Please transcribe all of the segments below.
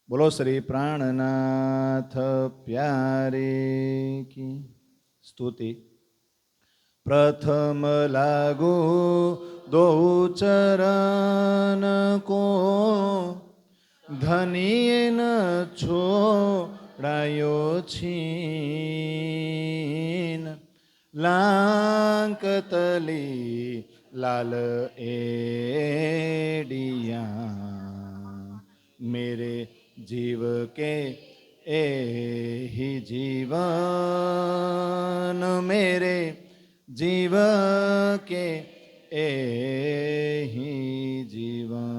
બોલો શ્રી પ્રાણનાથ પ્યારે કી સ્તુતિ। प्रथम लागू दो चरण को धनिये न छोड़ायो छीन लांकतली लाल एडिया मेरे जीव के ए ही जीवन मेरे जीव के ए ही जीवन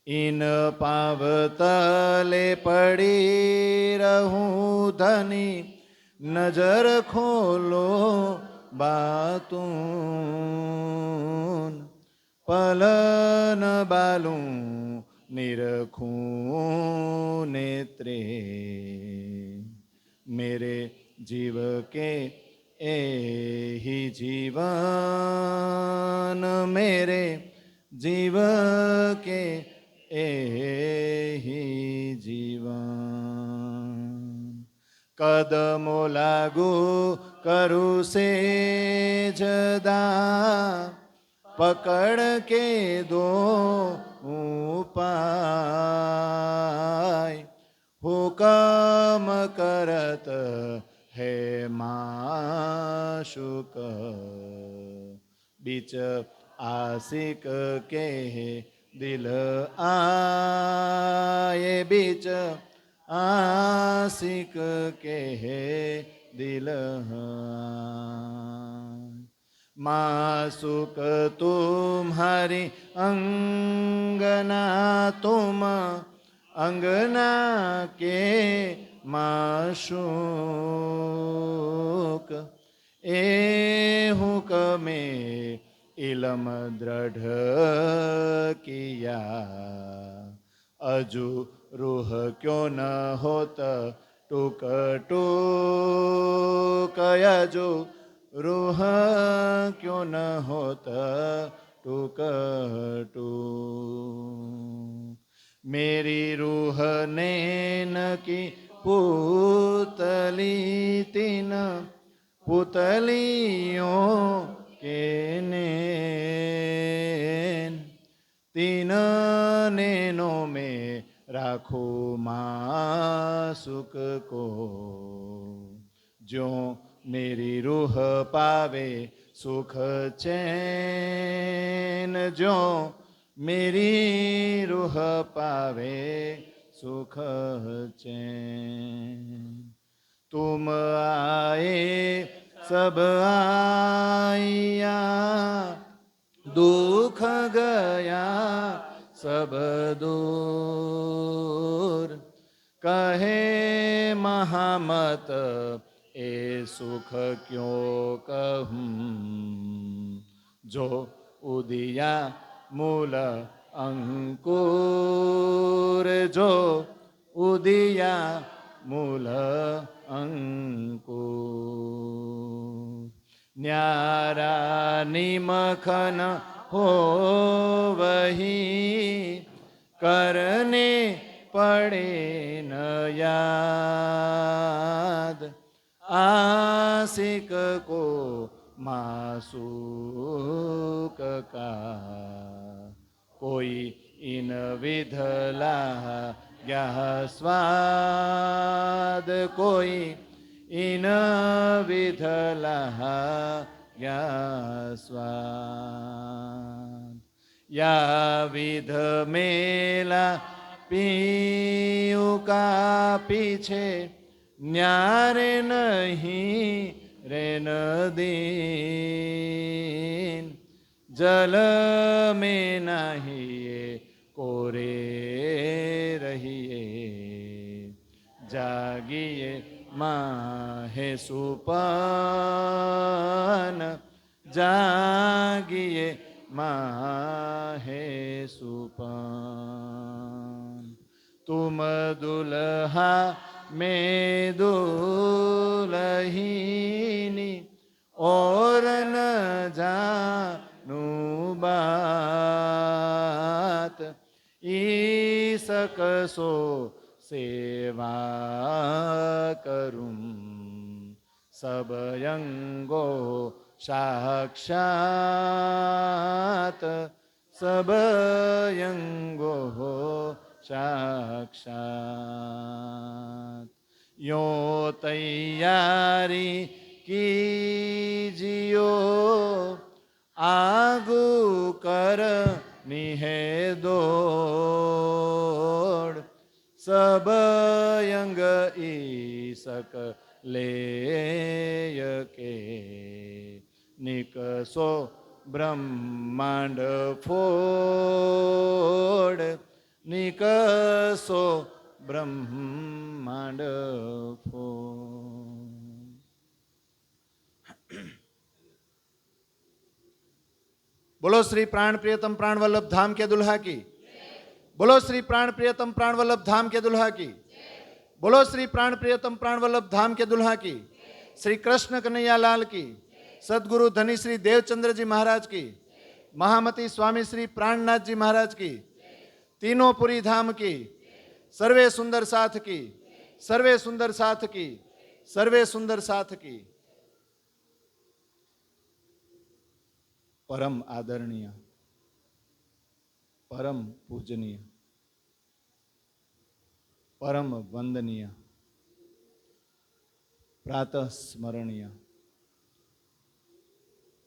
इन पावतले पड़ी रहूं धनी नजर खोलो बातून पलन बालूं निरखूं नेत्रे मेरे जीव के ए ही जीवन मेरे जीव के ए ही जीवन कदमो लागू करू से जदा पकड़ के दो उपाय हुकम करत है माशुक बीच आशिक के दिल आए बीच आशिक के दिल माशुक तुम्हारी अंगना तुम अंगना के माशूक ए हुक्मे इलम दृढ़ किया अजू रूह क्यों न होत टूक टूक अजू रूह क्यों न होत टूक टूक मेरी रूह नैन की पुतली तीन पुतलियों के नैन तीन नैनों में राखो मासुक को जो मेरी रूह पावे सुख चैन जो मेरी रूह पावे सुख चैन तुम आए सब आया दुख गया सब दूर कहे महामत ए सुख क्यों कहूँ जो उदिया मूल अंकुर जो उदिया मूल अंकुर न्यारा निमखन हो वही करने पड़े न याद आशिक को मासूक का कोई इन विधला यह स्वाद कोई इन विधला यह स्वाद या विध मेला पीयू का पीछे न्यारे नहीं रेन दीन जल में नहिए कोरे रहिए जागिए माहे सुपन जागिए माहे सुपन तुम दुल्हा में दुल्हिनी और न जानू बात सकसो सेवा करूं सब यंगो साक्षात सब यंगो साक्षात यो तैयारी कीजियो आगू कर निहे दौड़ सब यंग ईसक लेय के निकसो ब्रह्मांड फोड़ निकसो ब्रह्मांड फोड़। बोलो श्री प्राण प्रियतम प्राण वल्लभ धाम के दुल्हा की। बोलो श्री प्राण प्रियतम प्राण वल्लभ धाम के दुल्हा की। बोलो श्री प्राण प्रियतम प्राण वल्लभ धाम के दुल्हा की। श्री कृष्ण कन्हैया लाल की। सदगुरु धनी श्री देवचंद्र जी महाराज की। महामती स्वामी श्री प्राणनाथ जी महाराज की। तीनों पुरी धाम की। सर्वे सुंदर साथ की। सर्वे सुंदर साथ की। सर्वे सुंदर साथ की। परम आदरणीय, परम पूजनीय, परम वंदनीय, प्रातः स्मरणीय,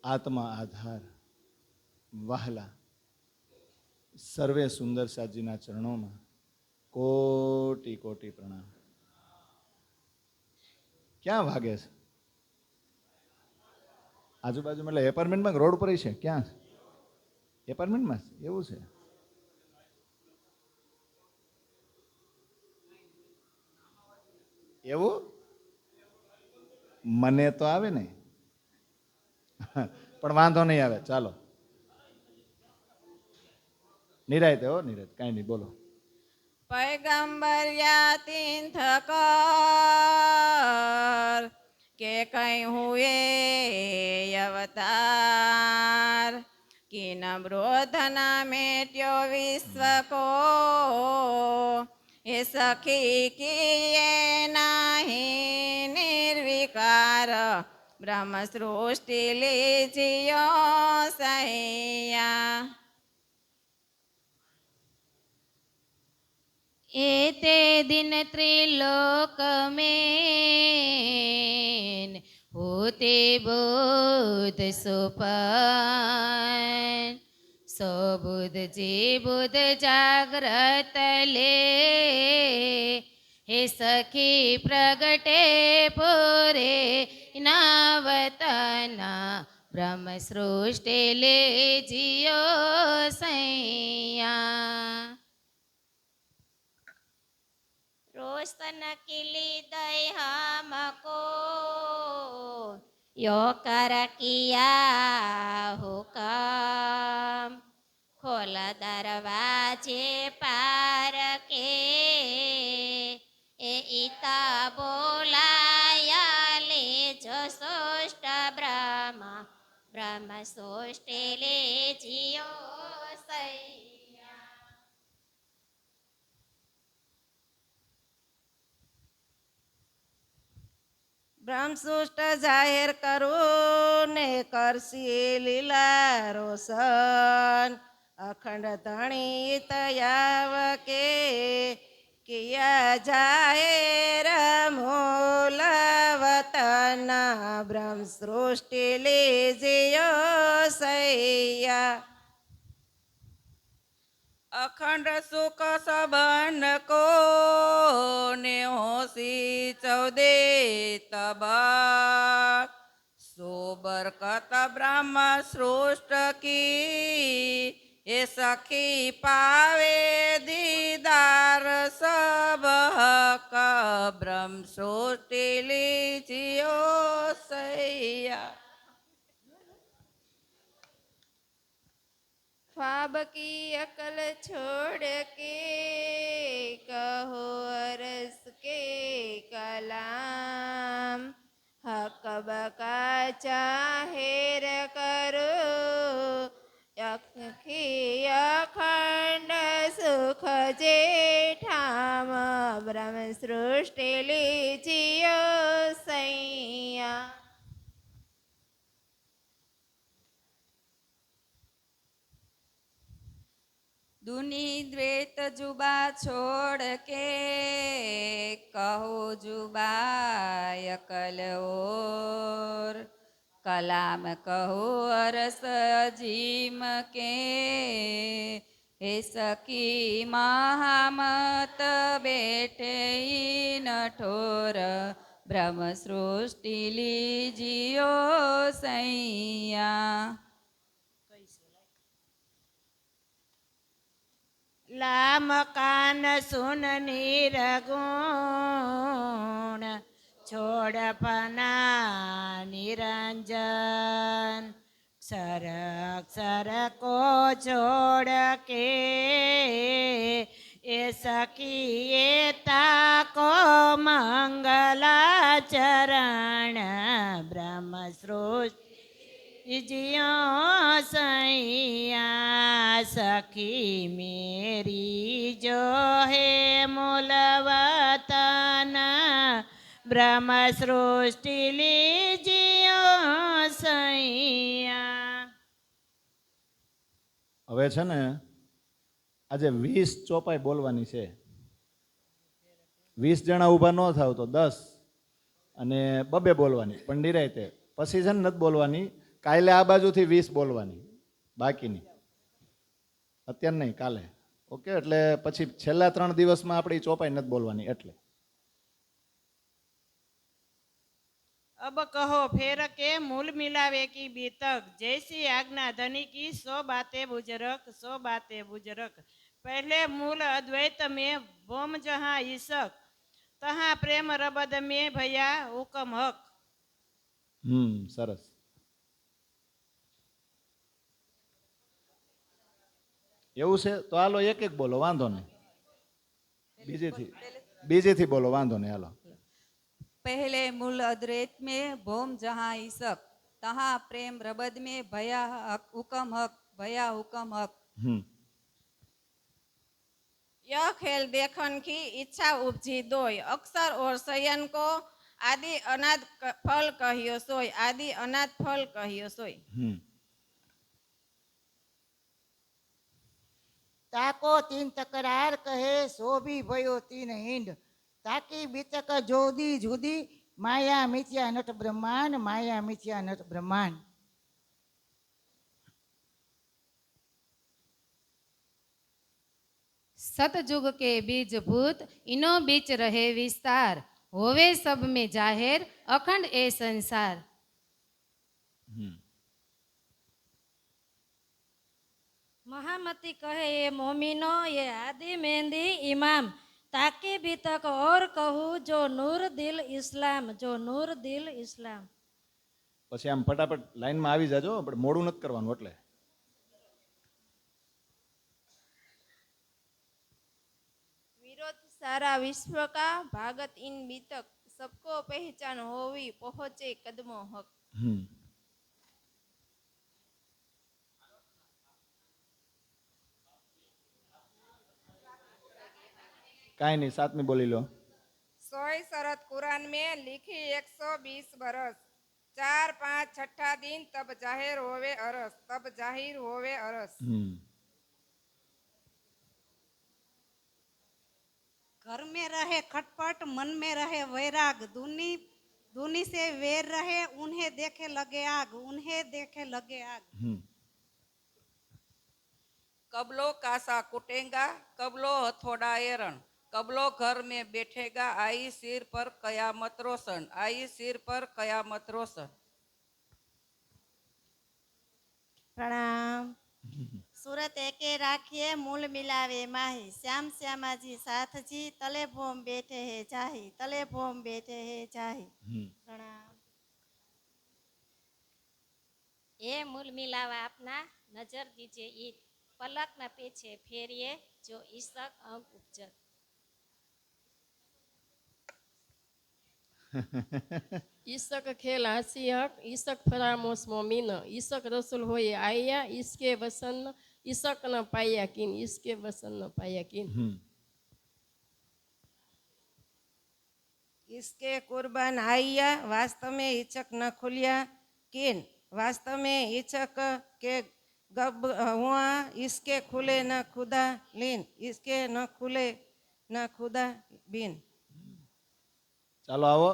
आत्मा आधार वहला सर्वे सुंदर साजीना चरणों में कोटि कोटि प्रणाम। क्या भागे છે? આજુબાજુમાં એટલે એપાર્ટમેન્ટમાં રોડ પર છે? ક્યાં છે? એપાર્ટમેન્ટમાં એવું છે? એવું મને તો આવે ને, પણ વાંધો નહીં આવે, ચાલો નિરાયતે હો, નિરાયત, કાંઈ નહીં, બોલો. पैगंबर या तीर्थ कर के कहीं हुए अवतार कि न ब्रोधना मेट्यो विश्व को ये सखी किए नहीं निर्विकार ब्रह्म सृष्टि लीजियो सैया। एते दिन त्रिलोक में होते बुध सुपन सो बुध जी बुध जागृत ले हे सखी प्रगटे पूरे नावतना ब्रह्म सृष्टि ले जियो सैया। रोशन किली दय हमको यो कर किया हुकम खोल दरवाजे पार के इता बोलाया ले जो सोष्ट ब्रह्मा ब्रह्म सोष्टे ले जियो सैया। ब्रह्मसुष्ट जाहिर करो ने करसी लीला रोशन अखंड धणी तयाव के किया जाहिर मूल वतना ब्रह्म सृष्टि लीजियो सैया। अखंड सुख सबन को ने होशी चौदे तबा सो बरकत ब्रह्म सृष्ट की ये सखी पावे दीदार सब हक ब्रह्म सृष्टि लीजियो सैया। ख्वाब की अकल छोड़ के कहो अरस के कलाम हक बका चाहेर करो अखंड सुख જેઠામ બ્રહ્મ સૃષ્ટિ લીજિયો સૈયા. दुनी द्वैत जुबा छोड़ के कहो जुबा अकल और कलाम कहो अरस अजीम के हे सखी महामत बैठे नठोर ब्रह्म सृष्टि लीजियो सैया. લામ કાન સુન નિરગુણ છોડ પના નિરંજન ક્ષર અક્ષર કો છોડ કે એ સખી એ તાકો મંગલા ચરણ બ્રહ્મ સૃષ્ટિ जियो सैया सखी मेरी जो है मूलवतन ब्रह्म सृष्टि लीजियो सैया. હવે છે ને આજે 20 ચોપાઈ બોલવાની છે. 20 જણા ઊભા ન થાવ તો 10 અને બબે બોલવાની પણ નિરાયતે. પછી છે ને નથી બોલવાની, કાલે આ બાજુથી 20 બોલવાની, બાકીની અત્યારે નહીં, કાલે. ઓકે, એટલે પછી છેલ્લા 3 દિવસમાં આપણી ચોપાઈ નથી બોલવાની એટલે. अब कहो फेर के मूल मिलावे की बीतक जैसी आज्ञा धनी की सो बातें बुजरक सो बातें बुजरक. पहले मूल अद्वैत में बोम जहाँ ईसक तहाँ प्रेम रबद में भैया हुकम हक. સરસ. એવું છે તો હાલો એક એક બોલો, વાંધો નહીં. બીજેથી બોલો, વાંધો નહીં, હાલો. पहले मूल अद्वैत में भोम जहाँ ईसक तहाँ प्रेम रबद में भया हुकम हक भया हुकम हक. यह खेल देखन की इच्छा उपजी दोय अक्षर और शयन को आदि अनाद फल कहियो सोय आदि अनाद फल कहियो सोय. ताको 3 तकरार कहे सो भी भयो 3 हिंड ताकी बीतक जोदी जुदी माया मिथ्या नट ब्रह्मांड माया मिथ्या नट ब्रह्मांड. सतयुग के बीज भूत इनो बीच रहे विस्तार होवे सब में जाहिर अखंड ए संसार. महामती कहे ये मोमिनो ये आदि मेहंदी इमाम ताकि भी तक और कहूँ जो नूर दिल इस्लाम जो नूर दिल इस्लाम. પછી આમ ફટાફટ લાઈનમાં આવી જાજો, પણ મોડું નથી કરવાનું એટલે. विरोध सारा विश्व का भागत इन बीतक सबको पहचान होवी पहुंचे कदमों हक. કાંઈ નહીં, 7મી બોલી લો. सोई शरत कुरान में लिखी 120 बरस 4 5 छठा दिन तब जाहिर होवे अरस तब जाहिर होवे अरस. घर में रहे खटपट मन में रहे वैराग दूनी दूनी से वेर रहे उन्हें देखे लगे आग उन्हें देखे लगे आग. कबलो कासा कुटेगा कबलो हथौड़ा एरण कबलो घर में बैठेगा आई सिर पर कयामत रोशन आई सिर पर कयामत रोशन. प्रणाम. सूरत एके राखिए मूल मिलावे माही श्याम श्यामा जी साथ जी तले भोम बैठे है चाही तले भोम बैठे है चाही. प्रणाम. ये मूल मिलावा अपना नजर दीजिए ईद पलक न पीछे फेरिए जो ईसक अंग उपजत. ईसक खेल हसी हक ईसक फरामोश मोमिन ईसक रसूल होए आया इसके वसन ईसक न पाया किन इसके बसन न पाया किन इसके कुर्बान आइया वास्तव में हिचक न खुलिया किन वास्तव में हिचक के गब हुआ इसके खुले न खुदा लीन इसके न खुले न खुदा बीन। ચાલો આવો.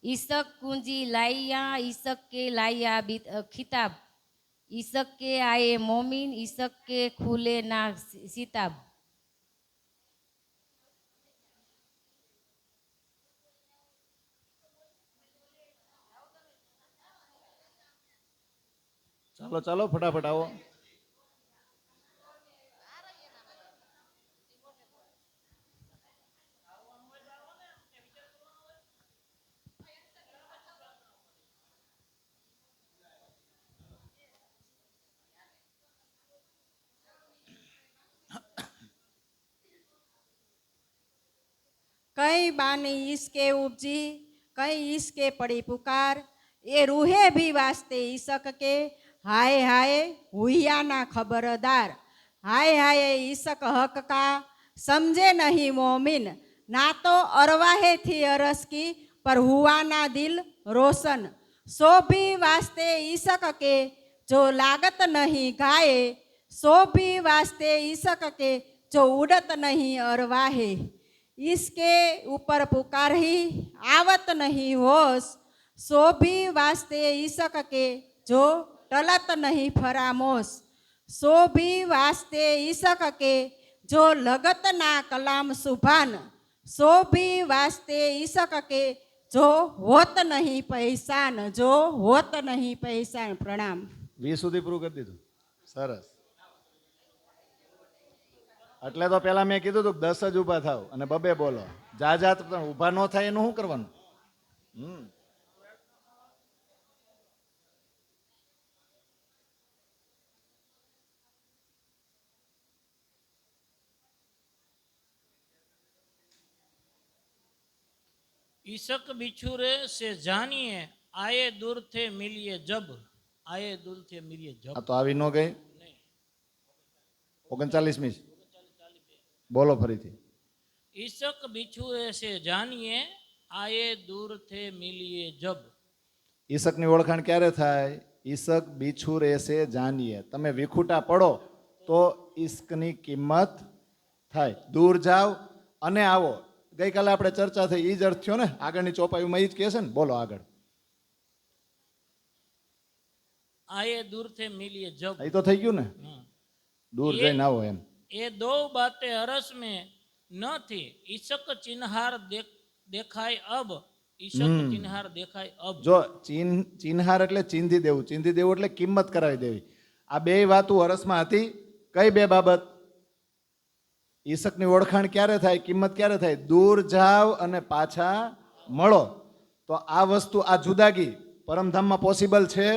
ईसक कुंजी लाइया ईसक के लाइया खिताब ईसक के आए मोमिन ईसक के खुले ना सिताब। ચાલો ચાલો ફટાફટ આવો. कई बानी इसके उपजी कई इसके पड़ी पुकार ये रूहे भी वास्ते ईसक के हाय हाय हुइया ना खबरदार हाय हाय ईसक हक का समझे नहीं मोमिन ना तो अरवाहे थी अरस की पर हुआ ना दिल रोशन सो भी वास्ते ईसक के जो लागत नहीं गाए सो भी वास्ते ईसक के जो उड़त नहीं अरवाहे इसके ऊपर पुकार ही आवत नहीं होश सो भी वास्ते ईसक के जो टलत नहीं फरामोश सो भी वास्ते ईसक के जो लगत ना कलाम सुभान सो भी वास्ते ईसक के जो होत नहीं पहचान जो होत नहीं पहचान। प्रणाम. 20 સુધી પૂરું કરી દીધું. સરસ. એટલે તો પેલા મેં કીધું હતું 10 જ ઊભા થાવ અને બબે બોલો. જા ઊભા ન થાય એનું શું કરવાનું? ईसक बिछुरे से जानिए आए दूर थे मिलिए जब आए दूर थे मिलिए जब. આ તો આવી ન ગઈ. 39મી બોલો ફરીથી. ईसक बिछुरे से जानिए आए दूर थे मिलिए जब. ઈસકની ઓળખાણ ક્યારે થાય? ઈસક બિછુરે સે જાનીએ. તમે વિખૂટા પડો તો ઈસકની કિંમત થાય. દૂર જાઓ અને આવો. ગઈકાલે આપણે ચર્ચા થઈ એ જ અર્થ થયો ને, આગળની ચોપાઈમાં એ જ કહે છે ને. બોલો આગળ. आए दूर थे मिलिए जब. એ તો થઈ ગયું ને, દૂર જઈને આવો એમ. ये दो बातें अरस में न थी. ईसक चिन्हार देखाय अब ईसक चिन्हार देखाय अब. જો ચિન્હાર એટલે ચિંધી દેવું, ચિંધી દેવું એટલે કિંમત કરાવી દેવી. આ બે વાતો અરસમાં હતી. કઈ બે બાબત? ઈસકની ઓળખાણ ક્યારે થાય, કિંમત ક્યારે થાય? દૂર જાવ અને પાછા મળો. તો આ વસ્તુ, આ જુદાગી પરમધામમાં પોસિબલ છે?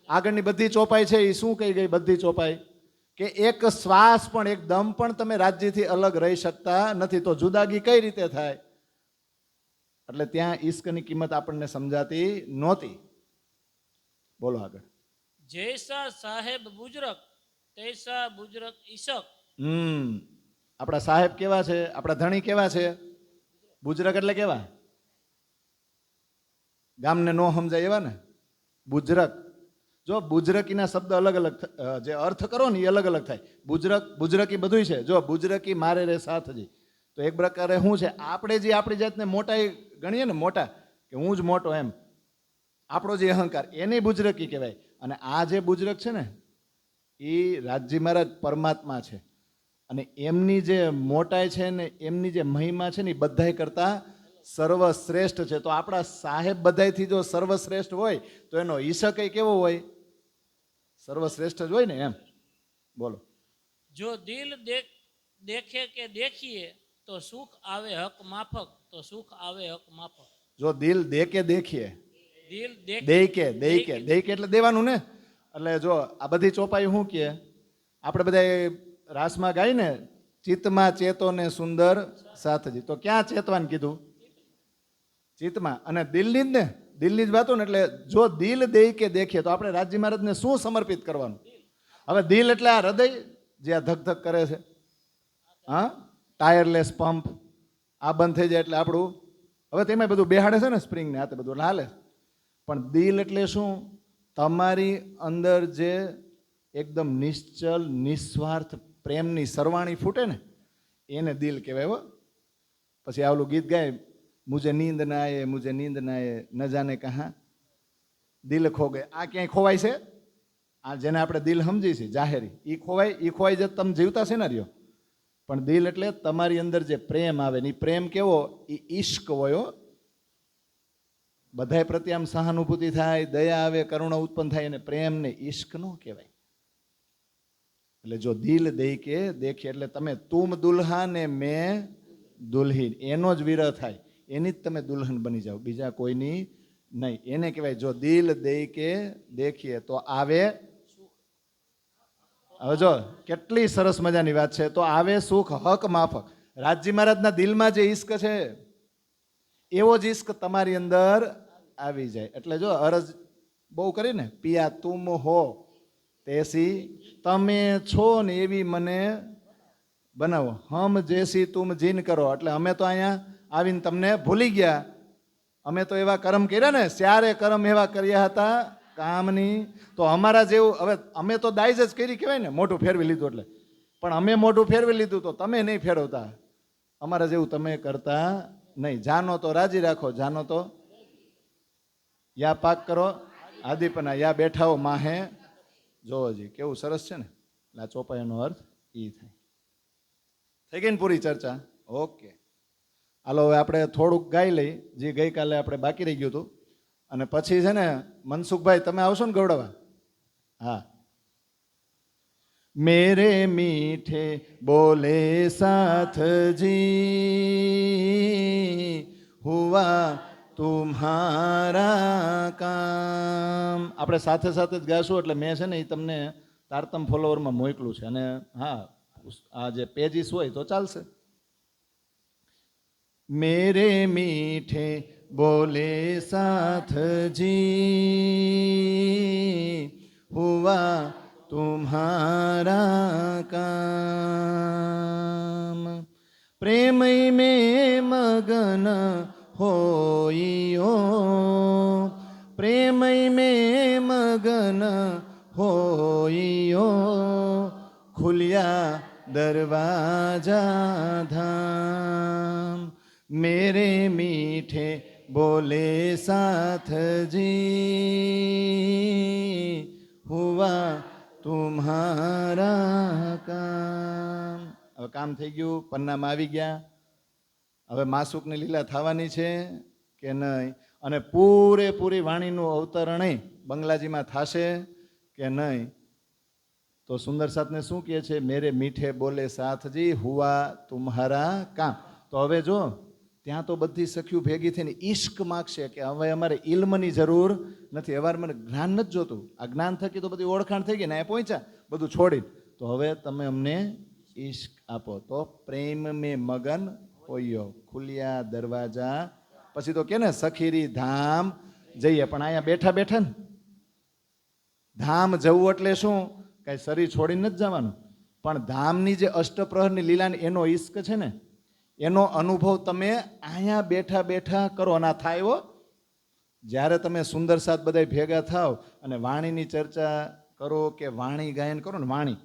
આગળની બધી ચોપાઈ છે એ શું કહી ગઈ? બધી ચોપાઈ કે એક શ્વાસ પણ, એક દમ પણ તમે રાજ્યથી અલગ રહી શકતા નથી. તો જુદાગી કઈ રીતે થાય? એટલે ત્યાં ઈશ્કની કિંમત આપણને સમજાતી નહોતી. બોલો આગળ. जैसा साहेब बुजरक तैसा बुजरक ईसक. આપણા સાહેબ કેવા છે? આપણા ધણી કેવા છે? બુજરક એટલે કેવા? ગામને નો સમજાય એવા ને. બુજરક. જો બુજરકીના શબ્દ અલગ અલગ, જે અર્થ કરો ને એ અલગ અલગ થાય. બુજરક, બુજરકી બધું છે. જો બુજરકી મારે રે સાથજી, તો એક પ્રકારે શું છે? આપણે જે આપણી જાતને મોટા ગણીએ ને, મોટા કે હું જ મોટો એમ, આપણો જે અહંકાર, એની બુજરકી કહેવાય. અને આ જે બુજરક છે ને એ રાજજી મહારાજ પરમાત્મા છે. અને એમની જે મોટાઈ છે ને, એમની જે મહિમા છે ને એ બધાય કરતાં સર્વશ્રેષ્ઠ છે. તો આપણા સાહેબ બધાયથી જો સર્વશ્રેષ્ઠ હોય તો એનો ઈશક કેવો હોય? સર્વશ્રેષ્ઠ જ હોય ને એમ. બોલો. जो दिल देखे के देखिए तो सुख आवे हक माफक तो सुख आवे हक माफक. જો દિલ દે કે દેખીએ, દિલ દે કે એટલે દેવાનું ને. એટલે જો આ બધી ચોપાઈ શું કહે? આપણે બધા રાસમાં ગાય ને, ચિત્તમાં ચેતો ને સુંદર સાથજી, તો ક્યાં ચેતવાને કીધું? ચિત્તમાં. અને દિલની જ ને, દિલની જ વાતો ને. એટલે જો દિલ દે કે દેખીએ તો આપણે રાજી મહારાજને શું સમર્પિત કરવાનું? હવે દિલ એટલે આ હૃદય જે આ ધક ધક કરે છે, હા, ટાયરલેસ પંપ, આ બંધ થઈ જાય એટલે આપણું, હવે તેમાં બધું બેહાડે છે ને સ્પ્રિંગ ને, આ તે બધું હાલે. પણ દિલ એટલે શું? તમારી અંદર જે એકદમ નિશ્ચલ નિસ્વાર્થ પ્રેમની સરવાણી ફૂટે ને, એને દિલ કહેવાય. હો, પછી આવલું ગીત ગાય, મુझे नींद ना आए, मुझे नींद ना आए, ન જાને કહા દિલ ખો ગયે. આ ક્યાંય ખોવાય છે? આ જેને આપણે દિલ સમજી છીએ જાહેરી, એ ખોવાઈ જ તમે જીવતા છે ને રહ્યો. પણ દિલ એટલે તમારી અંદર જે પ્રેમ આવે ને, એ પ્રેમ કેવો? એ ઈશ્ક હોય. બધાય પ્રત્યે આમ સહાનુભૂતિ થાય, દયા આવે, કરુણા ઉત્પન્ન થાય, અને પ્રેમ ને ઈશ્ક નો કહેવાય. એટલે જો દિલ દઈ કે દેખીએ, એટલે તમે તુમ દુલ્હા ને મેં દુલ્હીન, એનો જ વિરહ થાય, એની જ તમે દુલ્હન બની જાઓ, બીજા કોઈની નહીં. એને કહેવાય જો દિલ દઈ કે દેખીએ તો આવે. હવે જો કેટલી સરસ મજાની વાત છે. તો આવે સુખ હક માફક. રાજજી મહારાજના દિલમાં જે ઈશ્ક છે એવો જ ઈશ્ક તમારી અંદર આવી જાય. એટલે જો અરજ બહુ કરીને, પિયા તુમ હો તેસી, તમે છો ને એવી મને બનાવો, હમ જેસી તુમ જીન કરો. એટલે અમે તો અહીંયા આવીને તમને ભૂલી ગયા, અમે તો એવા કર્મ કર્યા ને, સ્યારે કર્મ એવા કર્યા હતા કામની. તો અમારા જેવું, હવે અમે તો દાઈજ જ કરી કહેવાય ને, મોઢું ફેરવી લીધું એટલે. પણ અમે મોઢું ફેરવી લીધું તો તમે નહીં ફેરવતા, અમારા જેવું તમે કરતા નહીં. જાનો તો રાજી રાખો, જાનો તો યા પાક કરો આદિપના, યા બેઠાઓ માહે જોવો જી. કેવું સરસ છે ને. એટલે આ ચોપાઈનો અર્થ એ થાય. થઈ ગઈ ને પૂરી ચર્ચા? ઓકે, હાલો હવે આપણે થોડુંક ગાઈ લઈ, જે ગઈકાલે આપણે બાકી રહી ગયું હતું. અને પછી છે ને મનસુખભાઈ તમે આવશો ને ગૌડવા? હા. मेरे मीठे बोले साथजी, हुआ तुम्हारा काम. આપણે સાથે સાથે જ ગાશું. એટલે મેં છે ને એ તમને તારતમ ફોલોવરમાં મોકલું છે. અને હા, આ જે પેજીસ હોય તો ચાલશે. मेरे मीठे बोले साथजी, हुआ तुम्हारा काम. प्रेमय में मगन होइयो, प्रेमय में मगन होइयो, खुलिया दरवाजा धाम. मेरे मीठे बोले साथजी, हुआ तुम्हारा काम. હવે કામ થઈ ગયું, પન્નામાં આવી ગયા. હવે માસુકની લીલા થવાની છે કે નહીં? અને પૂરેપૂરી વાણીનું અવતરણ બંગલાજીમાં થશે કે નહીં? તો સુંદર સાથને શું કહે છે? મેરે મીઠે બોલે સાથજી, હુઆ તુમ્હારા કામ. તો હવે જો ત્યાં તો બધી સખીઓ ભેગી થઈને ઈશ્ક માગશે કે હવે અમારે ઇલ્મની જરૂર નથી, હવે મને જ્ઞાન નથી જોતું. આ જ્ઞાન થકી તો બધી ઓળખાણ થઈ ગઈ ને, એ પહોંચ્યા બધું છોડી. તો હવે તમે અમને ઈશ્ક આપો. તો પ્રેમ મેં મગન હોયો, ખુલ્યા દરવાજા. પછી તો કે ને સખીરી ધામ જઈએ. પણ અહીંયા બેઠા બેઠા ને ધામ જવું એટલે શું? કઈ શરીર છોડીને નથી જવાનું. પણ ધામની જે અષ્ટપ્રહરની લીલા એનો ઈશ્ક છે ને, એનો અનુભવ તમે અહીંયા બેઠા બેઠા કરો. ના થાય હો. જ્યારે તમે સુંદર સાથ બધા ભેગા થાવ અને વાણીની ચર્ચા કરો કે વાણી ગાયન કરો ને, વાણી,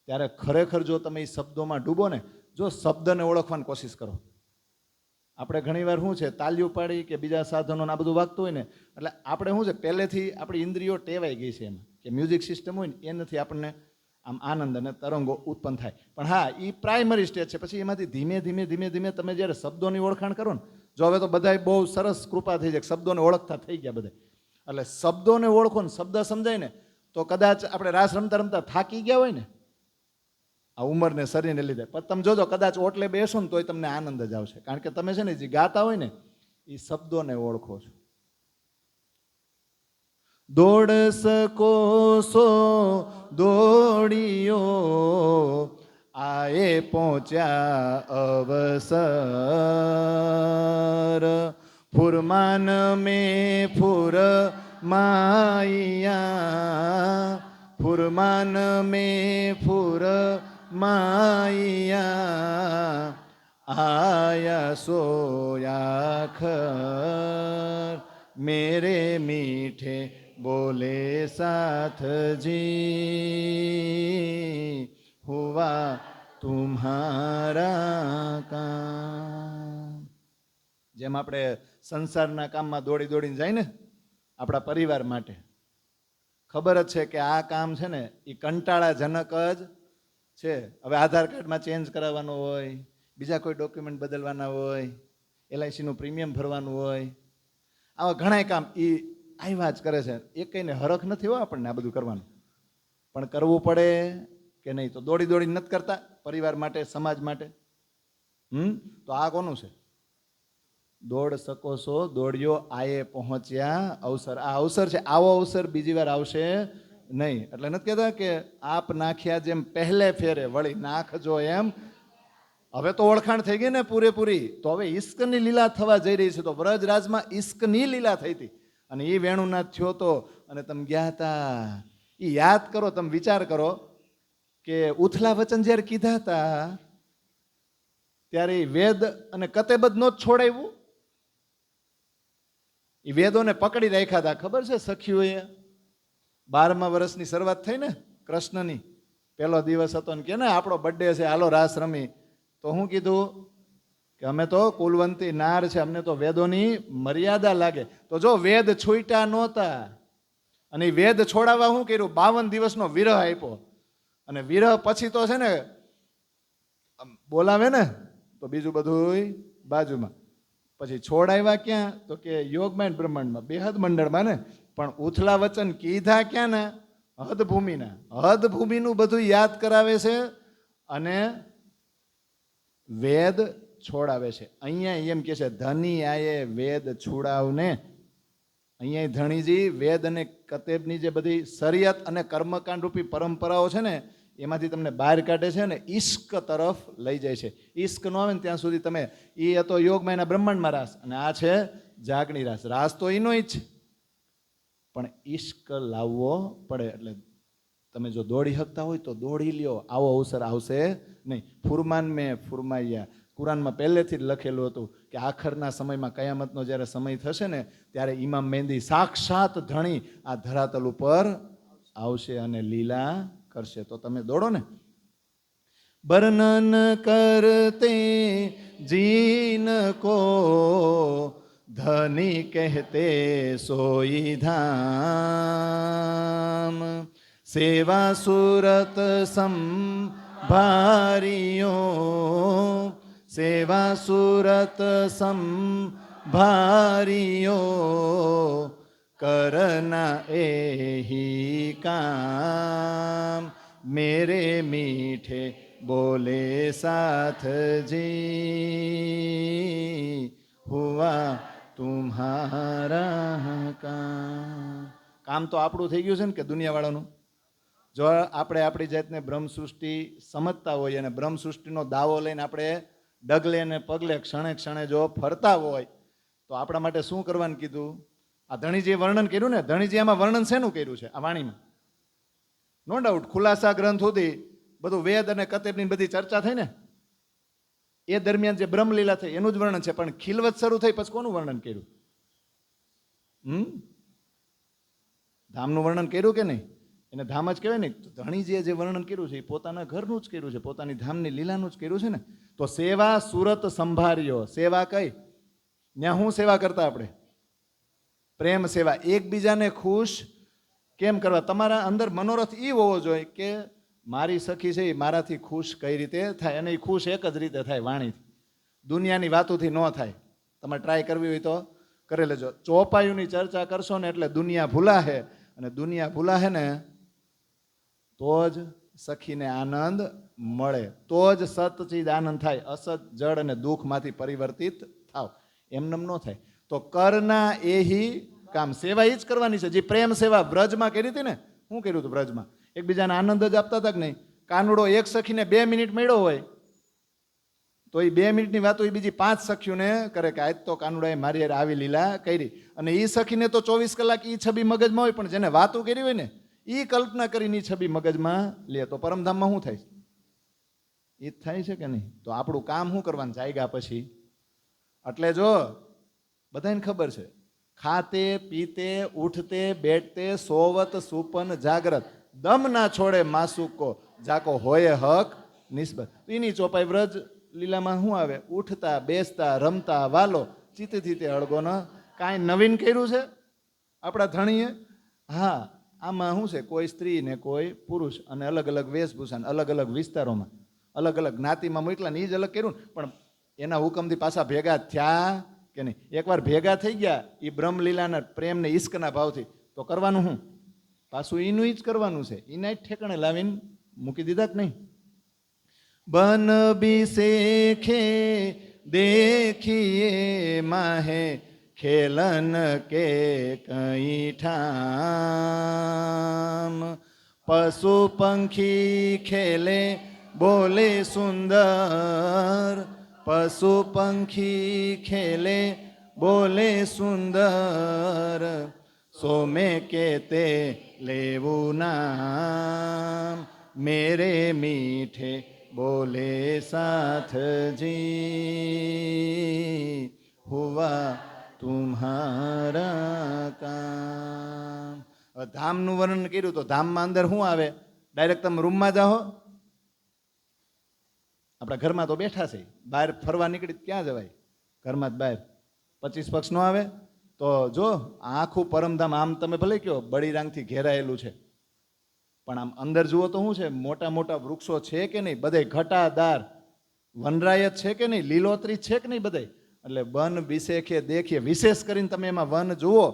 ત્યારે ખરેખર જો તમે એ શબ્દોમાં ડૂબો ને, જો શબ્દને ઓળખવાની કોશિશ કરો. આપણે ઘણીવાર શું છે, તાલીઓ પાડી કે બીજા સાધનો આ બધું વાગતું હોય ને, એટલે આપણે શું છે પહેલેથી આપણી ઇન્દ્રિયો ટેવાઈ ગઈ છે એમાં, કે મ્યુઝિક સિસ્ટમ હોય ને એનાથી આપણને આમ આનંદ અને તરંગો ઉત્પન્ન થાય. પણ હા, એ પ્રાઇમરી સ્ટેજ છે. પછી એમાંથી ધીમે ધીમે ધીમે ધીમે તમે જ્યારે શબ્દોની ઓળખાણ કરો ને, જો હવે તો બધાય બહુ સરસ કૃપા થઈ જાય, શબ્દોને ઓળખતા થઈ ગયા બધા. એટલે શબ્દોને ઓળખો ને, શબ્દ સમજાય ને, તો કદાચ આપણે રાસ રમતા રમતા થાકી ગયા હોય ને આ ઉંમરને શરીરને લીધે, પણ તમે જોજો કદાચ ઓટલે બેસો ને તોય તમને આનંદ જ આવશે. કારણ કે તમે છે ને જે ગાતા હોય ને એ શબ્દોને ઓળખો છો. દોડ શકો સો દોડીઓ, આયે પહોંચ્યા અવસર ફુરમાન में फुर माइया फुरमान में फुर माइया आया सोया खर मेरे मीठे बोले साथ जी हुआ तुम्हारा काम. જેમ આપણે સંસારના કામમાં દોડી દોડીને જાય ને આપણા પરિવાર માટે, ખબર જ છે કે આ કામ છે ને એ કંટાળાજનક જ છે. હવે આધાર કાર્ડમાં ચેન્જ કરાવવાનું હોય, બીજા કોઈ ડોક્યુમેન્ટ બદલવાના હોય, LICનું પ્રીમિયમ ભરવાનું હોય, આવા ઘણા કામ એ આવ્યા જ કરે છે. એ કંઈને હરખ નથી હો આપણને આ બધું કરવાનું, પણ કરવું પડે કે નહીં? તો દોડી દોડી નથી કરતા પરિવાર માટે, સમાજ માટે. તો આ કોનું છે? દોડ શકો છો દોડ્યો આયે પહોંચ્યા અવસર. આ અવસર છે, આવો અવસર બીજી વાર આવશે નહીં. એટલે નથી કહેતા કે આપ નાખ્યા જેમ પહેલે ફેરે વળી નાખજો એમ. હવે તો ઓળખાણ થઈ ગઈ ને પૂરેપૂરી. તો હવે ઈશ્કની લીલા થવા જઈ રહી છે. તો વ્રજરાજમાં ઈશ્કની લીલા થઈ હતી અને એ વેણુનાથ થયો તો અને તમે ગયા હતા. એ યાદ કરો, તમે વિચાર કરો કે ઉથલા વચન જ્યારે કીધા હતા ત્યારે વેદ અને કતેબદ નો જ છોડાવ્યું. એ વેદોને પકડી રાખ્યા હતા. ખબર છે સખીઓએ 12મા વર્ષની શરૂઆત થઈ ને કૃષ્ણની, પહેલો દિવસ હતો ને કે ને આપણો બર્થડે છે, હાલો રાસ રમી. તો હું કીધું કે અમે તો કુલવંતી નાર છે, અમને તો વેદોની મર્યાદા લાગે. તો જો વેદ છૂટ્યા નહોતા અને વેદ છોડાવવા શું કર્યું? 52 દિવસનો વિરહ આપ્યો. અને વિરહ પછી તો છે ને બોલાવે ને તો બીજું બધું બાજુમાં. પછી છોડાવ્યા ક્યાં? તો કે યોગમાન બ્રહ્માંડમાં, બેહદ મંડળમાં ને. પણ ઉથલા વચન કીધા ક્યાં ને? હદભૂમિના. હદભૂમિનું બધું યાદ કરાવે છે અને વેદ છોડાવે છે. અહીંયા એમ કે છે ધની આયે વેદ છોડાવને. અહીંયા ધણીજી વેદ અને કતેબની જે બધી શરિયત અને કર્મકાંડ રૂપી પરંપરાઓ છે ને એમાંથી તમને બહાર કાઢે છે ને ઈશ્ક તરફ લઈ જાય છે. ઈશ્ક ન આવે ને ત્યાં સુધી તમે, એ હતો યોગમાયના બ્રહ્માંડમાં રાસ અને આ છે જાગણી રાસ. રાસ તો એનો જ છે પણ ઈશ્ક લાવવો પડે. એટલે તમે જો દોડી શકતા હોય તો દોડી લ્યો, આવો અવસર આવશે નહીં. ફુરમાન મેં ફુરમાયા, કુરાનમાં પહેલેથી જ લખેલું હતું કે આખરના સમયમાં કયામતનો જ્યારે સમય થશે ને ત્યારે ઇમામ મહેંદી સાક્ષાત ધણી આ ધરાતલ ઉપર આવશે અને લીલા કરશે. તો તમે દોડો ને. વર્ણન કરતે જીન કો ધની કહેતે સોઈ ધામ સેવા સુરત સંભારિયો સેવા સુરત સંભારિયો करना एही काम मेरे मीठे बोले साथ जी हुआ तुम्हारा काम. કામ તો આપણું થઈ ગયું છે ને કે દુનિયાવાળાનું. જો આપણે આપણી જાતને બ્રહ્મ સૃષ્ટિ સમજતા હોઈએ અને બ્રહ્મ સૃષ્ટિનો દાવો લઈને આપણે ડગલે ને પગલે ક્ષણે ક્ષણે જો ફરતા હોય તો આપણા માટે શું કરવાનું કીધું? આ ધણીજીએ વર્ણન કર્યું ને, ધણીજી આમાં વર્ણન શેનું કર્યું છે? આ વાણીમાં નો ડાઉટ ખુલાસા ગ્રંથ સુધી બધું વેદ અને કતેબની બધી ચર્ચા થઈ ને એ દરમિયાન જે બ્રહ્મલીલા થઈ એનું જ વર્ણન છે. પણ ખિલવત શરૂ થઈ પછી કોનું વર્ણન કર્યું? ધામનું વર્ણન કર્યું કે નહીં? એને ધામ જ કહેવાય ને. ધણીજીએ જે વર્ણન કર્યું છે એ પોતાના ઘરનું જ કર્યું છે, પોતાની ધામની લીલાનું જ કર્યું છે ને. તો સેવા સુરત સંભાર્યો. સેવા કઈ? ત્યાં હું સેવા કરતા આપણે? પ્રેમ સેવા. એકબીજાને ખુશ કેમ કરવા? તમારા અંદર મનોરથ એ હોવો જોઈએ કે મારી સખી છે એ મારાથી ખુશ કઈ રીતે થાય, અને એ ખુશ એક જ રીતે થાય, વાણીથી. દુનિયાની વાતોથી ન થાય. તમારે ટ્રાય કરવી હોય તો કરી લેજો. ચોપાયુની ચર્ચા કરશો ને એટલે દુનિયા ભૂલાહે, અને દુનિયા ભૂલાહે ને તો જ સખીને આનંદ મળે, તો જ સતચિદ આનંદ થાય. અસત જડ અને દુઃખમાંથી પરિવર્તિત થાવ, એમનેમ ન થાય. તો કરના એહી કામ. સેવા એ જ કરવાની છે. જે પ્રેમ સેવા વ્રજમાં કરી હતી ને, શું કર્યું હતું વ્રજમાં? એકબીજાને આનંદ જ આપતા હતા કે નહીં? કાનુડો એક સખીને 2 મિનિટ મળ્યો હોય તો એ 2 મિનિટની વાતો એ બીજી 5 સખીઓને કરે કે આજ તો કાનુડાએ મારી યાર આવી લીલા કરી. અને એ સખીને તો 24 કલાક એ છબી મગજમાં હોય, પણ જેને વાતો કરી હોય ને એ કલ્પના કરીને એ છબી મગજમાં લે. તો પરમધામમાં શું થાય? એ જ થાય છે કે નહીં? તો આપણું કામ શું કરવાનું જાયગા પછી? એટલે જો બધાને ખબર છે, ખાતે પીતે ઉઠતે બેઠતે સોવત સુપન જાગ્રત દમ ના છોડે માસુકો જાકો હોય હક નિસ્બત. એની ચોપાઈ વ્રજ લીલામાં શું આવે? ઉઠતા બેસતા રમતા વાલો ચિત્તથી તે અળગો ન. કાંઈ નવીન કર્યું છે આપણા ધણીએ? હા, આમાં શું છે, કોઈ સ્ત્રી ને કોઈ પુરુષ અને અલગ અલગ વેશભૂષા, અલગ અલગ વિસ્તારોમાં, અલગ અલગ જ્ઞાતિમાં મોકલા ને એ જ અલગ કર્યું ને. પણ એના હુકમથી પાછા ભેગા થયા કે નહીં? એકવાર ભેગા થઈ ગયા એ બ્રહ્મલીલાના પ્રેમને ઈશ્કના ભાવથી, તો કરવાનું શું? પાછું એનું જ કરવાનું છે. એના જ ઠેકાણે લાવીને મૂકી દીધા કે નહીં? બન બિસેખે દેખીએ માહે ખેલન કે કઈ ઠામ પશુ પંખી ખેલે બોલે સુંદર પશુ પંખી ખેલે બોલે સુંદર સોમે કેતે લેવું નામ મેરે મીઠે બોલે સાથ જી હુઆ તુમ્હારા કામ. ધામનું વર્ણન કર્યું તો ધામમાં અંદર શું આવે? ડાયરેક્ટ તમે રૂમમાં જાઓ. આપણા ઘરમાં તો બેઠા છે, બહાર ફરવા નીકળી ક્યાં જવાય? ઘરમાં જ બહાર 25 પક્ષ નો આવે. તો જો આખું પરમધામ આમ તમે ભલે કહો બળીરાંગથી ઘેરાયેલું છે, પણ આમ અંદર જુઓ તો શું છે? મોટા મોટા વૃક્ષો છે કે નહીં? બધે ઘટાદાર વનરાયત છે કે નહીં? લીલોતરી છે કે નહીં બધે? એટલે વન બિસેખે દેખીએ. વિશેષ કરીને તમે એમાં વન જુઓ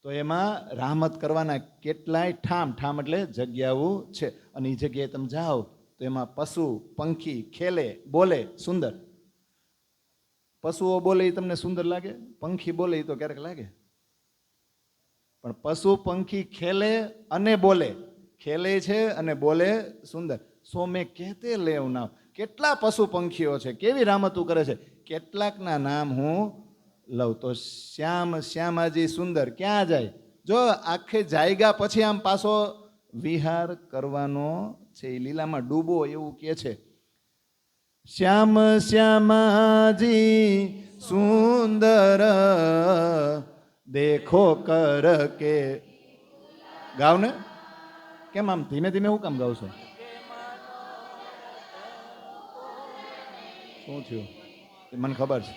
તો એમાં રાહમત કરવાના કેટલાય ઠામ. ઠામ એટલે જગ્યાઓ છે. અને એ જગ્યાએ તમે જાઓ તો એમાં પશુ પંખી ખેલે બોલે સુંદર. પશુઓ બોલે એ તમને સુંદર લાગે? પંખી બોલે એ તો ક્યારેક લાગે. પણ પશુ પંખી ખેલે અને બોલે, ખેલે છે અને બોલે સુંદર. સો મેં કહેતે લેવ નામ. કેટલા પશુ પંખીઓ છે, કેવી રામતું કરે છે, કેટલાકના નામ હું લઉં. તો શ્યામ શ્યામાજી સુંદર ક્યાં જાય? જો આખે જાયગા પછી આમ પાછો વિહાર કરવાનો છે. એ લીલામાં ડૂબો એવું કે છે. શ્યામ શ્યામાજી સુંદર દેખો કર કે. ગાવ ને કેમ આમ ધીમે ધીમે હું કામ ગાવ છો? શું થયું એ મને ખબર છે.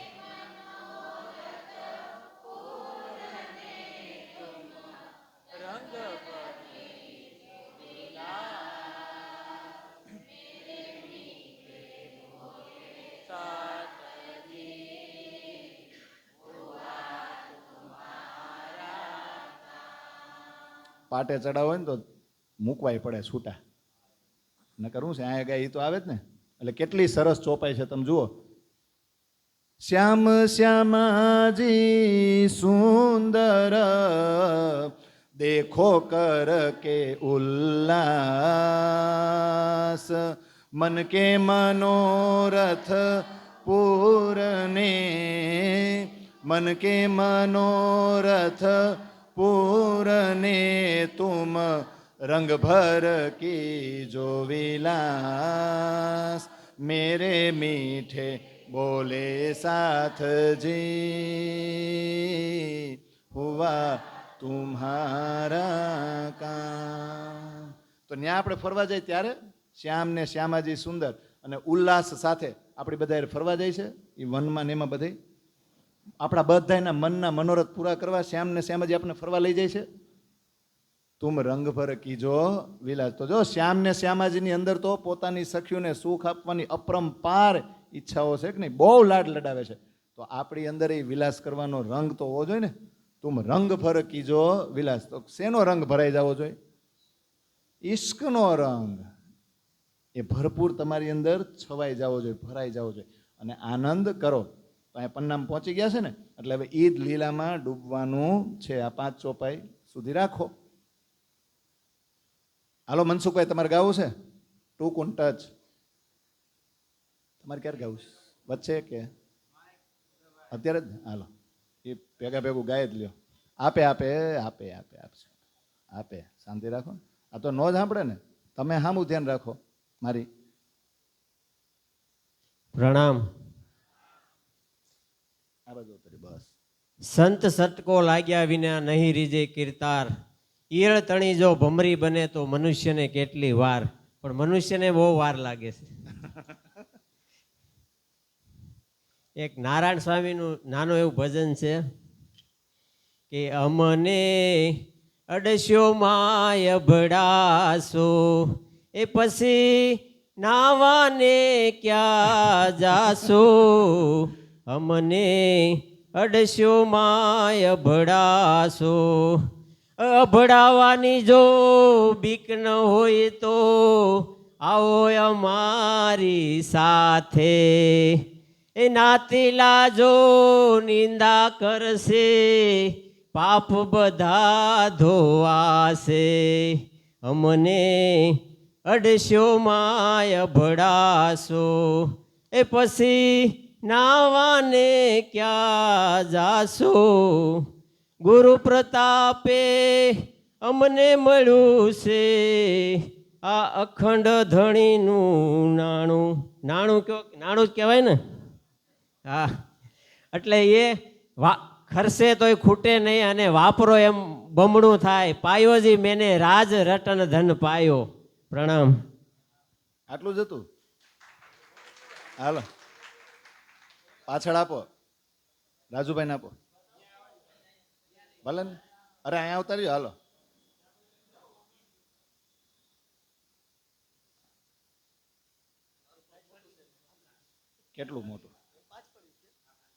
પાટે ચડાવો હોય ને તો મૂકવાય પડે છૂટા, ન કરવું છે અહીંયા ગાય એ તો આવે જ ને. એટલે કેટલી સરસ ચોપાઈ છે તમે જુઓ. શ્યામ શ્યામાજી સુંદર દેખો કર કે ઉલ્લાસ મન કે મનોરથ પૂરને મન કે મનોરથ પૂરને તુમ રંગ ભર કી જો વિલાસ મેરે મીઠે બોલે સાથ જી હુઆ તુમ્હારા કામ. તો ત્યાં આપણે ફરવા જાય ત્યારે શ્યામ ને શ્યામાજી સુંદર અને ઉલ્લાસ સાથે આપણી બધા ફરવા જાય છે. એ વનમાં ને એમાં બધે આપણા બધાના મનના મનોરથ પૂરા કરવા શ્યામ ને શ્યામાજી આપણે ફરવા લઈ જાય છે. તુમ રંગ ભર કીજો વિલાસ. તો જો શ્યામ ને શ્યામાજીની અંદર તો પોતાની સખીઓને સુખ આપવાની અપરંપાર ઈચ્છાઓ છે કે નહીં, બહુ લાડ લડાવે છે. તો આપણી અંદર એ વિલાસ કરવાનો રંગ તો હોવો જોઈએ ને. તુમ રંગ ભર કીજો વિલાસ. તો શેનો રંગ ભરાઈ જવો જોઈએ? ઈશ્કનો રંગ એ ભરપૂર તમારી અંદર છવાઈ જવો જોઈએ, ભરાઈ જવો જોઈએ અને આનંદ કરો. તો અહીંયા પન્નામ પહોંચી ગયા છે ને, એટલે હવે ઈદ લીલામાં ડૂબવાનું છે. આ 5 ચોપાઈ સુધી રાખો. હાલો મનસુખભાઈ તમારે ગાવું છે? ટુ કુન ટચ. તમારે ક્યારે ગાવું છે? વચ્ચે કે અત્યારે જ? હાલો, એ ભેગા ભેગું ગાય જ લ્યો. આપે આપે આપે આપે આપશે આપે. શાંતિ રાખો. આ તો નો જ સાંભળે ને. તમે સામું ધ્યાન રાખો મારી. પ્રણામ. આ બાજુ ઉતરી બસ. સંત સટકો લાગ્યા વિના નહીં રીજે કીર્તાર. ઈયળ તણી જો ભમરી બને તો મનુષ્યને કેટલી વાર. પણ મનુષ્યને બહુ વાર લાગે છે. એક નારાયણ સ્વામીનું નાનું એવું ભજન છે કે અમને અડસ્યો માય ભડાસો એ પછી નાવાને ક્યાં જાશો. અમને અડસ્યો માય ભડાસો. અભડાવાની જો બીક ન હોય તો આવો અમારી સાથે. એ નાતીલા જો નિંદા કરશે પાપ બધા ધોવાશે. અમને અડસ્યો માય ભડાસો એ પછી નાવાને ક્યાં જાશો. ગુરુ પ્રતાપે અમને મળ્યું છે આ અખંડ ધણીનું નાણું. નાણું નાણું જ કહેવાય ને. હા, એટલે એ ખર્ચે તોય ખૂટે નહીં અને વાપરો એમ બમણું થાય. પાયોજી મેને રાજ રટન ધન પાયો. પ્રણામ. આટલું જ હતું. હાલો પાછળ આપો, રાજુભાઈને આપો. ભલે ને. અરે અહીંયા ઉતાર્યો. હાલો કેટલું મોટું.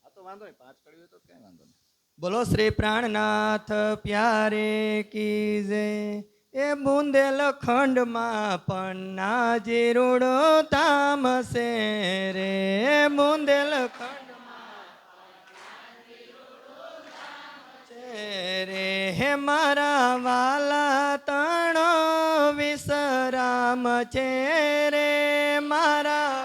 આ તો વાંધો નહીં, 5 કડી હોય તો કઈ વાંધો નહીં. બોલો શ્રી પ્રાણનાથ પ્યારે કી જય. એ બુંદેલખંડમાં પન્ના જીરુડો ધામ છે રે. બુંદેલખંડમાં રે હે મારા વાલા તણો વિશ્રામ છે રે. મારા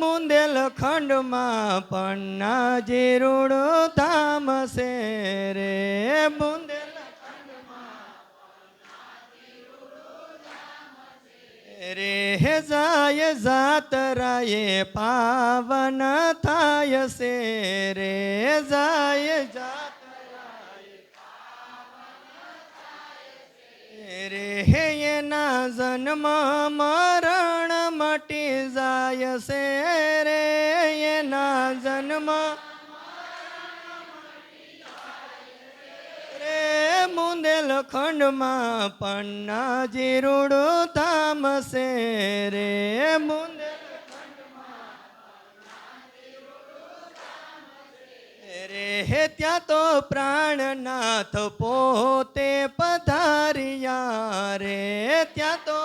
બુંદેલખંડમાં પન્ના જીરુડો ધામ છે રે. બુંદેલખંડમાં રે જાય જાતરાએ પાવન થાય છે રે. જાય જાતરાએ રે એના જન્મ મરણ મટી જાય છે રે. એના જન્મ રે બુંદેલખંડમાં પન્ના જીરુડો ધામ છે રે. રે ત્યાં તો પ્રાણનાથ પોતે પધાર્યા રે. ત્યાં તો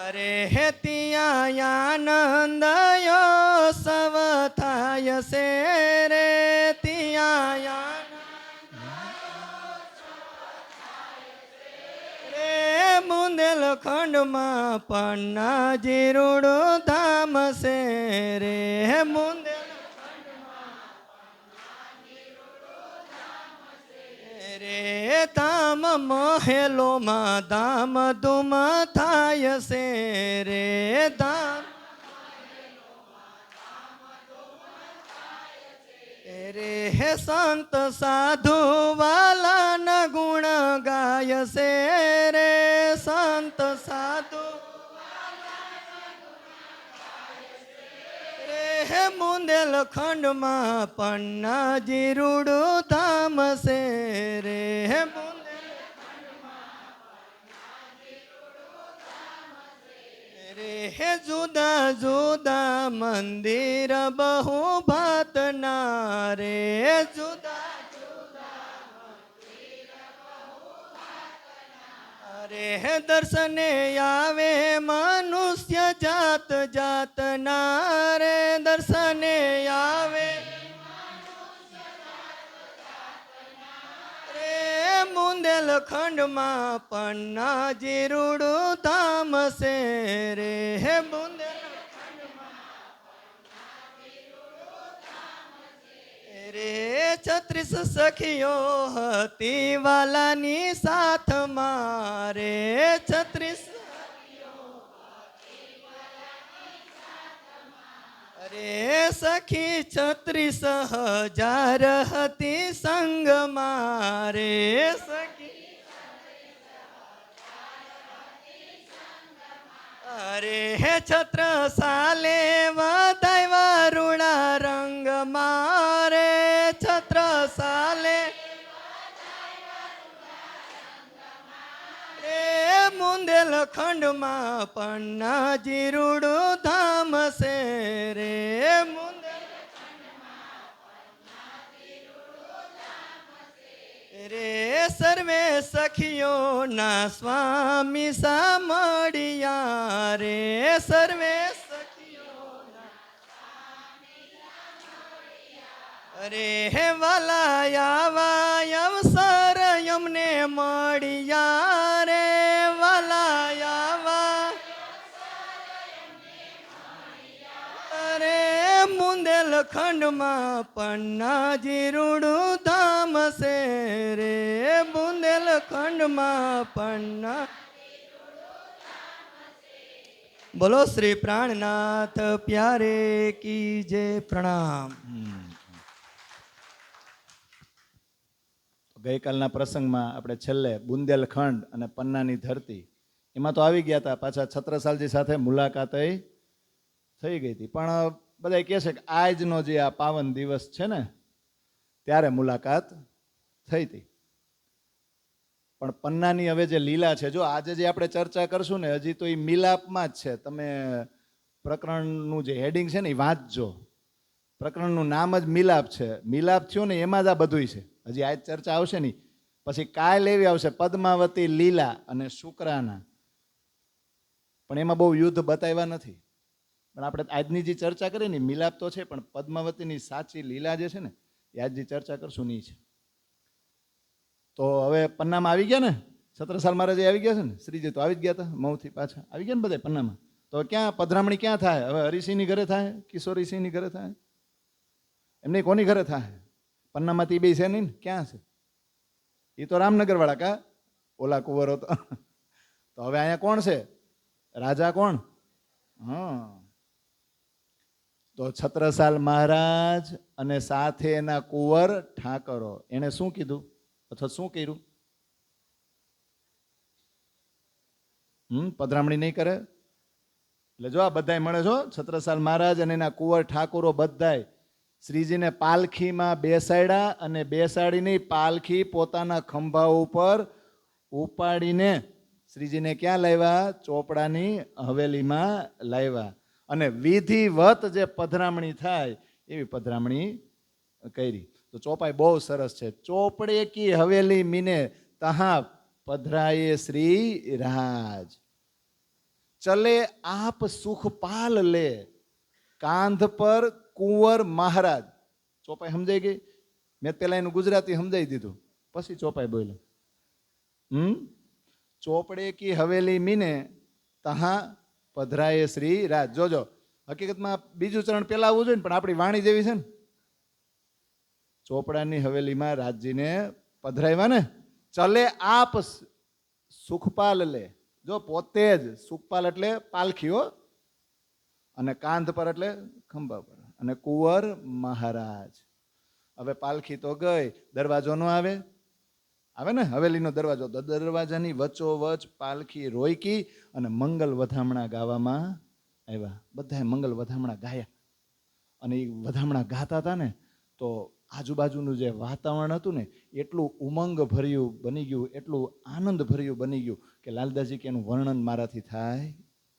અરે હે ત્યાં આનંદયો સવ થાય છે રે. ત્યાં બુંદેલખંડમાં પન્ના જીરુડો ધામ છે રે. રે ધામ મહેલોમાં ધામ ધૂમ થાય છે રે. ધામ રે સંત સાધુ વાલાના ગુણ ગાય છે રે. સંત સાધુ રે બુંદેલખંડમાં પન્ના જીરુડો ધામ છે રે. રે જુદા જુદા મંદિર બહુ ભાતના રે. જુદા રે દર્શને આવે મનુષ્ય જાત જાતના રે. દર્શને આવે બુંદેલખંડમાં પન્નાજી રૂડું ધામ છે રે. હે રે 36 સખીઓ હતી વાલાની સાથમાં રે. 36 અરે સખી 36,000 હતી સંગમાં રે. સખી અરે છત્રસાલે વધાવ્યા રૂડા રંગ મારે. છત્રસાલે બુંદેલખંડમાં પન્નાજી રૂડું ધામ છે રે. રે સર્વે સખીઓના સ્વામી સામળિયા રે. સર્વે અરે વાલાયા અવસર અમને મળ્યા રે. વાલાયા અરે બુંદેલખંડમાં પન્નાજી રૂડું ધામ છે રે. બુંદેલખંડમાં પન્ના. બોલો શ્રી પ્રાણનાથ પ્યારે કી જય. પ્રણામ. ગઈકાલના પ્રસંગમાં આપણે છેલ્લે બુંદેલખંડ અને પન્નાની ધરતી એમાં તો આવી ગયા હતા. પાછા છત્રસાલજી સાથે મુલાકાત થઈ ગઈ હતી. પણ બધા કહે છે કે આજનો જે આ પાવન દિવસ છે ને ત્યારે મુલાકાત થઈ હતી. પણ પન્નાની હવે જે લીલા છે, જો આજે જે આપણે ચર્ચા કરશું ને હજી તો એ મિલાપમાં જ છે. તમે પ્રકરણનું જે હેડિંગ છે ને એ વાંચજો. પ્રકરણનું નામ જ મિલાપ છે. મિલાપ થયો ને એમાં જ આ બધું છે. હજી આજ ચર્ચા આવશે નહીં. પછી કાલ એવી આવશે પદ્માવતી લીલા અને શુક્રાના, પણ એમાં બહુ યુદ્ધ બતાવ્યા નથી. પણ આપણે આજની જે ચર્ચા કરી ને મિલાપ તો છે, પણ પદ્માવતીની સાચી લીલા જે છે ને એ આજ જે ચર્ચા કરશું નહીં છે. તો હવે પન્નામાં આવી ગયા ને, છત્રસાલ મહારાજ આવી ગયા છે ને, શ્રીજી તો આવી જ ગયા હતા મઉથી પાછા આવી ગયા ને બધા પન્નામાં. તો ક્યાં પધરામણી ક્યાં થાય હવે? હરિસિંહની ઘરે થાય, કિશોરીસિંહની ઘરે થાય, એમની કોની ઘરે થાય? પન્નામાંથી બે છે નહીં ને, ક્યાં છે? એ તો રામનગર વાળા કા ઓલા કુંવરો તો. તો હવે અહીંયા કોણ છે રાજા? કોણ? હા, તો છત્રસાલ મહારાજ અને સાથે એના કુંવર ઠાકરો. એને શું કીધું અથવા શું કર્યું? પધરામણી નહીં કરે એટલે જો આ બધાય મળે છો. છત્રસાલ મહારાજ અને એના કુંવર ઠાકોરો બધાય શ્રીજીને પાલખીમાં બેસાડ્યા અને બેસાડીને પાલખી પોતાના ખંભા ઉપર ઉપાડીને શ્રીજીને ક્યાં લાવ્યા? ચોપડાની હવેલીમાં લાવ્યા. અને વિધિવત જે પધરામણી થાય એવી પધરામણી કરી. તો ચોપાઈ બહુ સરસ છે. ચોપડે કી હવેલી મીને તહા પધરાયે શ્રી રાજ, ચલે આપ સુખપાલ લે, કાંધ પર કુંવર મહારાજ. ચોપાઈ સમજાઈ ગઈ? મેં પેલા એનું ગુજરાતી સમજાવી દીધું, પછી ચોપાઈ બોલ્યો. ચોપડે કી હવેલી મીને તહા પધરાયે શ્રી રાજ. જોજો, હકીકતમાં બીજું ચરણ પેલા આવવું જોઈએ ને, પણ આપણી વાણી જેવી છે ને. ચોપડાની હવેલીમાં રાજજીને પધરાવ્યા ને. ચલે આપ સુખપાલ લે, જો પોતે જ સુખપાલ એટલે પાલખીઓ, અને કાંધ પર એટલે ખંભા પર, અને કુંવર મહારાજ. હવે પાલખી તો ગઈ, દરવાજો નો આવે? આવે ને હવેલીનો દરવાજો. તો દરવાજાની વચ્ચોવચ પાલખી રોયકી અને મંગલ વધામણા ગાવામાં આવ્યા. બધાએ મંગલ વધામણા ગાયા. અને એ વધામણા ગાતા હતા ને તો આજુબાજુનું જે વાતાવરણ હતું ને એટલું ઉમંગ ભર્યું બની ગયું, એટલું આનંદ ભર્યું બની ગયું કે લાલદાસજી કે એનું વર્ણન મારાથી થાય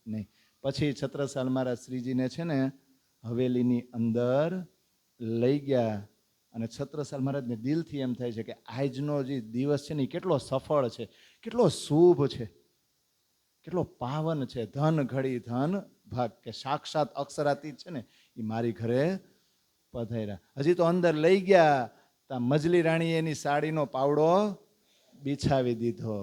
નહીં. પછી છત્રસાલ મહારાજ શ્રીજીને છે ને હવેલીની અંદર લઈ ગયા. અને છત્રસાલ મહારાજને દિલથી એમ થાય છે કે આજનો જે દિવસ છે ને એ કેટલો સફળ છે, કેટલો શુભ છે, કેટલો પાવન છે. ધન ઘડી ધન ભાગ, કે સાક્ષાત અક્ષરાતીત છે ને એ મારી ઘરે પધાર્યા. હજી તો અંદર લઈ ગયા તા મજલી રાણી એની સાડીનો પાવડો બિછાવી દીધો.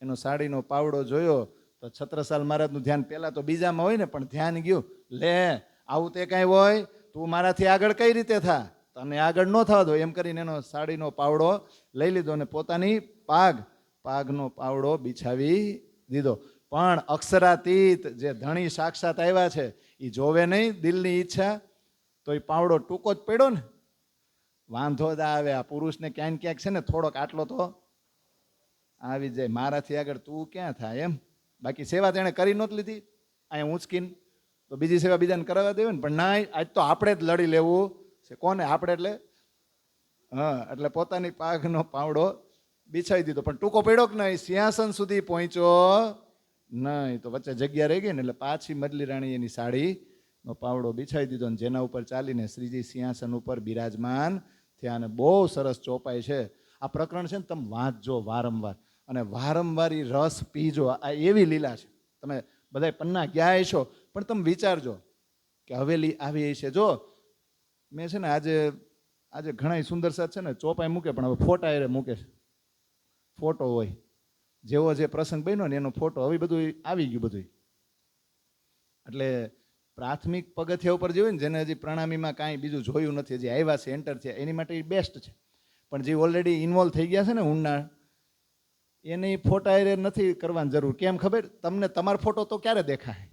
એનો સાડીનો પાવડો જોયો તો છત્રસાલ મહારાજનું ધ્યાન પહેલા તો બીજામાં હોય ને, પણ ધ્યાન ગયું, લે આવું તે કાંઈ હોય, તું મારાથી આગળ કઈ રીતે થા, તને આગળ ન થવા દો, એમ કરીને એનો સાડીનો પાવડો લઈ લીધો અને પોતાની પાગનો પાવડો બિછાવી દીધો. પણ અક્ષરાતીત જે ધણી સાક્ષાત આવ્યા છે એ જોવે નહીં દિલની ઈચ્છા, તો એ પાવડો ટૂંકો જ પડ્યો ને, વાંધો જ આવે. આ પુરુષને ક્યાંક ક્યાંક છે ને થોડોક આટલો તો આવી જાય, મારાથી આગળ તું ક્યાં થાય એમ. બાકી સેવા તેણે કરી નહોતી લીધી અહીંયા ઊંચકીને, તો બીજી સેવા બીજાને કરાવવા દેવે ને, પણ ના, આજ તો આપણે જ લડી લેવું છે. કોને? આપણે એટલે એટલે પોતાની પાઘનો પાવડો બિછાવી દીધો. પણ ટૂંકો પડ્યો કે નહીં, સિંહાસન સુધી પહોંચ્યો નહીં, તો વચ્ચે જગ્યા રહી ગઈ ને, એટલે પાછી મદલી રાણી એની સાડીનો પાવડો બિછાવી દીધો અને જેના ઉપર ચાલીને શ્રીજી સિંહાસન ઉપર બિરાજમાન થયા. અને બહુ સરસ ચોપાઈ છે આ પ્રકરણ છે ને, તમે વાંચજો વારંવાર અને વારંવાર એ રસ પીજો. આ એવી લીલા છે. તમે બધા પન્ના ગયા છો, પણ તમે વિચારજો કે હવેલી આવી છે. જો મેં છે ને આજે ઘણા સુંદર સાથ છે ને ચોપાઈ મૂકે, પણ હવે ફોટા એ મૂકે છે. ફોટો હોય જેવો જે પ્રસંગ બન્યો ને એનો ફોટો, હવે બધું આવી ગયું બધું. એટલે પ્રાથમિક પગથિયા ઉપર જોયું ને, જેને હજી પ્રણામીમાં કાંઈ બીજું જોયું નથી, હજી આવ્યા છે, એન્ટર થયા, એની માટે એ બેસ્ટ છે. પણ જે ઓલરેડી ઇન્વોલ્વ થઈ ગયા છે ને ઊંડાણ, એને ફોટા એ નથી કરવાની જરૂર. કેમ ખબર? તમને તમારો ફોટો તો ક્યારે દેખાય?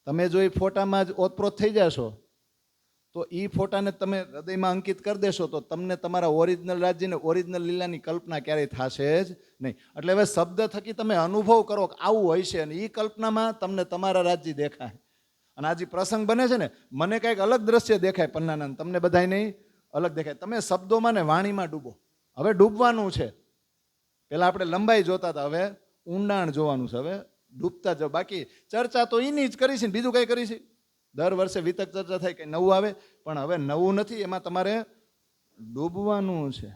તમે જો એ ફોટામાં જ ઓતપ્રોત થઈ જશો તો એ ફોટાને તમે હૃદયમાં અંકિત કરી દેશો તો તમને તમારા ઓરિજિનલ રાજ્યને ઓરિજિનલ લીલાની કલ્પના ક્યારેય થશે જ નહીં. એટલે હવે શબ્દ થકી તમે અનુભવ કરો કે આવું હોય છે, અને એ કલ્પનામાં તમને તમારા રાજ્ય દેખાય. અને આ જે પ્રસંગ બને છે ને, મને કંઈક અલગ દ્રશ્ય દેખાય પન્નાના, તમને બધાય નહીં અલગ દેખાય. તમે શબ્દોમાં ને વાણીમાં ડૂબો. હવે ડૂબવાનું છે. પહેલાં આપણે લંબાઈ જોતા હતા, હવે ઊંડાણ જોવાનું છે. હવે ડૂબતા જાઓ. બાકી ચર્ચા તો એની જ કરી છે ને, બીજું કંઈ કરી છે? દર વર્ષે વિતક ચર્ચા થાય, કંઈ નવું આવે, પણ હવે નવું નથી, એમાં તમારે ડૂબવાનું છે.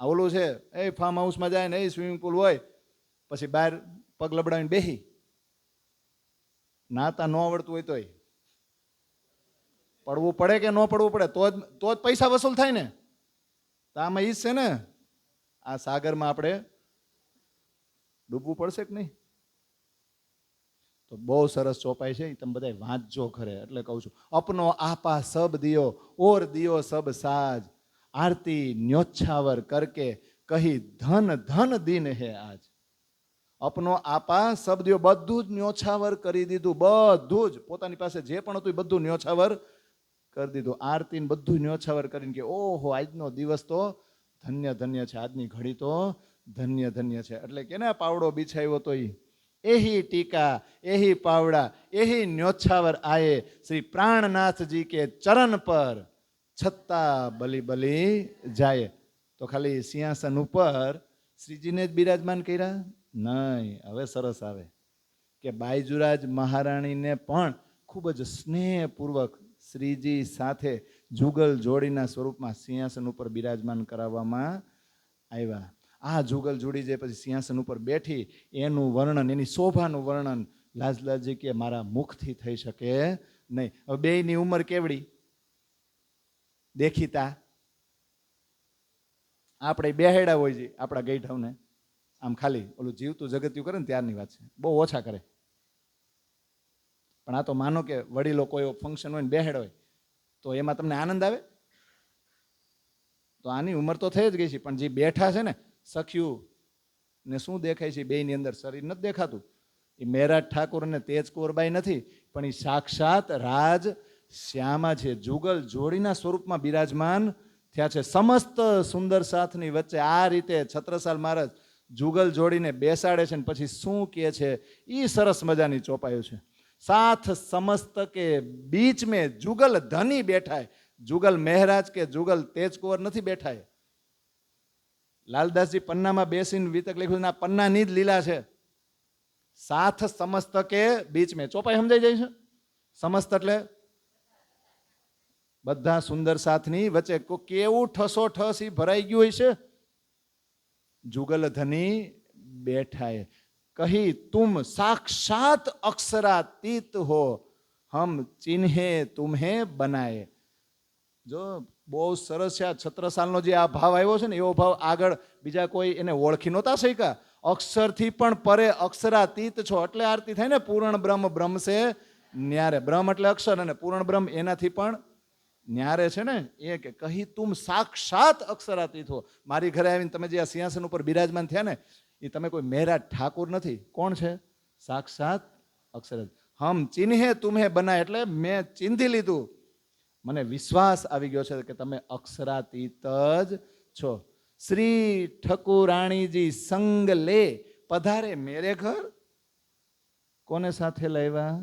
આ ઓલું છે, એ ફાર્મ હાઉસમાં જાય ને, એ સ્વિમિંગ પુલ હોય, પછી બહાર પગ લબડાવીને બેહી, નાતા ન આવડતું હોય તોય પડવું પડે કે ન પડવું પડે, તો જ પૈસા વસૂલ થાય ને. તો આમાં ઈ જ છે ને, આ સાગરમાં આપણે ડૂબવું પડશે કે નહીં? તો બહુ સરસ ચોપાઈ છે, તમે બધા વાંચજો ખરે. એટલે કહું છું, અપનો આપા સબ દિયો ઓર દિયો સબ સાજ, આરતી ન્યોચ્છાવર કરકે કહી ધન ધન દિન હે આજ. અપનો આપા સબ દિયો, બધું જ ન્યોછાવર કરી દીધું, બધું જ પોતાની પાસે જે પણ હતું એ બધું ન્યોછાવર કરી દીધું. આરતી ને બધું ન્યોછાવર કરીને કે ઓહો, આજનો દિવસ તો ધન્ય ધન્ય છે, આજની ઘડી તો ધન્ય ધન્ય છે. એટલે કે ને પાવડો બિછાવ્યો તો એહી ટીકા એહી પાવડા એહી ન્યોછાવર આયે શ્રી પ્રાણનાથજી કે ચરણ પર છત્તા બલી બલી જાય. તો ખાલી સિંહાસન ઉપર શ્રીજીને જ બિરાજમાન કર્યા નહીં. હવે સરસ આવે કે બાયજુરાજ મહારાણીને પણ ખૂબ જ સ્નેહપૂર્વક શ્રીજી સાથે જુગલ જોડીના સ્વરૂપમાં સિંહાસન ઉપર બિરાજમાન કરાવવામાં આવ્યા. આ જુગલ જોડી જે પછી સિંહાસન ઉપર બેઠી, એનું વર્ણન, એની શોભાનું વર્ણન લાજલાજી કે મારા મુખથી થઈ શકે નહીં. હવે બેયની ઉંમર કેવડી દેખીતા? આપણે બેહેડા હોય છે આપણા ગઈઠાવને, આમ ખાલી ઓલું જીવતું જગત્યું કરે ને ત્યારની વાત છે, બહુ ઓછા કરે. પણ આ તો માનો કે વડીલો કોઈ ફંક્શન હોય ને બેહેડ હોય, તો એમાં તમને આનંદ આવે. તો આની ઉંમર તો થઈ જ ગઈ છે, પણ જે બેઠા છે ને સખ્યું ને શું દેખાય છે? બેયની અંદર શરીર નથી દેખાતું. એ મેરાજ ઠાકોર અને તેજ કુંવરબાઈ નથી, પણ એ સાક્ષાત રાજ શ્યામા છે, જુગલ જોડીના સ્વરૂપમાં બિરાજમાન થયા છે. સમસ્ત સુંદર સાથની વચ્ચે આ રીતે છત્રસાલ મહારાજ જુગલ જોડીને બેસાડે છે, ને પછી શું કહે છે એ સરસ મજાની ચોપાયું છે. साथ समस्त के बीच में जुगल धनी बैठा है. जुगल महराज के जुगल तेज कुंवर नहीं बैठा है. लालदास जी पन्ना में बेसीने वितक लिख्યું ના પન્નાની જ લીલા છે. સાથ સમસ્ત કે બીચ में ચોપાઈ સમજાઈ જાય છે. સમસ્ત એટલે બધા સુંદર સાથની વચ્ચે કેવું ઠસોઠસ ઈ ભરાઈ ગયું હોય છે. जुगल धनी बैठा है. कही तुम साक्षात अक्षरातीत हो, हम चिन्हे तुम्हें बनाए. जो બહુ સરસ છે. આ છત્રસાલનો જે આ ભાવ આવ્યો છે ને એવો ભાવ આગળ બીજા કોઈ એને ઓળખી નહોતા શક્યા. અક્ષરથી પણ પરે અક્ષરાતીત છો એટલે આરતી થાય ને, પૂર્ણ બ્રહ્મ બ્રહ્મ છે ન્યારે. બ્રહ્મ એટલે અક્ષર અને પૂર્ણ બ્રહ્મ એનાથી પણ ન્યારે છે ને. એ કે કહી તુમ સાક્ષાત અક્ષરાતીત હો. મારી ઘરે આવીને તમે જે આ સિંહાસન ઉપર બિરાજમાન થયા ને એ તમે કોઈ મહેરાજ ઠાકુર નથી. કોણ છે? સાક્ષાત અક્ષર. હમ ચિહ્ને તુમ્હે બના એટલે મેં ચિંધી લીધું, મને વિશ્વાસ આવી ગયો છે કે તમે અક્ષરાતીત જ છો. શ્રી ઠકુરાણીજી સંગ લે પધારે મેરે ઘર. કોને સાથે લાવ્યા?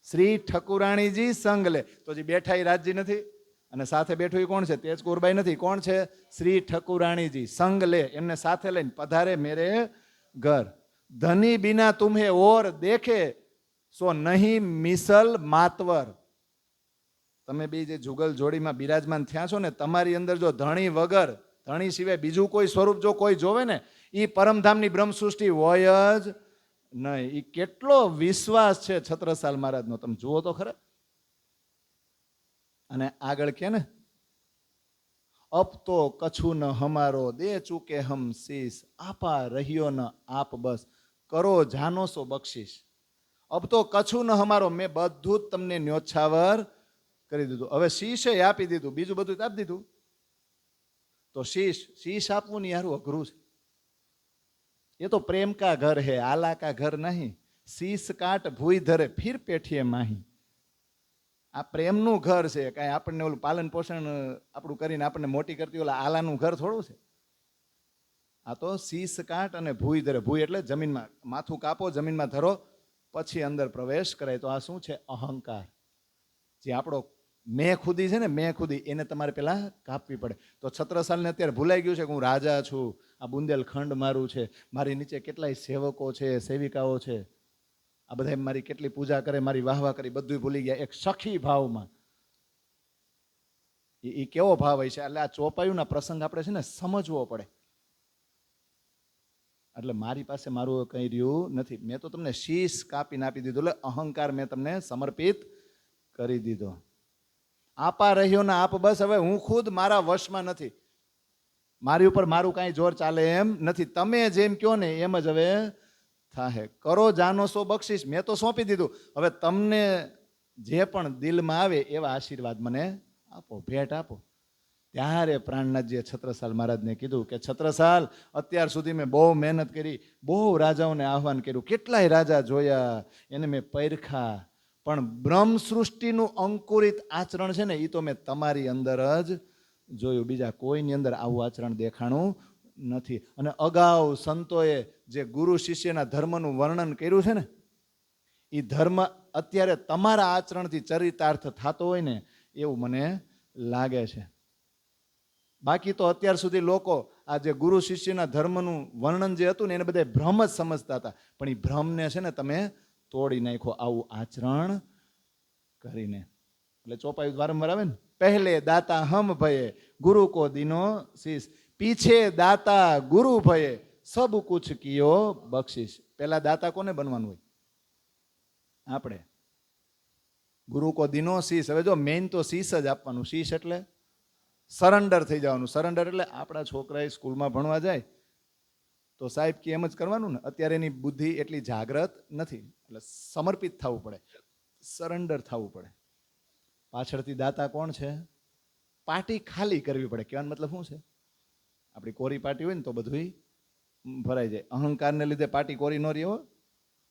શ્રી ઠકુરાણીજી સંગ લે. તો જે બેઠા એ રાજજી નથી અને સાથે બેઠું એ કોણ છે? તેજ કુરબાઈ નથી. કોણ છે? શ્રી ઠકુરાણીજી સંગ લે, એમને સાથે લઈને પધારે મેરે ઘર. ધની બિના તુમ્હે ઓર દેખે સો નહીં મિસલ માતવર. તમે બી જે જુગલ જોડીમાં બિરાજમાન થયા છો ને, તમારી અંદર જો ધણી વગર, ધણી સિવાય બીજું કોઈ સ્વરૂપ જો કોઈ જોવે ને એ પરમધામની બ્રહ્મ સૃષ્ટિ હોય જ નહીં. એ કેટલો વિશ્વાસ છે છત્રસાલ મહારાજનો, તમે જુઓ તો ખરા. અને આગળ કે ને, અબ તો કછું ન હમારો દે ચૂકે હમ શીશ, આપા રહ્યો ન આપ બસ કરો જાનો સો બક્ષિસ. અબ તો કછું ન હમારો, મેં બધું જ તમને ન્યોછાવર કરી દીધું. હવે શીશે આપી દીધું, બીજું બધું આપી દીધું. તો શીશ આપવું ને યારું અઘરું છે. એ તો પ્રેમ કા ઘર હે, આલા કા ઘર નહીં. શીશ કાટ ભૂઈ ધરે ફિર પેઠીએ માહી. આ પ્રેમનું ઘર છે. કાંઈ આપણને ઓલું પાલન પોષણ આપણું કરીને આપણને મોટી કરતી ઓલા આલાનું ઘર થોડું છે. આ તો શીશ કાટ અને ભૂઈ ધરે. ભૂઈ એટલે જમીનમાં, માથું કાપો, જમીનમાં ધરો, પછી અંદર પ્રવેશ કરાય. તો આ શું છે? અહંકાર. જે આપણો મેં ખુદી છે ને, મેં ખુદી, એને તમારે પેલા કાપવી પડે. તો છત્રસાલને અત્યારે ભૂલાઈ ગયું છે કે હું રાજા છું, આ બુંદેલખંડ મારું છે, મારી નીચે કેટલાય સેવકો છે, સેવિકાઓ છે, આ બધા મારી કેટલી પૂજા કરે, મારી વાહવા કરી, બધું ભૂલી ગયા એક સખી ભાવમાં. એ કેવો ભાવ હોય છે? એટલે આ ચોપાયુંના પ્રસંગ આપણે છે ને સમજવો પડે. એટલે મારી પાસે મારું કંઈ રહ્યું નથી, મેં તો તમને શીશ કાપીને આપી દીધું. એટલે અહંકાર મેં તમને સમર્પિત કરી દીધો. આપા રહ્યો ને આપ બસ. હવે હું ખુદ મારા વશમાં નથી, મારી ઉપર મારું કાંઈ જોર ચાલે એમ નથી. તમે જેમ કહો ને એમ જ હવે થાહે. કરો જાનો સો બક્ષિસ, મેં તો સોંપી દીધું. હવે તમને જે પણ દિલમાં આવે એવા આશીર્વાદ મને આપો, ભેટ આપો. ત્યારે પ્રાણનાથજીએ છત્રસાલ મહારાજને કીધું કે છત્રસાલ, અત્યાર સુધી મેં બહુ મહેનત કરી, બહુ રાજાઓને આહવાન કર્યું, કેટલાય રાજા જોયા, એને મેં પરખા, પણ બ્રહ્મ સૃષ્ટિનું અંકુરિત આચરણ છે ને એ તો મેં તમારી અંદર જ જોયું, બીજા કોઈની અંદર આવું આચરણ દેખાણું નથી. અને અગાઉ સંતોએ જે ગુરુ શિષ્યના ધર્મનું વર્ણન કર્યું છે ને, એ ધર્મ અત્યારે તમારા આચરણથી ચરિતાર્થ થતો હોય ને એવું મને લાગે છે. બાકી તો અત્યાર સુધી લોકો આ જે ગુરુ શિષ્યના ધર્મનું વર્ણન જે હતું ને એને બધા ભ્રમ જ સમજતા હતા, પણ એ ભ્રમને છે ને તમે તોડી નાખો આવું આચરણ કરીને. એટલે ચોપાયું વારંવાર આવે ને, પહેલે દાતા હમ ભયે ગુરુ કો દીનો શીશ, પીછે દાતા ગુરુ ભયે સબ કુછ કિયો બક્ષિસ. પહેલા દાતા કોને બનવાનું હોય? આપણે. ગુરુ કો દીનો શીશ. હવે જો મેઇન તો શીશ જ આપવાનું. શીશ એટલે સરેન્ડર થઈ જવાનું. સરેન્ડર એટલે આપણા છોકરાએ સ્કૂલમાં ભણવા જાય તો સાહેબ કે એમ જ કરવાનું ને. અત્યારે એની બુદ્ધિ એટલી જાગ્રત નથી, એટલે સમર્પિત થવું પડે, સરેન્ડર થવું પડે. પાછળથી દાતા કોણ છે? પાટી ખાલી કરવી પડે. કહેવાનો મતલબ શું છે? આપણી કોરી પાટી હોય ને તો બધું ભરાઈ જાય. અહંકારને લીધે પાટી કોરી ન રહી હોય,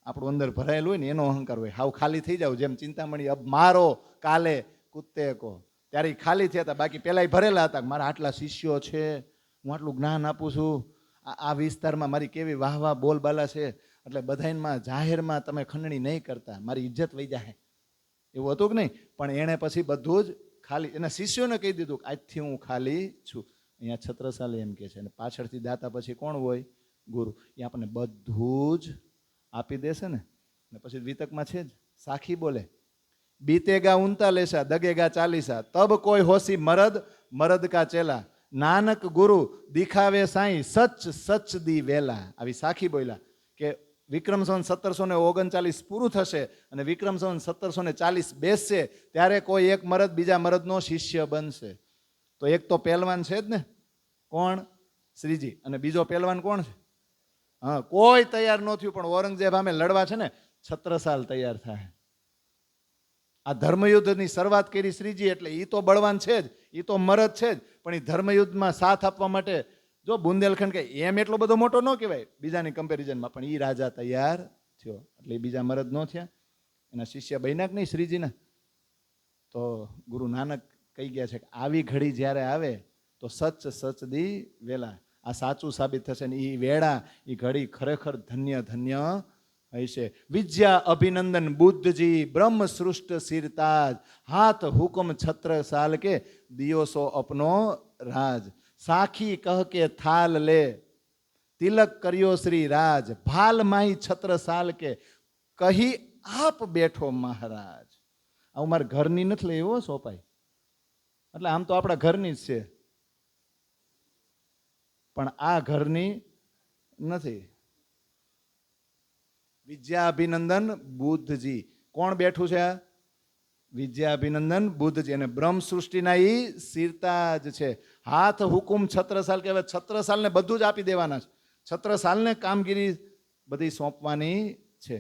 આપણું અંદર ભરાયેલું હોય ને એનો અહંકાર હોય. હાવ ખાલી થઈ જાવ, જેમ ચિંતામણી અબ મારો કાલે કુત્તે કો, ત્યારે ખાલી થયા હતા. બાકી પહેલાં ભરેલા હતા, મારા આટલા શિષ્યો છે, હું આટલું જ્ઞાન આપું છું, આ વિસ્તારમાં મારી કેવી વાહવા બોલબાલા છે, એટલે બધામાં જાહેરમાં તમે ખંડણી નહીં કરતા, મારી ઇજ્જત વહી જાય, એવું હતું કે નહીં? પણ એણે પછી બધું જ ખાલી, એના શિષ્યોને કહી દીધું કે આજથી હું ખાલી છું. અહીંયા છત્રસાલે એમ કે છે. અને પાછળથી દાતા પછી કોણ હોય? ગુરુ. એ આપણને બધું જ આપી દેશે ને. અને પછી વિતકમાં છે જ, સાખી બોલે, बीतेगा 39 दगेगा 40 तब कोई होशी मरद मरद का चेला नानक गुरु दिखावे साई सच सच दी वेला. આવી સાખી બોલ્યા કે વિક્રમ સંવત 1739 પૂરું થશે અને વિક્રમ સંવત 1740 બેસશે ત્યારે કોઈ એક મરદ બીજા મરદનો શિષ્ય બનશે. તો એક તો પહેલવાન છે જ ને, કોણ? શ્રીજી. અને બીજો પહેલવાન કોણ છે? હા, કોઈ તૈયાર ન થયું પણ ઔરંગઝેબ સામે લડવા છે ને છત્રસાલ તૈયાર થાય. આ ધર્મયુદ્ધની શરૂઆત કરી શ્રીજી, એટલે એ તો બળવાન છે જ, એ તો મરદ છે જ, પણ એ ધર્મયુદ્ધમાં સાથ આપવા માટે જો બુંદેલખંડ કે એમ એટલો બધો મોટો ન કહેવાય બીજાની કમ્પેરિઝનમાં, પણ એ રાજા તૈયાર થયો એટલે એ બીજા મરદ ન થયા. એના શિષ્ય બન્યા કે નહીં શ્રીજીના? તો ગુરુ નાનક કહી ગયા છે કે આવી ઘડી જ્યારે આવે તો સચ સચ દી વેલા, આ સાચું સાબિત થશે ને એ વેળા એ ઘડી ખરેખર ધન્ય ધન્ય હશે. વિદ્યા અભિનંદન બુદ્ધજી બ્રહ્મ સૃષ્ટ સિરતાજ, હાથ હુકમ છત્ર સાલ કે દિયો સો અપનો રાજ, સાખી કહ કે થાલ લે તિલક કર્યો શ્રી રાજ, ભાલ માહી છત્ર સાલ કે કહી આપ બેઠો મહારાજ. આવું મારા ઘરની નથી લઈ એવો સોપાઈ, એટલે આમ તો આપણા ઘરની જ છે પણ આ ઘરની નથી. વિદ્યાભિનંદન બુદ્ધજી, કોણ બેઠું છે? વિદ્યાભિનંદન બુદ્ધજી. અને બ્રહ્મ સૃષ્ટિના એ સિરતાજ છે. હાથ હુકુમ છત્રસાલ કે હવે છત્રસાલને બધું જ આપી દેવાના છે, છત્રસાલને કામગીરી બધી સોંપવાની છે.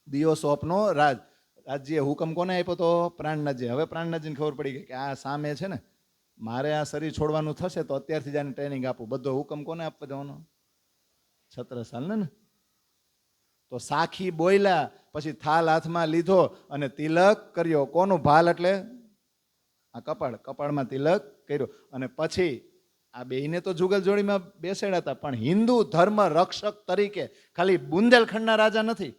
દિયો સોંપનો રાજ, રાજ્ય હુકમ કોને આપ્યો તો? પ્રાણનાથજી. હવે પ્રાણનાથજીને ખબર પડી ગઈ કે આ સામે છે ને મારે આ શરીર છોડવાનું થશે તો અત્યારથી જ આને ટ્રેનિંગ આપું. બધો હુકમ કોને આપવા જવાનો? છત્રસાલને ને. તો સાખી બોયલા, પછી થાલ હાથમાં લીધો અને તિલક કર્યો. કોનું? ભાલ એટલે આ કપાળ, કપાળમાં તિલક કર્યો. અને પછી આ બેયને તો જુગલ જોડીમાં બેસાડ્યા હતા, પણ હિન્દુ ધર્મ રક્ષક તરીકે ખાલી બુંદેલખંડના રાજા નથી,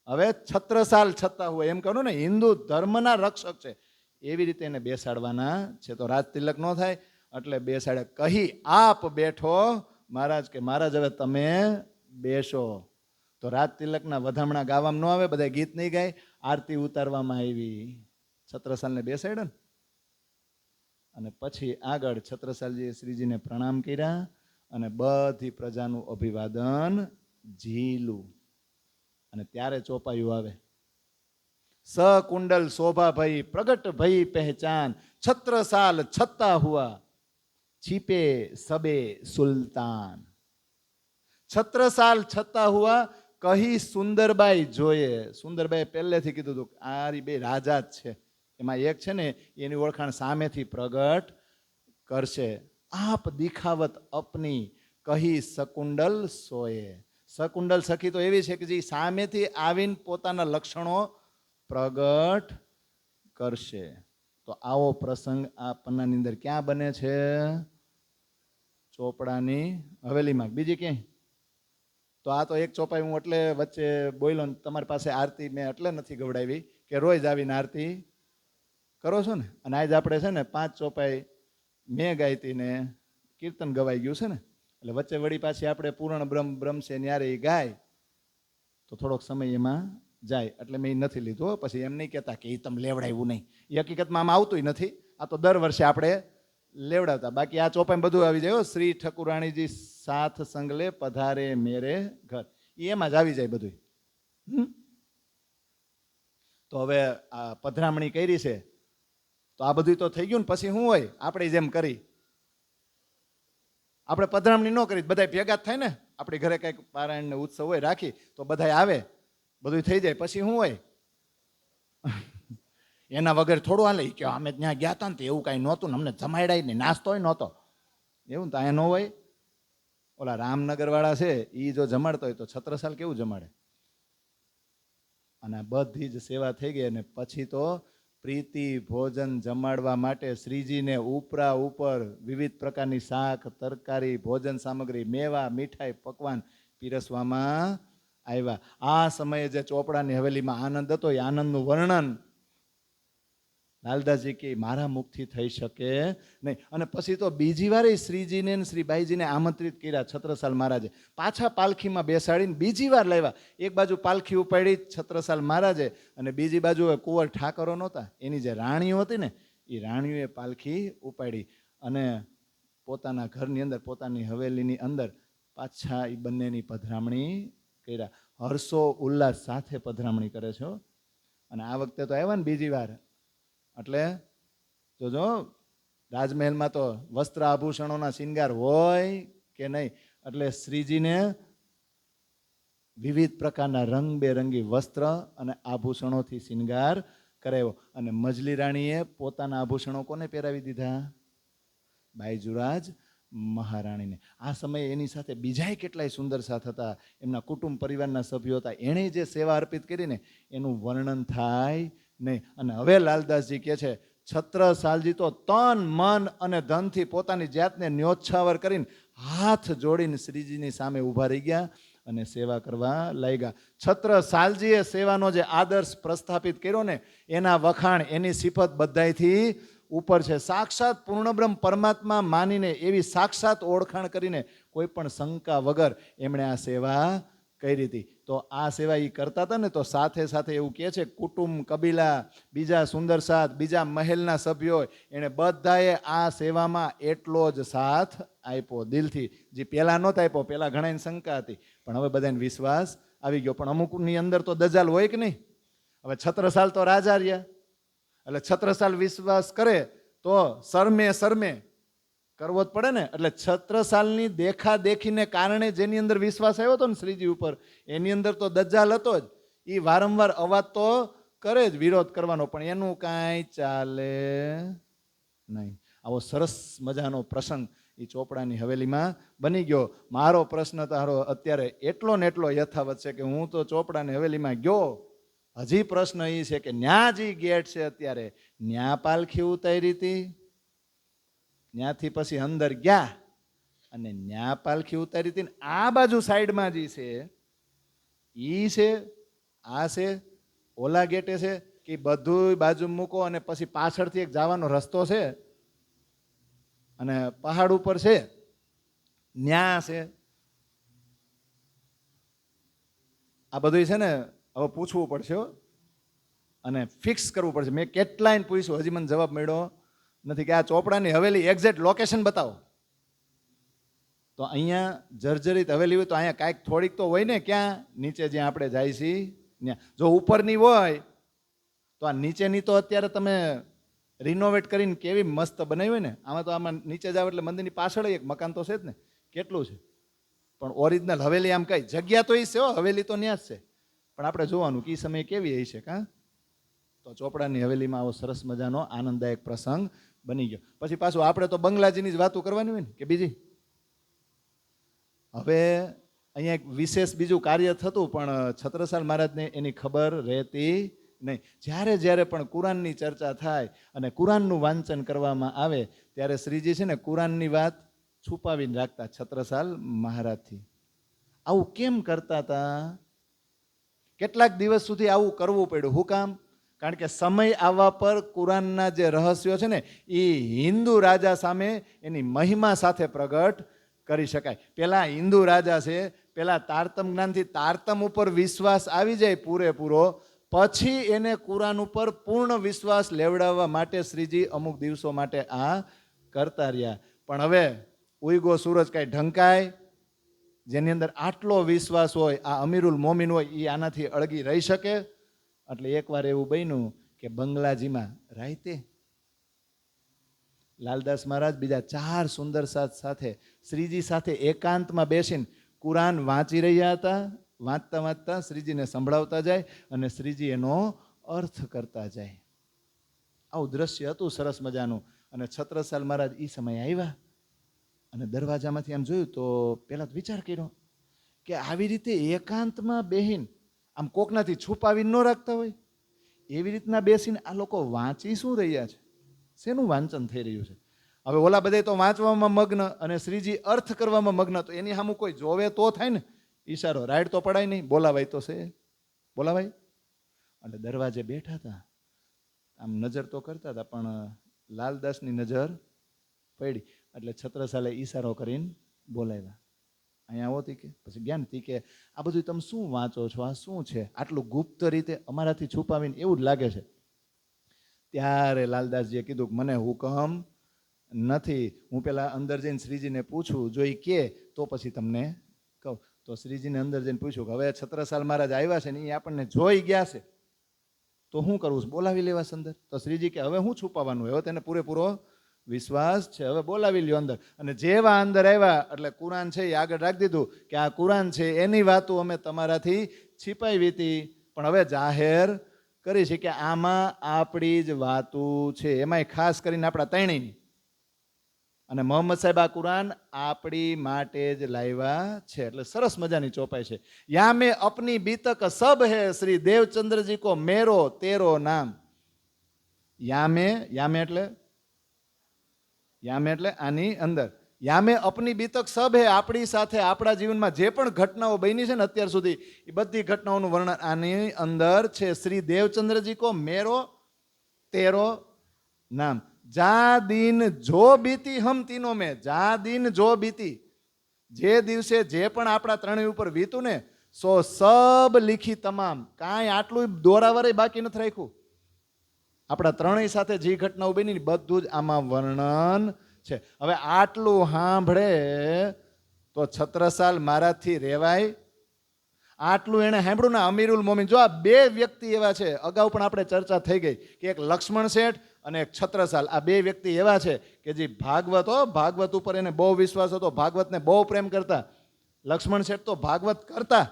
હવે છત્રસાલ છતાં હોય એમ કહું ને હિન્દુ ધર્મના રક્ષક છે, એવી રીતે એને બેસાડવાના છે. તો રાજ તિલક ન થાય એટલે બેસાડે. કહી આપ બેઠો મહારાજ, કે મહારાજ હવે તમે બેસો. તો રાજ તિલકના વધામણા ગાવામાં ન આવે, બધા ગીત નહીં ગાય, આરતી ઉતારવામાં આવી. છત્રસાલને બેસાડ્યો ને અને પછી આગળ છત્રસાલજીએ શ્રીજીને પ્રણામ કર્યા અને બધી પ્રજાનું અભિવાદન ઝીલું. અને ત્યારે ચોપાયું આવે. સકુંડલ શોભા ભઈ પ્રગટ ભઈ પહેચાન, છત્રસાલ છત્તા હુઆ છીપે સબે સુલતાન. છત્રસાલ છત્તા હુઆ કહી સુંદરબાઈ જોઈએ. સુંદરબાઈ પહેલેથી કીધું હતું આ બે રાજા જ છે, એમાં એક છે ને એની ઓળખાણ સામેથી પ્રગટ કરશે. આપ દિખાવત અપની કહી સકુંડલ સોએ. સકુંડલ સખી તો એવી છે કે જે સામેથી આવીને પોતાના લક્ષણો પ્રગટ કરશે. તો આવો પ્રસંગ આ પન્નાની અંદર ક્યાં બને છે? ચોપડાની હવેલીમાં. બીજી ક્યાંય? તો આ તો એક ચોપાઈ હું એટલે વચ્ચે બોલ્યો ને તમારી પાસે આરતી મેં એટલે નથી ગવડાવી કે રોજ આવીને આરતી કરો છો ને. અને આજ આપણે છે ને 5 ચોપાઈ મેં ગાયતી ને કીર્તન ગવાઈ ગયું છે ને, એટલે વચ્ચે વળી પાછી આપણે પૂર્ણ બ્રહ્મ છે ન્યારે એ ગાય તો થોડોક સમય એમાં જાય, એટલે મેં નથી લીધું. પછી એમ નહીં કહેતા કે એ તમે લેવડાવ્યું નહીં, એ હકીકતમાં આમ આવતું નથી, આ તો દર વર્ષે આપણે લેવડાવતા. બાકી આ ચોપાઈ બધું આવી જાય. શ્રી ઠકુરાણીજી સાથ સંગલે પધારે મેરે ઘર, એમાં જ આવી જાય બધું. તો હવે આ પધરામણી કરી છે તો આ બધું તો થઈ ગયું ને, પછી શું હોય? આપણે જેમ કરી આપણે પધરામણી ન કરી, બધા ભેગા જ થાય ને, આપણી ઘરે કંઈક પારાયણ ને ઉત્સવ હોય રાખી તો બધા આવે, બધું થઈ જાય. પછી શું હોય? એના વગર થોડું હાલે કે અમે ત્યાં ગયા હતા ને તો એવું કાંઈ નહોતું ને અમને જમાડાય નહીં, નાસ્તોય નહોતો, એવું ને તો અહીંયા ન હોય. ઓલા રામનગર વાળા છે એ જો જમાડતો હોય તો છત્રસાલ કેવું જમાડે. અને બધી જ સેવા થઈ ગઈ અને પછી તો પ્રીતિ ભોજન જમાડવા માટે શ્રીજીને ઉપરા ઉપર વિવિધ પ્રકારની શાક તરકારી ભોજન સામગ્રી મેવા મીઠાઈ પકવાન પીરસવામાં આવ્યા. આ સમયે જે ચોપડાની હવેલીમાં આનંદ હતો એ આનંદનું વર્ણન લાલદાસજી કે મારા મુખથી થઈ શકે નહીં. અને પછી તો બીજી વાર શ્રીજીને શ્રી બાઈજીને આમંત્રિત કર્યા છત્રસાલ મહારાજે, પાછા પાલખીમાં બેસાડીને બીજી વાર લાવ્યા. એક બાજુ પાલખી ઉપાડી છત્રસાલ મહારાજે અને બીજી બાજુ કુંવર ઠાકરો નહોતા, એની જે રાણીઓ હતી ને એ રાણીઓએ પાલખી ઉપાડી અને પોતાના ઘરની અંદર પોતાની હવેલીની અંદર પાછા એ બંનેની પધરામણી કર્યા. હર્ષો ઉલ્લાસ સાથે પધરામણી કરે છે. અને આ વખતે તો આવ્યા ને બીજી વાર, એટલે જોજો રાજમહેલમાં તો વસ્ત્ર આભૂષણોના શિંગાર હોય કે નહીં. એટલે શ્રીજીને વિવિધ પ્રકારના રંગબેરંગી વસ્ત્ર અને આભૂષણોથી શિંગાર કરાવ્યો. અને મજલી રાણીએ પોતાના આભૂષણો કોને પહેરાવી દીધા? બાઈજુરાજ મહારાણીને. આ સમયે એની સાથે બીજાય કેટલાય સુંદર સાથ હતા, એમના કુટુંબ પરિવારના સભ્યો હતા. એણે જે સેવા અર્પિત કરીને એનું વર્ણન થાય નહીં. અને હવે લાલદાસજી કહે છે, છત્રસાલજી તો તન મન અને ધનથી પોતાની જાતને ન્યોછાવર કરીને હાથ જોડીને શ્રીજીની સામે ઊભા રહી ગયા અને સેવા કરવા લાગ્યા. છત્રસાલજીએ સેવાનો જે આદર્શ પ્રસ્થાપિત કર્યો ને, એના વખાણ, એની સિફત બધાયથી ઉપર છે. સાક્ષાત પૂર્ણબ્રહ્મ પરમાત્મા માનીને એવી સાક્ષાત ઓળખાણ કરીને કોઈ પણ શંકા વગર એમણે આ સેવા કરી હતી. તો આ સેવા એ કરતા હતા ને, તો સાથે સાથે એવું કહે છે, કુટુંબ, કબીલા, બીજા સુંદર સાથ, બીજા મહેલના સભ્યો, એણે બધાએ આ સેવામાં એટલો જ સાથ આપ્યો દિલથી. જે પહેલાં નહોતો આપ્યો, પહેલાં ઘણાની શંકા હતી, પણ હવે બધાને વિશ્વાસ આવી ગયો. પણ અમુકની અંદર તો દજાલ હોય કે નહીં. હવે છત્રસાલ તો રાજા રહ્યા, એટલે છત્રસાલ વિશ્વાસ કરે તો શરમે કરવો જ પડે ને. એટલે છત્રસાલની દેખાદેખીને કારણે જેની અંદર વિશ્વાસ આવ્યો હતો ને શ્રીજી ઉપર, એની અંદર તો દજ્જાલ હતો જ. એ વારંવાર અવાજ તો કરે જ વિરોધ કરવાનો, પણ એનું કાંઈ ચાલે નહીં. આવો સરસ મજાનો પ્રસંગ એ ચોપડાની હવેલીમાં બની ગયો. મારો પ્રશ્ન તારો અત્યારે એટલો ને એટલો યથાવત છે કે હું તો ચોપડાની હવેલીમાં ગયો, હજી પ્રશ્ન એ છે કે ન્યા જે ગેટ છે અત્યારે, ન્યા પાલખી ઉતારી હતી, ત્યાંથી પછી અંદર ગયા અને ન્યા પાલખી ઉતારી હતી. આ બાજુ સાઈડમાં જે છે ઈ છે, આ છે, ઓલા ગેટે છે કે બધું બાજુ મૂકો અને પછી પાછળથી એક જવાનો રસ્તો છે અને પહાડ ઉપર છે, ન્યા છે. આ બધું છે ને હવે પૂછવું પડશે અને ફિક્સ કરવું પડશે. મેં કેટલાયને પૂછ્યું, હજી મને જવાબ મળ્યો નથી કે આ ચોપડાની હવેલી એક્ઝેક્ટ લોકેશન બતાવો. તો અહીંયા જર્જરિત હવેલી હોય તો અહીંયા કાંઈક થોડીક તો હોય ને, ક્યાં નીચે જ્યાં આપણે જાય છીએ ત્યાં. જો ઉપરની હોય તો આ નીચેની તો અત્યારે તમે રિનોવેટ કરીને કેવી મસ્ત બનાવી હોય ને, આમાં તો આમાં નીચે જાવ એટલે મંદિરની પાછળ એક મકાન તો છે જ ને, કેટલું છે. પણ ઓરિજિનલ હવેલી આમ કઈ જગ્યા તો એ છે, હવેલી તો ત્યાં જ છે, પણ આપણે જોવાનું કે એ સમય કેવી હશે. કાં તો ચોપડાની હવેલીમાં આવો સરસ મજાનો આનંદદાયક પ્રસંગ બની ગયો. પછી પાછું આપણે તો બંગલાજીની જ વાતો કરવાની હોય ને કે બીજી. હવે અહીંયા એક વિશેષ બીજું કાર્ય થતું, પણ છત્રસાલ મહારાજને એની ખબર રહેતી નહીં. જ્યારે જ્યારે પણ કુરાનની ચર્ચા થાય અને કુરાનનું વાંચન કરવામાં આવે ત્યારે શ્રીજી છે ને કુરાનની વાત છુપાવીને રાખતા છત્રસાલ મહારાજથી. આવું કેમ કરતા હતા? કેટલાક દિવસ સુધી આવું કરવું પડ્યું. હું કામ? કારણ કે સમય આવવા પર કુરાનના જે રહસ્યો છે ને એ હિન્દુ રાજા સામે એની મહિમા સાથે પ્રગટ કરી શકાય. પેલા હિન્દુ રાજા છે, પેલા તારતમ જ્ઞાનથી તારતમ ઉપર વિશ્વાસ આવી જાય પૂરેપૂરો, પછી એને કુરાન ઉપર પૂર્ણ વિશ્વાસ લેવડાવવા માટે શ્રીજી અમુક દિવસો માટે આ કરતા રહ્યા. પણ હવે ઉઈગો સૂરજ કાંઈ ઢંકાય, જેની અંદર આટલો વિશ્વાસ હોય, આ અમીરુલ મોમિન હોય, એ આનાથી અળગી રહી શકે? એટલે એકવાર એવું બન્યું કે બંગલાજીમાં રાયતે લાલદાસ મહારાજ બીજા 4 સુંદર સાથ સાથે શ્રીજી સાથે એકાંતમાં બેસીને કુરાન વાંચી રહ્યા હતા. વાંચતા વાંચતા શ્રીજીને સંભળાવતા જાય અને શ્રીજી એનો અર્થ કરતા જાય. આવું દ્રશ્ય હતું સરસ મજાનું. અને છત્રસાલ મહારાજ એ સમયે આવ્યા અને દરવાજામાંથી આમ જોયું તો પહેલાં તો વિચાર કર્યો કે આવી રીતે એકાંતમાં બેહીને આમ કોકનાથી છુપાવી ન રાખતા હોય એવી રીતના બેસીને આ લોકો વાંચી શું રહ્યા છે, શેનું વાંચન થઈ રહ્યું છે. હવે ઓલા બધા તો વાંચવામાં મગ્ન અને શ્રીજી અર્થ કરવામાં મગ્ન, તો એની સામું કોઈ જોવે તો થાય ને. ઈશારો રાઈડ તો પડાય નહીં, બોલાવાય તો છે, બોલાવાય. એટલે દરવાજે બેઠા હતા, આમ નજર તો કરતા હતા, પણ લાલદાસની નજર પડી એટલે છત્રસાલે ઈશારો કરીને બોલાવ્યા. અહીંયા આવો તી કે પછી જ્ઞાન તી કે આ બધું તમે શું વાંચો છો, આ શું છે, આટલું ગુપ્ત રીતે અમારાથી છુપાવીને એવું જ લાગે છે. ત્યારે લાલદાસજીએ કીધું કે મને હુકમ નથી, હું પેલા અંદર જઈને શ્રીજીને પૂછું, જો એ કહે તો પછી તમને કહું. તો શ્રીજીને અંદર જઈને પૂછ્યું કે હવે છત્રસાલ મહારાજ આવ્યા છે ને એ આપણને જોઈ ગયા છે તો શું કરવું છે? બોલાવી લેવા છે અંદર. તો શ્રીજી કે હવે શું છુપાવવાનું, હવે તેને પૂરેપૂરો વિશ્વાસ છે, હવે બોલાવી લ્યો અંદર. અને જેવા અંદર આવ્યા એટલે કુરાન છે એ આગળ રાખી દીધું કે આ કુરાન છે એની વાતો અમે તમારાથી છીપાવી હતી પણ હવે જાહેર કરી છે કે આમાં આપણી જ વાતો છે, એમાંય ખાસ કરીને આપણા ત્રણેયની. અને મોહમ્મદ સાહેબ આ કુરાન આપણી માટે જ લાવ્યા છે. એટલે સરસ મજાની ચોપાઈ છે. યા મેં અપની બીતક સબ હે શ્રી દેવચંદ્રજી કો મેરો તેરો નામ. યામે એટલે આની અંદર. યામે અપની બીતક સબ હે, આપણી સાથે આપણા જીવનમાં જે પણ ઘટનાઓ બની છે ને અત્યાર સુધી એ બધી ઘટનાઓનું વર્ણન આની અંદર છે. શ્રી દેવચંદ્રજી કો મેરો તેરો નામ. જા દિન જો બીતી હમ તીનો મેં, જા દિન જો બીતી, જે દિવસે જે પણ આપણા ત્રણેય ઉપર વીતું ને સો સબ લીખી તમામ, કાંઈ આટલું દોરાવરે બાકી નથી રાખ્યું. આપણા ત્રણેય સાથે જે ઘટનાઓ બની બધું જ આમાં વર્ણન છે. હવે આટલું સાંભળે તો છત્રસાલ મહારાજથી રહેવાય? આટલું એને સાંભળ્યું ને અમીરુલ મોમીન. જો આ બે વ્યક્તિ એવા છે, અગાઉ પણ આપણે ચર્ચા થઈ ગઈ કે એક લક્ષ્મણ શેઠ અને એક છત્રસાલ. આ બે વ્યક્તિ એવા છે કે જે ભાગવત ઉપર એને બહુ વિશ્વાસ હતો, ભાગવતને બહુ પ્રેમ કરતા. લક્ષ્મણ શેઠ તો ભાગવત કરતા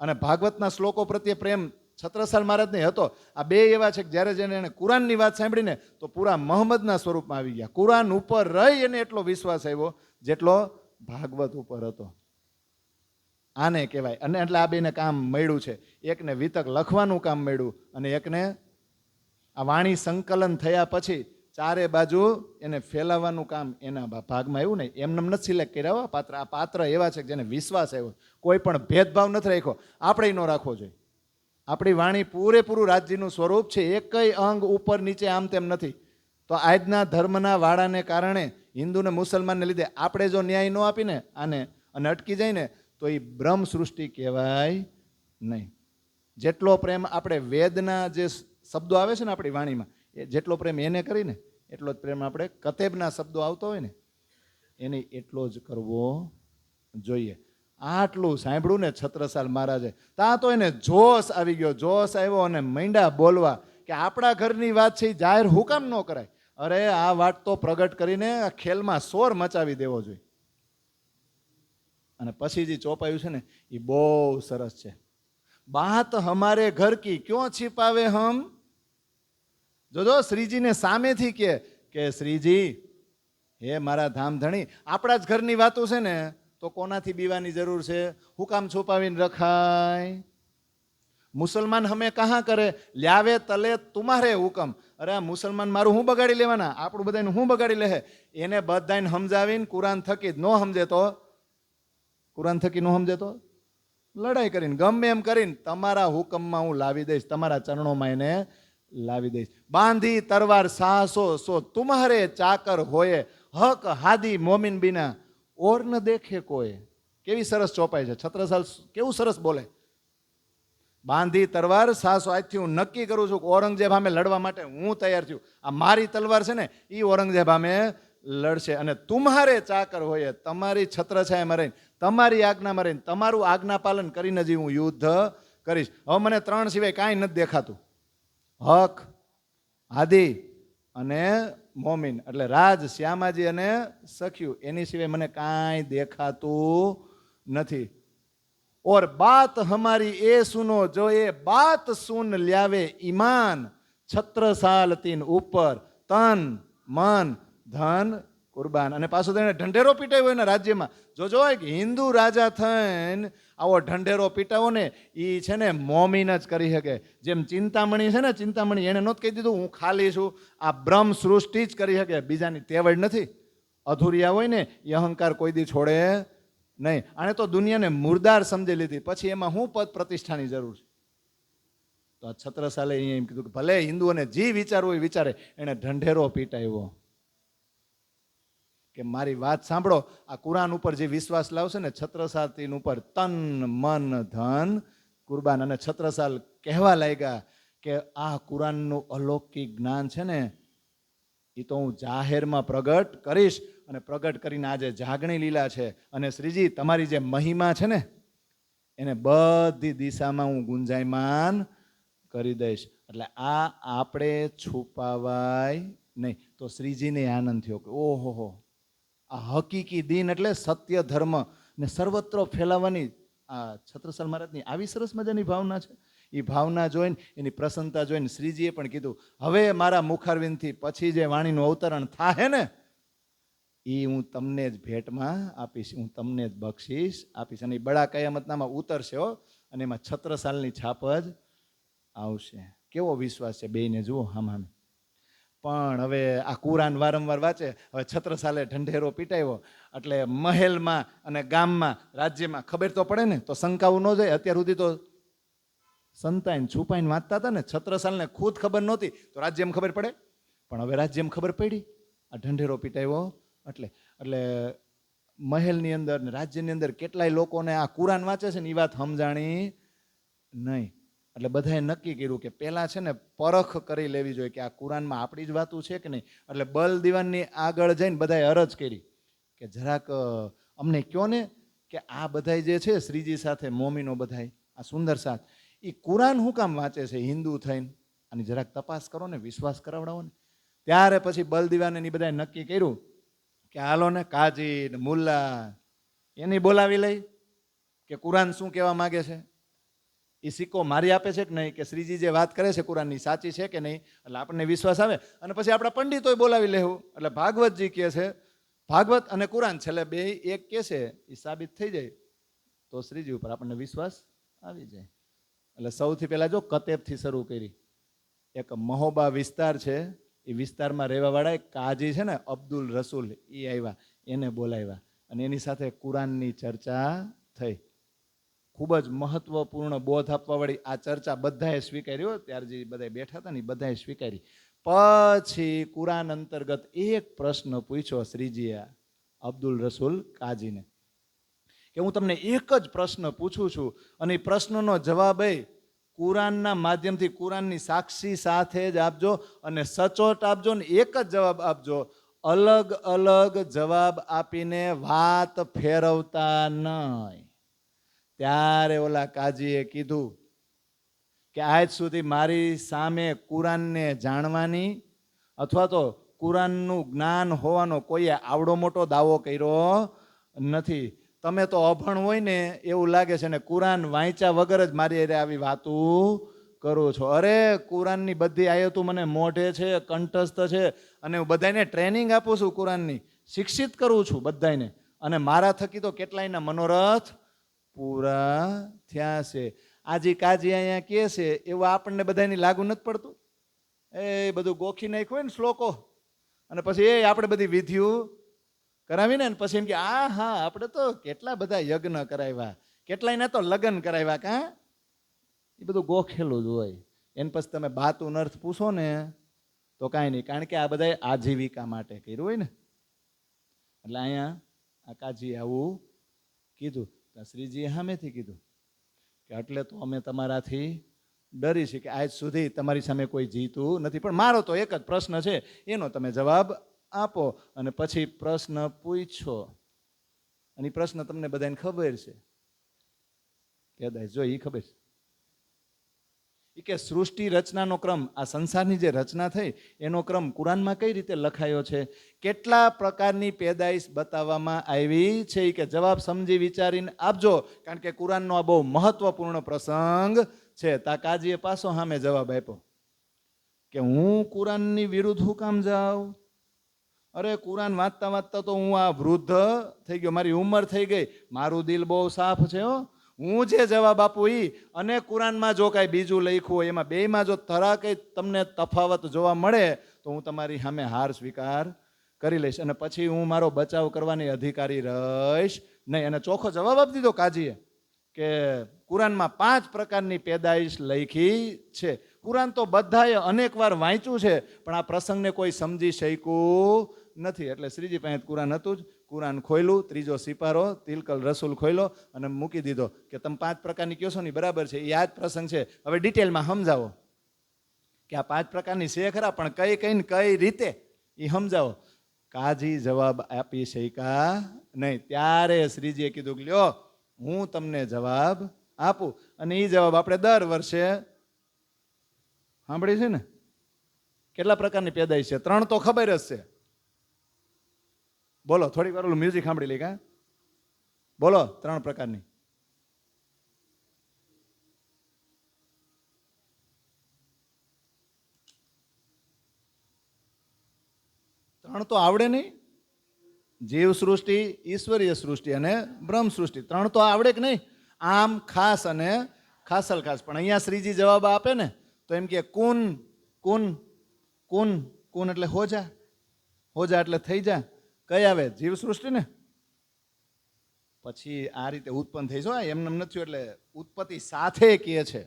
અને ભાગવતના શ્લોકો પ્રત્યે પ્રેમ છત્રસાલ મહારાજને હતો. આ બે એવા છે કે જ્યારે જેને એને કુરાનની વાત સાંભળીને તો પૂરા મોહમ્મદના સ્વરૂપમાં આવી ગયા. કુરાન ઉપર રહી એને એટલો વિશ્વાસ આવ્યો જેટલો ભાગવત ઉપર હતો. આને કહેવાય. અને એટલે આ બેને કામ મળ્યું છે. એકને વિતક લખવાનું કામ મળ્યું અને એકને આ વાણી સંકલન થયા પછી ચારે બાજુ એને ફેલાવવાનું કામ એના ભાગમાં આવ્યું ને. એમને નથી સિલેક્ટ કર્યા પાત્ર. આ પાત્ર એવા છે કે જેને વિશ્વાસ આવ્યો, કોઈ પણ ભેદભાવ નથી રાખ્યો. આપણે ન રાખવો જોઈએ. આપણી વાણી પૂરેપૂરું રાજ્યનું સ્વરૂપ છે, એકય અંગ ઉપર નીચે આમ તેમ નથી. તો આજના ધર્મના વાળાને કારણે હિન્દુ ને મુસલમાનને લીધે આપણે જો ન્યાય ન આપીને આને અને અટકી જાય ને તો એ બ્રહ્મ સૃષ્ટિ કહેવાય નહીં. જેટલો પ્રેમ આપણે વેદના જે શબ્દો આવે છે ને આપણી વાણીમાં, એ જેટલો પ્રેમ એને કરીને એટલો જ પ્રેમ આપણે કતેબના શબ્દો આવતો હોય ને એને એટલો જ કરવો જોઈએ. આટલું સાંભળ્યું ને છત્રસાલ મહારાજે, ત્યાં તો એને જોશ આવી ગયો. જોશ આવ્યો અને માંડ્યા બોલવા કે આપણા ઘરની વાત છે એ જાહેર હુકામ ન કરાય. અરે આ વાત તો પ્રગટ કરીને આ ખેલમાં શોર મચાવી દેવો જોઈએ. અને પછી જે ચોપાયું છે ને એ બહુ સરસ છે. બાત હમારે ઘર કી ક્यों छिपावे हम. જોજો શ્રીજીને સામેથી કે શ્રીજી હે મારા ધામધણી, આપણા જ ઘરની વાતો છે ને તો કોનાથી બીવાની જરૂર છે? હું કામ છુપાવીને રખાય? મુસલમાન હમે કહા કરે લ્યાવે તલે તુમારે હુકમ. અરે આ મુસલમાન મારું હું બગાડી લેવાના, આપણું બધાનું હું બગાડી લે. એને બધાને સમજાવીને કુરાન થકી ન સમજે તો લડાઈ કરીને ગમે એમ કરીને તમારા હુકમમાં હું લાવી દઈશ, તમારા ચરણોમાં એને લાવી દઈશ. બાંધી તરવાર સાહસો સો તુમ્હારે ચાકર હોયે, હક હાદી મોમિન બિના ઓર ન દેખે કોઈ. કેવી સરસ ચોપાઈ છે. છત્રસાલ કેવું સરસ બોલે. બાંધી તલવાર સાસો, આજથી હું નક્કી કરું છું કે ઔરંગઝેબ સામે લડવા માટે હું તૈયાર છું. આ મારી તલવાર છે ને એ ઔરંગઝેબ સામે લડશે. અને તુમ્હારે ચાકર હોય, તમારી છત્રછાયામાં રહીને, તમારી આજ્ઞામાં રહીને, તમારું આજ્ઞા પાલન કરીને જ હું યુદ્ધ કરીશ. હવે મને ત્રણ સિવાય કાંઈ નથી દેખાતું. હક, હાદી અને મોમીન, એટલે રાજ, શ્યામાજી અને સખ્યું, એની સિવાય મને કાંઈ દેખાતું નથી. और बात हमारी ए सुनो, जो ये बात सुन ल्यावे ईमान, छत्रसाल तीन ऊपर तन मन धन कुर्बान. અને પાછો તેને ઢંઢેરો પીટાવ્યો એના રાજ્યમાં. જોજો કે હિન્દુ રાજા થઈને આવો ઢંઢેરો પીટાવો ને એ છે ને મોમીન જ કરી શકે. જેમ ચિંતામણી છે ને, ચિંતામણી એને નહોતું કહી દીધું હું ખાલી છું, આ બ્રહ્મ સૃષ્ટિ જ કરી શકે, બીજાની તેવડ નથી. અધૂરિયા હોય ને એ અહંકાર કોઈ દી છોડે નહીં. આને તો દુનિયાને મુર્દાર સમજી લીધી, પછી એમાં શું પદ પ્રતિષ્ઠાની જરૂર છે? તો આ છત્રસાલે અહીંયા એમ કીધું કે ભલે હિન્દુઓને જે વિચારવું એ વિચારે, એને ઢંઢેરો પીટાવ્યો કે મારી વાત સાંભળો, આ કુરાન ઉપર જે વિશ્વાસ લાવશે ને છત્રસાલ ઉપર તન મન ધન કુરબાન. અને છત્રસાલ કહેવા લાગ્યા કે આ કુરાનનું અલૌકિક જ્ઞાન છે ને એ તો હું જાહેરમાં પ્રગટ કરીશ. અને પ્રગટ કરીને આજે જાગણી લીલા છે. અને શ્રીજી તમારી જે મહિમા છે ને એને બધી દિશામાં હું ગુંજાયમાન કરી દઈશ. એટલે આ આપણે છુપાવાય નહીં. તો શ્રીજીને આનંદ થયો કે ઓહો, આ હકીકી દિન એટલે સત્ય ધર્મ ને સર્વત્ર ફેલાવવાની આ છત્રસાલ મહારાજની આવી સરસ મજાની ભાવના છે. એ ભાવના જોઈને, એની પ્રસન્નતા જોઈને શ્રીજીએ પણ કીધું, હવે મારા મુખારવિંદથી પછી જે વાણીનું અવતરણ થાય ને એ હું તમને જ ભેટમાં આપીશ, હું તમને જ બક્ષીશ આપીશ. અને એ બડા કયામતનામાં ઉતરશે હો, અને એમાં છત્રસાલની છાપ જ આવશે. કેવો વિશ્વાસ છે બેયને, જુઓ હામે. પણ હવે આ કુરાન વારંવાર વાંચે, હવે છત્રસાલે ઢંઢેરો પીટાવ્યો એટલે મહેલમાં અને ગામમાં રાજ્યમાં ખબર તો પડે ને, તો શંકાવું ન જાય. અત્યાર સુધી તો સંતાઈને છુપાઈને વાંચતા હતા ને, છત્રસાલને ખુદ ખબર નહોતી તો રાજ્યમાં ખબર પડે. પણ હવે રાજ્યમાં ખબર પડી, આ ઢંઢેરો પીટાવ્યો એટલે મહેલની અંદર ને રાજ્યની અંદર કેટલાય લોકોને આ કુરાન વાંચે છે ને એ વાત સમજાણી નહીં. એટલે બધાએ નક્કી કર્યું કે પહેલાં છે ને પરખ કરી લેવી જોઈએ કે આ કુરાનમાં આપણી જ વાતું છે કે નહીં. એટલે બલ દિવાનની આગળ જઈને બધાએ અરજ કરી કે જરાક અમને કહો ને કે આ બધાય જે છે શ્રીજી સાથે મોમીનો બધાય આ સુંદર સાથ એ કુરાન શું કામ વાંચે છે હિન્દુ થઈને, આની જરાક તપાસ કરો ને, વિશ્વાસ કરાવડાવો ને. ત્યારે પછી બલ દિવાને બધાએ નક્કી કર્યું કે હાલો ને કાજી ને મુલ્લા એની બોલાવી લઈ કે કુરાન શું કહેવા માગે છે, એ સિક્કો મારી આપે છે કે નહીં, કે શ્રીજી જે વાત કરે છે કુરાનની સાચી છે કે નહીં. એટલે આપણને વિશ્વાસ આવે. અને પછી આપણા પંડિતોય બોલાવી લેવું. એટલે ભાગવતજી કહે છે, ભાગવત અને કુરાન છેલ્લે બે એક કહે છે, એ સાબિત થઈ જાય તો શ્રીજી ઉપર આપણને વિશ્વાસ આવી જાય. એટલે સૌથી પહેલાં જો કતેબથી શરૂ કરી. એક મહોબા વિસ્તાર છે, એ વિસ્તારમાં રહેવાવાળા એક કાજી છે ને અબ્દુલ રસૂલ, એ આવ્યા, એને બોલાવ્યા અને એની સાથે કુરાનની ચર્ચા થઈ. ખૂબ જ મહત્વપૂર્ણ બોધ આપવાવાળી આ ચર્ચા બધાએ સ્વીકારી. ત્યારે જે બધા બેઠા હતા ને એ બધાએ સ્વીકારી. પછી કુરાન અંતર્ગત એક પ્રશ્ન પૂછ્યો શ્રીજીએ અબ્દુલ રસૂલ કાજીને કે હું તમને એક જ પ્રશ્ન પૂછું છું અને એ પ્રશ્નનો જવાબ કુરાનના માધ્યમથી, કુરાનની સાક્ષી સાથે જ આપજો અને સચોટ આપજો ને એક જ જવાબ આપજો. અલગ અલગ જવાબ આપીને વાત ફેરવતા નહીં. ત્યારે ઓલા કાજીએ કીધું કે આજ સુધી મારી સામે કુરાનને જાણવાની અથવા તો કુરાનનું જ્ઞાન હોવાનો કોઈએ આવડો મોટો દાવો કર્યો નથી. તમે તો અભણ હોય ને એવું લાગે છે ને કુરાન વાંચ્યા વગર જ મારી અરે આવી વાતું કરું છો. અરે કુરાનની બધી આયતો મને મોઢે છે, કંઠસ્થ છે અને હું બધાને ટ્રેનિંગ આપું છું, કુરાનની શિક્ષિત કરું છું બધાને. અને મારા થકી તો કેટલાયના મનોરથ પૂરા થયા છે. આજે કાજી અહીંયા કહે છે એવું આપણને બધાની લાગુ નથી પડતું. એ બધું ગોખી નાખ્યું હોય ને શ્લોકો, અને પછી એ આપણે બધી વિધિઓ કરાવીને પછી એમ કે આ હા આપણે તો કેટલા બધા યજ્ઞ કરાવ્યા, કેટલાયના તો લગ્ન કરાવ્યા. કાં એ બધું ગોખેલું જ હોય. એને પછી તમે બાતું અર્થ પૂછો ને તો કાંઈ નહીં, કારણ કે આ બધા આજીવિકા માટે કર્યું હોય ને. એટલે અહીંયા આ કાજીએ આવું કીધું. શ્રીજીએ સામેથી કીધું કે એટલે તો અમે તમારાથી ડરી છીએ કે આજ સુધી તમારી સામે કોઈ જીતું નથી, પણ મારો તો એક જ પ્રશ્ન છે, એનો તમે જવાબ આપો. અને પછી પ્રશ્ન પૂછો અને એ પ્રશ્ન તમને બધાને ખબર છે કે જો એ ખબર છે કે સૃષ્ટિ રચનાનો ક્રમ, આ સંસારની જે રચના થઈ એનો ક્રમ કુરાનમાં કઈ રીતે લખાયો છે, કેટલા પ્રકારની પેદાઈશ બતાવવામાં આવી છે, કે જવાબ સમજી વિચારીને આપજો, કારણ કે કુરાનનો આ બહુ મહત્વપૂર્ણ પ્રસંગ છે. તા કાજીએ પાછો સામે જવાબ આપ્યો કે હું કુરાનની વિરુદ્ધ હું કામ જાઉં? અરે કુરાન વાંચતા વાંચતા તો હું આ વૃદ્ધ થઈ ગયો, મારી ઉંમર થઈ ગઈ, મારું દિલ બહુ સાફ છે હો. હું જે જવાબ આપું એ અને કુરાનમાં જો કાંઈ બીજું લખ્યું હોય એમાં બેયમાં જો તરા કંઈ તમને તફાવત જોવા મળે તો હું તમારી સામે હાર સ્વીકાર કરી લઈશ અને પછી હું મારો બચાવ કરવાની અધિકારી રહીશ નહીં. અને ચોખ્ખો જવાબ આપી દીધો કાજીએ કે કુરાનમાં 5 પ્રકારની પેદાઈશ લખી છે. કુરાન તો બધાએ અનેક વાર વાંચ્યું છે પણ આ પ્રસંગને કોઈ સમજી શક્યું નથી. એટલે શ્રીજી પાસે કુરાન હતું જ, કુરાન ખોલ્યું, ત્રીજો સિપારો તિલકલ રસૂલ ખોલ્યો અને મૂકી દીધો કે તમે 5 પ્રકારની કહો છો ને બરાબર છે, એ આ જ પ્રસંગ છે, હવે ડિટેલમાં સમજાવો કે આ 5 પ્રકારની છે ખરા પણ કઈ કઈ ને કઈ રીતે એ સમજાવો. કાજી જવાબ આપી શક્યા નહીં. ત્યારે શ્રીજીએ કીધું કે લ્યો હું તમને જવાબ આપું. અને એ જવાબ આપણે દર વર્ષે સાંભળી છે ને. કેટલા પ્રકારની પેદાઈશ છે? 3 તો ખબર જ છે. બોલો, થોડીક વાર ઓલું મ્યુઝિક સાંભળી લઈ. કા બોલો, 3 પ્રકારની. ત્રણ તો આવડે નહીં. જીવ સૃષ્ટિ, ઈશ્વરીય સૃષ્ટિ અને બ્રહ્મ સૃષ્ટિ. 3 તો આવડે કે નહીં? આમ, ખાસ અને ખાસલ ખાસ. પણ અહીંયા શ્રીજી જવાબ આપે ને તો એમ કે કુન કુન કુન. કુન એટલે હોજા, હોજા એટલે થઈ જા. કઈ આવે? જીવ સૃષ્ટિ ને. પછી આ રીતે ઉત્પન્ન થઈ જાય. એમને નથી. એટલે ઉત્પત્તિ સાથે કહે છે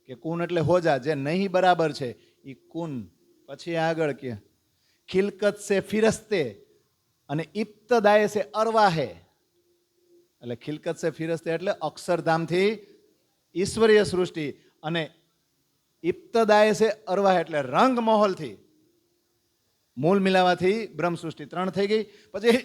કે કુન એટલે હોજા, જે નહીં બરાબર છે એ કુન. પછી આગળ કે ખિલકત સે ફિરસ્તે અને ઇબ્તદાય સે અરવાહે. એટલે ખિલકત સે ફિરસ્તે એટલે અક્ષરધામથી ઈશ્વરીય સૃષ્ટિ, અને ઇબ્તદાય સે અરવાહે એટલે રંગ મહોલથી મૂળ મિલાવાથી બ્રહ્મ સૃષ્ટિ. 3 થઈ ગઈ. પછી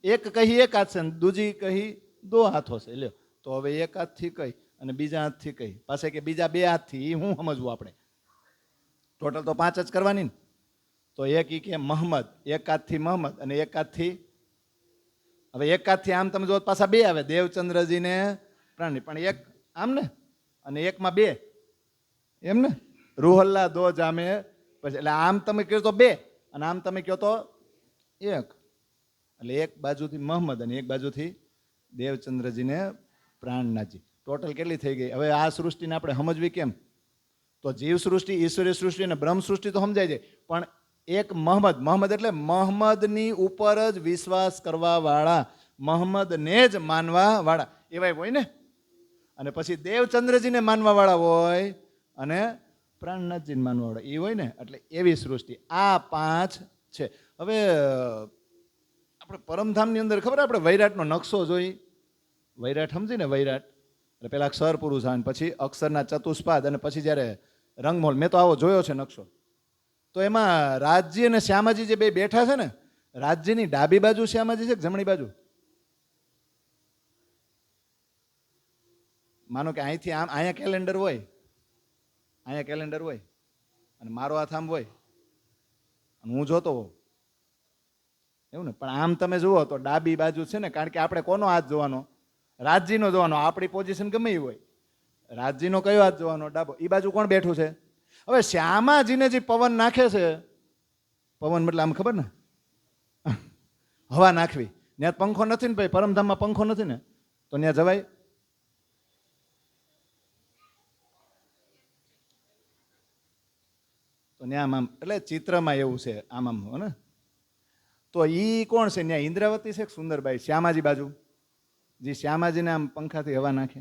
એક કહી એક હાથ છે, દૂજી કહી 2 હાથો છે. લ્યો તો હવે એક હાથથી કહી અને બીજા હાથથી કહી, પાસે કે બીજા 2 હાથથી. હું સમજવું આપણે? ટોટલ તો 5 જ કરવાની ને. તો એક ઈ કે મહમ્મદ, એક હાથથી મહમ્મદ અને એક હાથથી. હવે એક હાથથી આમ તમે જો પાછા 2 આવે, દેવચંદ્રજીને પ્રાણી. પણ એક આમ ને અને એકમાં 2 એમ ને. રૂહલ્લા દો જામે. પછી એટલે આમ તમે કહો તો 2 અને આમ તમે કહો તો 1. એટલે એક બાજુથી મહમ્મદ અને એક બાજુથી દેવચંદ્રજીને પ્રાણનાથજી. ટોટલ કેટલી થઈ ગઈ? હવે આ સૃષ્ટિને આપણે સમજવી કેમ? તો જીવ સૃષ્ટિ, ઈશ્વરીય સૃષ્ટિ અને બ્રહ્મ સૃષ્ટિ તો સમજાય છે. પણ એક મહમ્મદ, મહમ્મદ એટલે મહમ્મદની ઉપર જ વિશ્વાસ કરવા વાળા, મહમ્મદને જ માનવા વાળા એવા હોય ને. અને પછી દેવચંદ્રજીને માનવા વાળા હોય અને પ્રાણનાથજીને માનવા વાળા એ હોય ને. એટલે એવી સૃષ્ટિ આ 5 છે. હવે આપણે પરમધામની અંદર ખબર આપણે વૈરાટનો નકશો જોઈ. વૈરાટ સમજી ને? વૈરાટ એટલે પેલા અક્ષર પુરુષ આવે, પછી અક્ષરના ચતુષ્પાદ, અને પછી જ્યારે રંગમોલ. મેં તો આવો જોયો છે નકશો. તો એમાં રાજજી અને શ્યામાજી જે 2 બેઠા છે ને, રાજજીની ડાબી બાજુ શ્યામાજી છે કે જમણી બાજુ? માનો કે અહીંથી આમ, અહીંયા કેલેન્ડર હોય, અહીંયા કેલેન્ડર હોય અને મારો હાથ આમ હોય અને હું જોતો હોઉં એવું ને. પણ આમ તમે જુઓ તો ડાબી બાજુ છે ને. કારણ કે આપણે કોનો હાથ જોવાનો? રાજજીનો જોવાનો. આપણી પોઝિશન ગમે એ હોય. રાજજીનો કયો હાથ જોવાનો? ડાબો. એ બાજુ કોણ બેઠું છે? હવે શ્યામાજીને જે પવન નાખે છે, પવન એટલે આમ ખબર ને, હવા નાખવી. ત્યાં પંખો નથી ને ભાઈ, પરમધામમાં પંખો નથી ને, તો ત્યાં જવાય? તો ત્યાં આમ એટલે ચિત્રમાં એવું છે આમ આમ ને. તો ઈ કોણ છે ત્યાં? ઇન્દ્રાવતી છે કે સુંદરબાઈ? શ્યામાજી બાજુ જે શ્યામાજીને આમ પંખાથી હવા નાખે.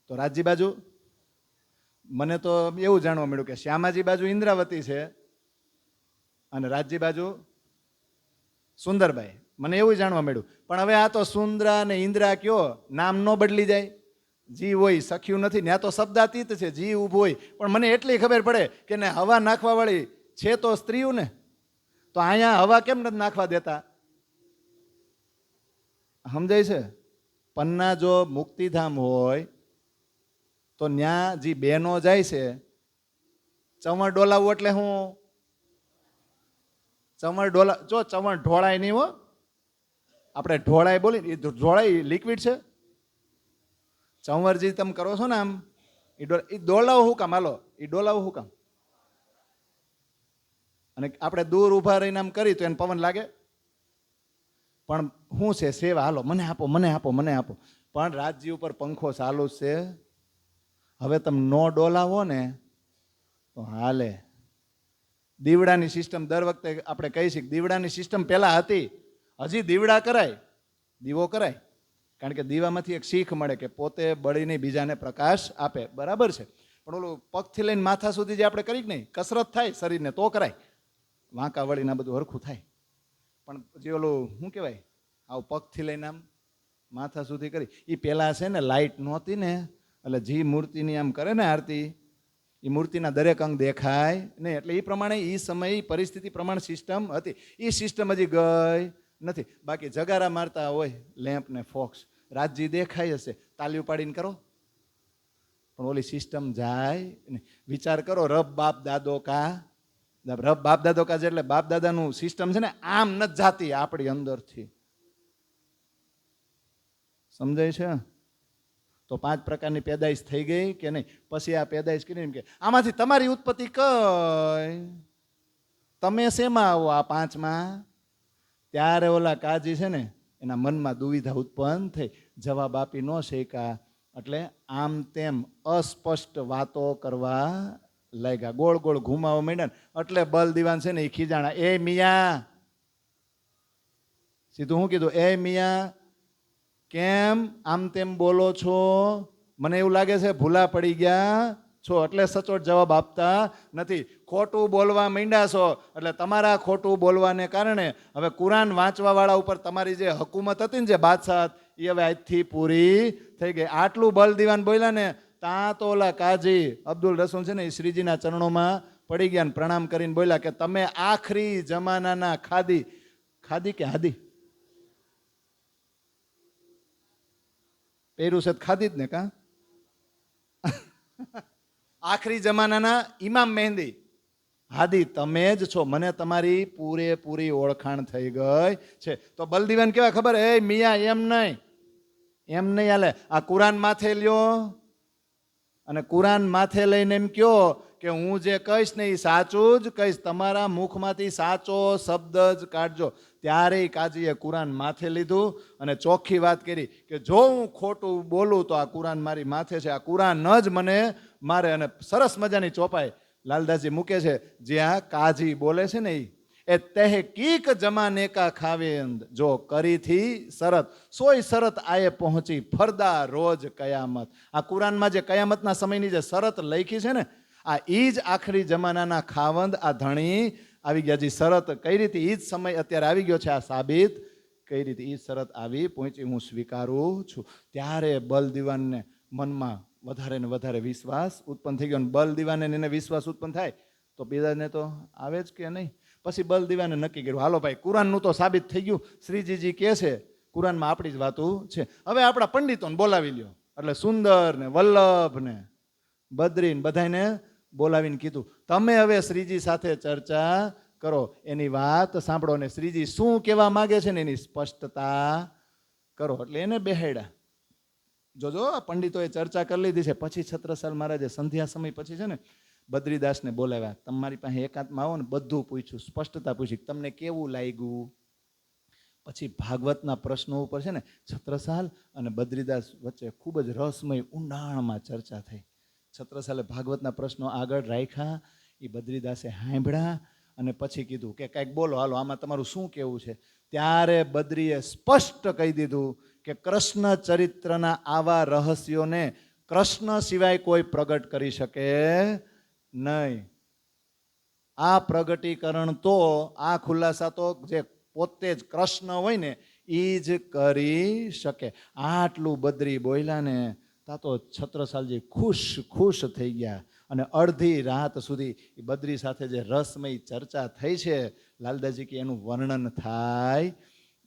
તો રાજજી બાજુ મને તો એવું જાણવા મળ્યું કે શ્યામાજી બાજુ ઇન્દ્રાવતી છે અને રાજજી બાજુ સુંદરબાઈ. મને એવું જાણવા મળ્યું. પણ હવે આ તો સુંદરા અને ઇન્દ્રા કયો, નામ ન બદલી જાય. જીવ હોય, સખ્યું નથી. ત્યાં તો શબ્દાતીત છે, જીવ ઊભું હોય. પણ મને એટલી ખબર પડે કે ને હવા નાખવા વાળી છે તો સ્ત્રીઓ ને. તો અહીંયા હવા કેમ નથી નાખવા દેતા? સમજાય છે? પન્ના જો મુક્તિધામ હોય તો ત્યાં જે બહેનો જાય છે, ચવણ ડોલાવવું એટલે હું ચવણ ડોલા. જો ચવણ ઢોળાય નહીં હો. આપણે ઢોળાય બોલી, એ ઢોળાય લિક્વિડ છે. ચંવરજી તમે કરો છો ને આમ, એ ડોલાવું શું કામ? હાલો, એ ડોલાવું શું કામ? અને આપણે દૂર ઊભા રહીને આમ કરી તો એને પવન લાગે. પણ શું છે? સેવા. હાલો મને આપો, મને આપો, મને આપો. પણ રાજજી ઉપર પંખો ચાલુ છે. હવે તમે નો ડોલાવો ને તો હાલે. દીવડાની સિસ્ટમ દર વખતે આપણે કહી શકીએ. દીવડાની સિસ્ટમ પહેલાં હતી, હજી દીવડા કરાય, દીવો કરાય. કારણ કે દીવામાંથી એક શીખ મળે કે પોતે બળીને બીજાને પ્રકાશ આપે. બરાબર છે. પણ ઓલું પગથી લઈને માથા સુધી જે આપણે કરી નહીં, કસરત થાય શરીરને તો કરાય. વાંકા વળીને બધું હરખું થાય. પણ જે ઓલું શું કહેવાય, આવું પગથી લઈને આમ માથા સુધી કરી, એ પહેલાં છે ને લાઇટ નહોતી ને, એટલે જે મૂર્તિની આમ કરે ને આરતી, એ મૂર્તિના દરેક અંગ દેખાય નહીં. એટલે એ પ્રમાણે એ સમય પરિસ્થિતિ પ્રમાણે સિસ્ટમ હતી. એ સિસ્ટમ હજી ગઈ નથી. બાકી જગારા મારતા હોય લેમ્પ ને ફોક્સ, રાજજી દેખાય હશે, તાલીઓ પાડીને કરો, પણ ઓલી સિસ્ટમ જાય ને. વિચાર કરો, રબ બાપ દાદો કા, રબ બાપ દાદો કા એટલે બાપ દાદાનું સિસ્ટમ છે ને આમ નથી જાતી આપણી અંદરથી. સમજાય છે? તો 5 પ્રકારની પેદાઈશ થઈ ગઈ કે નહીં? પછી આ પેદાઈશ કરીને એમ કે આમાંથી તમારી ઉત્પત્તિ કઈ, તમે શેમાં આવો આ 5માં? ત્યારે ઓલા કાજી છે ને એના મનમાં દુવિધા ઉત્પન્ન થઈ, જવાબ આપી ન શક્યા, એટલે આમ તેમ અસ્પષ્ટ વાતો કરવા લાગ્યા, ગોળ ગોળ ઘુમાવા માંડ્યા. એટલે બલ દીવાન છે ને એ ખીજાણા, એ મિયા, સીધું શું કીધું, એ મિયા કેમ આમ તેમ બોલો છો? મને એવું લાગે છે ભૂલા પડી ગયા છો, એટલે સચોટ જવાબ આપતા નથી. ખોટું બોલવા માંડ્યા છો, એટલે તમારા ખોટું બોલવાને કારણે હવે કુરાન વાંચવા વાળા ઉપર તમારી જે હકુમત હતી ને, જે બાદશાહ, એ હવે આજથી પૂરી થઈ ગઈ. આટલું બલ દીવાન બોલ્યા ને, ત્યાં તો ઓલા કાજી અબ્દુલ રસૂલ છે ને એ શ્રીજીના ચરણોમાં પડી ગયા ને પ્રણામ કરીને બોલ્યા કે તમે આખરી જમાનાના ખાદી, ખાદી કે હાદી પહેર્યું છે, ખાદી જ ને કા, આખરી જમાનાના ઇમામ મહેંદી હાદી તમે જ છો, મને તમારી પૂરેપૂરી ઓળખાણ થઈ ગઈ છે. તો બલદીવાન કેવા ખબર, એ મિયા એમ નહીં હાલે, આ કુરાન માથે લ્યો અને કુરાન માથે લઈને એમ કયો કે હું જે કહીશ ને એ સાચું જ કહીશ, તમારા મુખમાંથી સાચો શબ્દ જ કાઢજો. ત્યારે કાજીએ કુરાન માથે લીધું અને ચોખ્ખી વાત કરી કે જો હું ખોટું બોલું તો આ કુરાન મારી માથે છે, આ કુરાન જ મને મારે. અને સરસ મજાની ચોપાઈ લાલદાસજી મૂકે છે, જ્યાં કાજી બોલે છે ને એ તહેકીક જમાને કા ખાવેંદ જો કરી થી શરત, સોય શરત આયે પહોંચી ફરદા રોજ કયામત. આ કુરાનમાં જે કયામતના સમયની જે શરત લખી છે ને, આ ઈ જ આખરી જમાનાના ખાવંદ, આ ધણી આવી ગયા. જે શરત કઈ રીતે ઈ જ સમય અત્યારે આવી ગયો છે, આ સાબિત કઈ રીતે ઈ શરત આવી પહોંચી, હું સ્વીકારું છું. ત્યારે બલ દીવાનને મનમાં વધારે ને વધારે વિશ્વાસ ઉત્પન્ન થઈ ગયો. બલ દીવાને એને વિશ્વાસ ઉત્પન્ન થાય તો બીજાને તો આવે જ કે નહીં. પછી બલ દીવાને નક્કી કર્યું, હાલો ભાઈ કુરાનનું તો સાબિત થઈ ગયું, શ્રીજીજી કહે છે કુરાનમાં આપણી જ વાતો છે, હવે આપણા પંડિતોને બોલાવી લ્યો. એટલે સુંદર ને વલ્લભ ને બદ્રી ને બધાને બોલાવીને કીધું, તમે હવે શ્રીજી સાથે ચર્ચા કરો, એની વાત સાંભળો ને શ્રીજી શું કહેવા માંગે છે ને એની સ્પષ્ટતા કરો. એટલે એને બેહાડ્યા. જોજો પંડિતોએ ચર્ચા કરી લીધી છે. પછી છત્રસાલ મહારાજે સંધ્યા સમય પછી છે ને બદ્રીદાસને બોલાવ્યા, તમારી પાસે એકાંતમાં આવો ને બધું પૂછ્યું, સ્પષ્ટતા પૂછી, તમને કેવું લાગ્યું? પછી ભાગવતના પ્રશ્નો ઉપર છે ને છત્રસાલ અને બદ્રીદાસ વચ્ચે ખૂબ જ રસમય ઊંડાણમાં ચર્ચા થઈ. છત્રસાલે ભાગવતના પ્રશ્નો આગળ રાખ્યા, એ બદ્રીદાસે સાંભળ્યા અને પછી કીધું કે કંઈક બોલો, હાલો આમાં તમારું શું કહેવું છે? ત્યારે બદ્રીએ સ્પષ્ટ કહી દીધું કે કૃષ્ણ ચરિત્રના આવા રહસ્યોને કૃષ્ણ સિવાય કોઈ પ્રગટ કરી શકે નહીં. આ પ્રગટીકરણ તો, આ ખુલાસા તો જે પોતે જ કૃષ્ણ હોય ને એ જ કરી શકે. આટલું બદ્રી બોલ્યા ને તા તો છત્રસાલજી ખુશ થઈ ગયા. અને અડધી રાત સુધી એ બદ્રી સાથે જે રસમય ચર્ચા થઈ છે, લાલદાસજી કે એનું વર્ણન થાય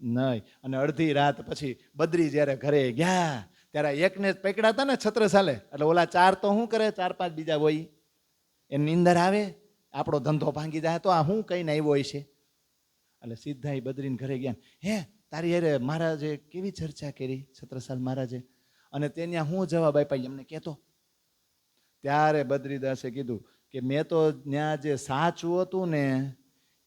નહીં. અને અડધી રાત પછી બદ્રી જ્યારે ઘરે ગયા ત્યારે એકને જ પકડ્યા હતા ને છત્રસાલે, એટલે ઓલા 4 તો શું કરે, 4-5 બીજા હોય, એની નીંદર આવે, આપણો ધંધો ભાંગી જાય તો આ શું કહીને આવ્યો હોય છે. એટલે સીધા એ બદ્રીને ઘરે ગયા, હે તારી અરે મહારાજે કેવી ચર્ચા કરી છત્રસાલ મહારાજે, અને ત્યાં શું જવાબ આપ્યા એમને કહેતો. ત્યારે બદ્રીદાસે કીધું કે મેં તો ત્યાં જે સાચું હતું ને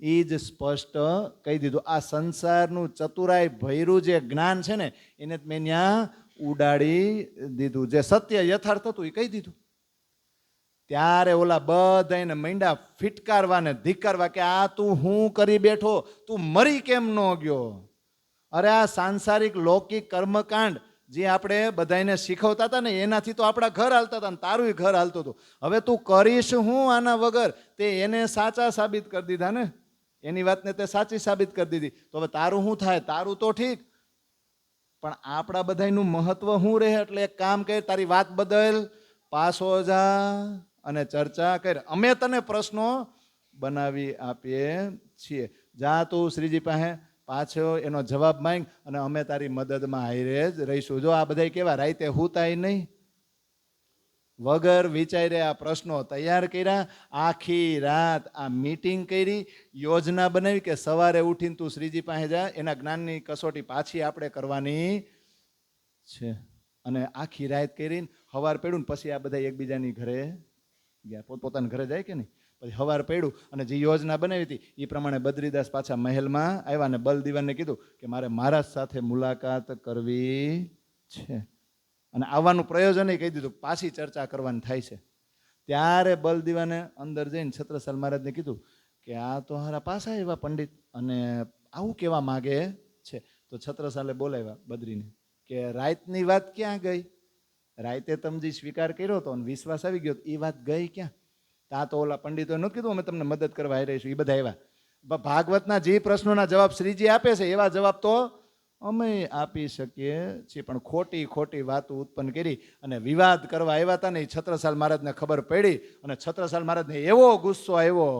એ જ સ્પષ્ટ કહી દીધું. આ સંસારનું ચતુરાઈ ભૈરું જે જ્ઞાન છે ને એને મેં ત્યાં ઉડાડી દીધું, જે સત્ય યથાર્થ હતું એ કહી દીધું. ત્યારે ઓલા બધાને માંડ્યા ફિટકારવા ને ધિક્કારવા કે આ તું શું કરી બેઠો, તું મરી કેમ ન ગયો? અરે આ સાંસારિક લૌકિક કર્મકાંડ જે આપણે બધાને શીખવતા હતા ને એનાથી તો આપણા ઘર હાલતા હતા ને તારું ઘર હાલતું હતું. હવે તું કરીશ હું આના વગર? તે એને સાચા સાબિત કરી દીધા ને, એની વાતને તે સાચી સાબિત કરી દીધી. તો હવે તારું શું થાય? તારું તો ઠીક, પણ આપણા બધાનું મહત્વ શું રહે? એટલે એક કામ કર, તારી વાત બદલ, પાછો જા અને ચર્ચા કર. અમે તને પ્રશ્નો બનાવી આપીએ છીએ. જા તું શ્રીજી પાસે પાછો એનો જવાબ માંગ અને અમે તારી મદદમાં હારે જ રહીશું. જો આ બધા કેવા રાતે હુતાય નહીં, વગર વિચારે આ પ્રશ્નો તૈયાર કર્યા, આખી રાત આ મીટિંગ કરી, યોજના બનાવી કે સવારે ઉઠીને તું શ્રીજી પાસે જા, એના જ્ઞાનની કસોટી પાછી આપણે કરવાની છે. અને આખી રાત કરીને સવાર પડ્યું ને પછી આ બધા એકબીજાની ઘરે ગયા, પોતપોતાના ઘરે જાય કે નહીં. પછી સવાર પડ્યું અને જે યોજના બનાવી હતી એ પ્રમાણે બદ્રીદાસ પાછા મહેલમાં આવ્યા અને બલદીવાનને કીધું કે મારે મહારાજ સાથે મુલાકાત કરવી છે. અને આવવાનું પ્રયોજન કહી દીધું, પાછી ચર્ચા કરવાની થાય છે. ત્યારે બલદીવાને અંદર જઈને છત્રસાલ મહારાજને કીધું કે આ તો હારા પાછા એવા પંડિત અને આવું કેવા માગે છે. તો છત્રસાલે બોલાવ્યા બદ્રીને કે રાતની વાત ક્યાં ગઈ? રાતે તમે જે સ્વીકાર કર્યો હતો અને વિશ્વાસ આવી ગયો એ વાત ગઈ ક્યાં? ત્યાં તો ઓલા પંડિતોએ નહોતું કીધું અમે તમને મદદ કરવા આવી રહીશું. એ બધા એવા ભાગવતના જે પ્રશ્નોના જવાબ શ્રીજી આપે છે એવા જવાબ તો અમે આપી શકીએ છીએ, પણ ખોટી ખોટી વાતો ઉત્પન્ન કરી અને વિવાદ કરવા આવ્યા હતા ને એ છત્રસાલ મહારાજને ખબર પડી અને છત્રસાલ મહારાજને એવો ગુસ્સો આવ્યો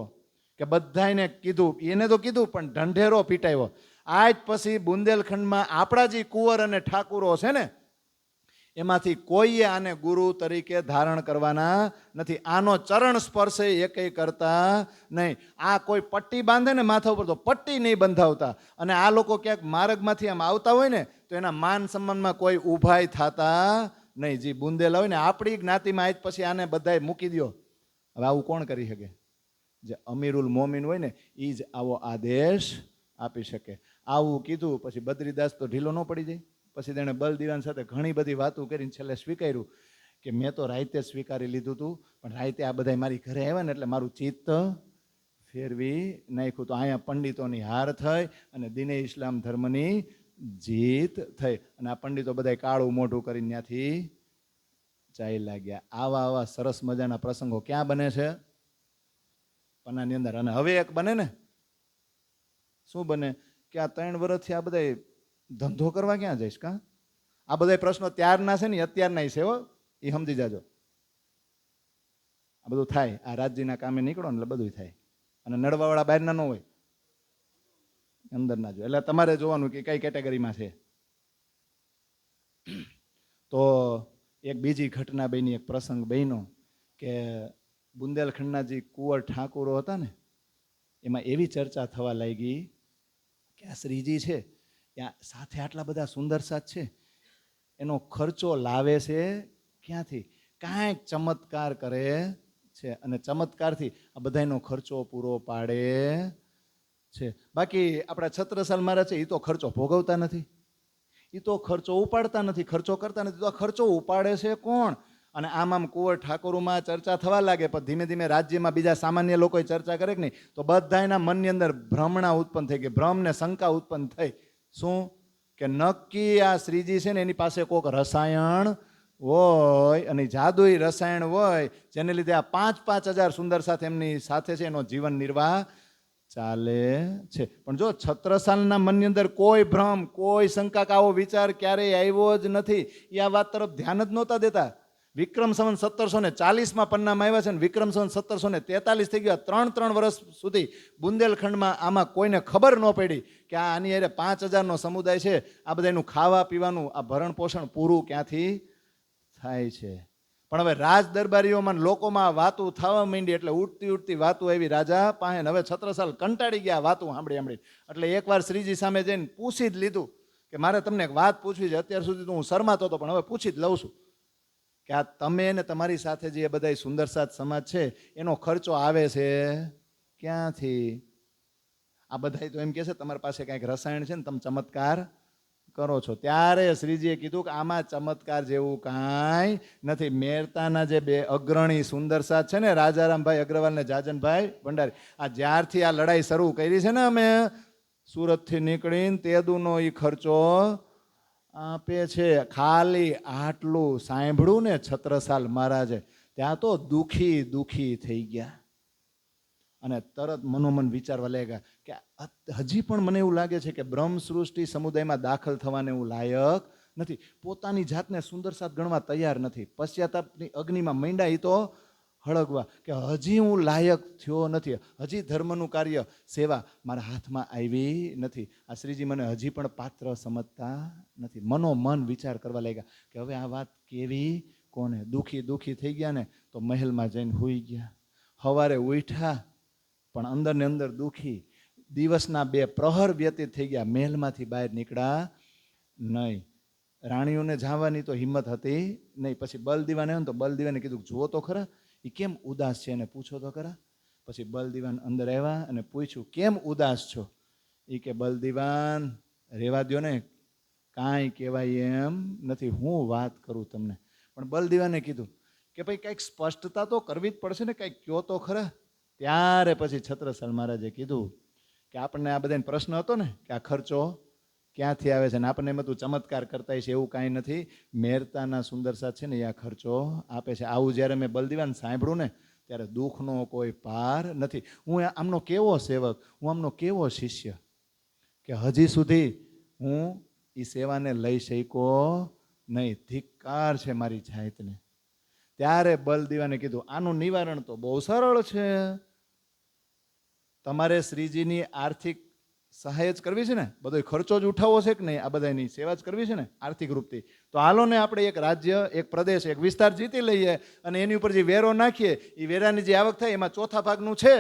કે બધાને કીધું, એને તો કીધું પણ ઢંઢેરો પીટાયો. આજ પછી બુંદેલખંડમાં આપણા જે કુંવર અને ઠાકુરો છે ને એમાંથી કોઈએ આને ગુરુ તરીકે ધારણ કરવાના નથી. આનો ચરણ સ્પર્શ એકેય કરતા નહીં. આ કોઈ પટ્ટી બાંધે ને માથા ઉપર તો પટ્ટી નહીં બંધાવતા. અને આ લોકો ક્યાંક માર્ગમાંથી આમ આવતા હોય ને તો એના માન સન્માનમાં કોઈ ઊભાય થતા નહીં. જે બુંદેલા હોય ને આપણી જ્ઞાતિમાં આજ પછી આને બધાય મૂકી દો. હવે આવું કોણ કરી શકે? જે અમીરુલ મોમિન હોય ને એ જ આવો આદેશ આપી શકે. આવું કીધું પછી બદ્રીદાસ તો ઢીલો ન પડી જાય. પછી તેણે બલદીવાન સાથે ઘણી બધી વાતો કરીને છેલ્લે સ્વીકાર્યું કે મેં તો રાતે સ્વીકારી લીધું હતું, પણ રાતે આ બધા મારી ઘરે આવ્યા ને એટલે મારું ચિત્ત ફેરવી નાખ્યું. તો અહીંયા પંડિતોની હાર થઈ અને દીને ઇસ્લામ ધર્મની જીત થઈ. અને આ પંડિતો બધા કાળું મોઢું કરીને ત્યાંથી ચાલી લાગ્યા. આવા આવા સરસ મજાના પ્રસંગો ક્યાં બને છે? પન્નાની અંદર. અને હવે એક બને ને, શું બને કે આ 3 વર્ષથી આ બધા ધંધો કરવા ક્યાં જઈશ? કા આ બધા પ્રશ્નો ત્યારના છે ને અત્યારના છે હો, એ સમજી જાજો. આ બધું થાય, આ રાજ્યના કામે નીકળો ને એટલે બધું થાય. અને નડવાવાળા બહારના ન હોય, અંદરના જો. એટલે તમારે જોવાનું કે કઈ કેટેગરીમાં છે. તો એક બીજી ઘટના બની, એક પ્રસંગ બન્યો કે બુંદેલખંડના જે કુંવર ઠાકુરો હતા ને એમાં એવી ચર્ચા થવા લાગી કે આ શ્રીજી છે ત્યાં સાથે આટલા બધા સુંદર સાથ છે, એનો ખર્ચો લાવે છે ક્યાંથી? કાંઈક ચમત્કાર કરે છે અને ચમત્કારથી આ બધાનો ખર્ચો પૂરો પાડે છે. બાકી આપણા છત્રસાલ મહારાજ છે એ તો ખર્ચો ભોગવતા નથી, એ તો ખર્ચો ઉપાડતા નથી, ખર્ચો કરતા નથી. તો આ ખર્ચો ઉપાડે છે કોણ? અને આમ કુંવર ઠાકોરમાં ચર્ચા થવા લાગે, પણ ધીમે ધીમે રાજ્યમાં બીજા સામાન્ય લોકોએ ચર્ચા કરે કે નહીં, તો બધાના મનની અંદર ભ્રમણા ઉત્પન્ન થઈ ગઈ, ભ્રમ ને શંકા ઉત્પન્ન થઈ. શું કે નક્કી આ શ્રીજી છે ને એની પાસે કોઈક રસાયણ હોય અને જાદુઈ રસાયણ હોય જેને લીધે આ 5,000 સુંદર સાથ એમની સાથે છે, એનો જીવન નિર્વાહ ચાલે છે. પણ જો છત્રસાલના મનની અંદર કોઈ ભ્રમ, કોઈ શંકા, આવો વિચાર ક્યારેય આવ્યો જ નથી. એ આ વાત તરફ ધ્યાન જ નહોતા દેતા. વિક્રમ સંવત 1740 પન્નામાં આવ્યા છે ને વિક્રમ સંવત 1743 થઈ ગયા. 3 વર્ષ સુધી બુંદેલખંડમાં આમાં કોઈને ખબર ન પડી કે આની અરે 5,000નો સમુદાય છે, આ બધાનું ખાવા પીવાનું, આ ભરણ પોષણ પૂરું ક્યાંથી થાય છે. પણ હવે રાજ દરબારીઓમાં લોકોમાં વાતું થવા માંડી એટલે ઉઠતી વાતું આવી રાજા પાસે. હવે છત્રસાલ કંટાળી ગયા વાતું સાંભળી. એટલે એકવાર શ્રીજી સામે જઈને પૂછી જ લીધું કે મારે તમને એક વાત પૂછવી છે. અત્યાર સુધી તો હું શરમાતો હતો પણ હવે પૂછી જ લઉં છું કે આ તમે ને તમારી સાથે જે બધા સુંદર સાથ સમાજ છે એનો ખર્ચો આવે છે ક્યાંથી? આ બધા તો એમ કહે છે તમારી પાસે કંઈક રસાયણ છે ને તમે ચમત્કાર કરો છો. ત્યારે શ્રીજીએ કીધું કે આમાં ચમત્કાર જેવું કાંઈ નથી. મહેરતાના જે 2 અગ્રણી સુંદર સાથ છે ને, રાજારામભાઈ અગ્રવાલ ને જાજનભાઈ ભંડારી, આ જ્યારથી આ લડાઈ શરૂ કરી છે ને અમે સુરતથી નીકળીને તેદુનો એ ખર્ચો આપે છે. ખાલી આટલું સાંભળ્યું ને છત્રસાલ મહારાજે ત્યાં તો દુખી થઈ ગયા અને તરત મનોમન વિચારવા લાગ્યા કે હજી પણ મને એવું લાગે છે કે બ્રહ્મ સૃષ્ટિ સમુદાયમાં દાખલ થવાને એવું લાયક નથી. પોતાની જાતને સુંદર સાથ ગણવા તૈયાર નથી. પશ્ચાતાપની અગ્નિમાં માંડ્યા. એ તો હળગવા કે હજી હું લાયક થયો નથી, હજી ધર્મનું કાર્ય સેવા મારા હાથમાં આવી નથી. આ શ્રીજી મને હજી પણ પાત્ર સમજતા નથી. મનોમન વિચાર કરવા લાગ્યા કે હવે આ વાત કેવી કોને. દુઃખી થઈ ગયા ને તો મહેલમાં જઈને સૂઈ ગયા. સવારે ઉઠ્યા પણ અંદર ને અંદર દુઃખી. દિવસના 2 પ્રહર વ્યતીત થઈ ગયા, મહેલમાંથી બહાર નીકળ્યા નહીં. રાણીઓને જવાની તો હિંમત હતી નહીં. પછી બલદીવાને આવ્યો ને તો બલદીવાને કીધું જુઓ તો ખરા એ કેમ ઉદાસ છે, એને પૂછો તો ખરા. પછી બલદીવાન અંદર આવ્યા અને પૂછ્યું કેમ ઉદાસ છો. એ કે બલદીવાન રેવા દ્યો ને, કાંઈ કહેવાય એમ નથી, હું વાત કરું તમને. પણ બલદીવાને કીધું કે ભાઈ કંઈક સ્પષ્ટતા તો કરવી જ પડશે ને, કંઈક કયો તો ખરા. ત્યારે પછી છત્રસાલ મહારાજે કીધું કે આપણને આ બધાને પ્રશ્ન હતો ને કે આ ખર્ચો ક્યાંથી આવે છે, ને આપણને એમાં તું ચમત્કાર કરતા છે એવું કાંઈ નથી. મહેરતાના સુંદરસાદ છે ને એ આ ખર્ચો આપે છે. આવું જ્યારે મેં બલદીવાન સાંભળ્યું ને ત્યારે દુઃખનો કોઈ પાર નથી. હું આમનો કેવો સેવક, હું આમનો કેવો શિષ્ય કે હજી સુધી હું એ સેવાને લઈ શક્યો નહીં. ધિક્કાર છે મારી જાતને. ત્યારે બલદીવાને કીધું આનું નિવારણ તો બહુ સરળ છે. તમારે શ્રીજીની આર્થિક સહાય જ કરવી છે ને, બધો ખર્ચો જ ઉઠાવવો છે કે નહીં, આ બધાની સેવા જ કરવી છે ને આર્થિક રૂપથી. તો હાલો ને આપણે એક રાજ્ય, એક પ્રદેશ, એક વિસ્તાર જીતી લઈએ અને એની ઉપર જે વેરો નાખીએ એ વેરાની જે આવક થાય એમાં 4થા ભાગનું છે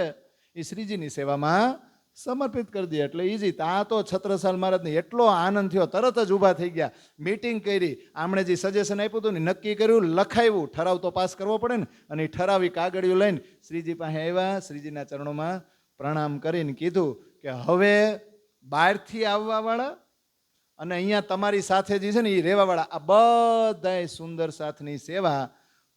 એ શ્રીજીની સેવામાં સમર્પિત કરી દઈએ એટલે ઈઝી. આ તો છત્રસાલ મહારાજને એટલો આનંદ થયો, તરત જ ઊભા થઈ ગયા, મીટિંગ કરી, આમણે જે સજેશન આપ્યું હતું ને નક્કી કર્યું, લખાવ્યું, ઠરાવ તો પાસ કરવો પડે ને, અને એ ઠરાવી કાગળિયું લઈને શ્રીજી પાસે આવ્યા. શ્રીજીના ચરણોમાં પ્રણામ કરીને કીધું કે હવે બહારથી આવવાવાળા અને અહીંયા તમારી સાથે જે છે ને એ રહેવાવાળા આ બધાય સુંદર સાથની સેવા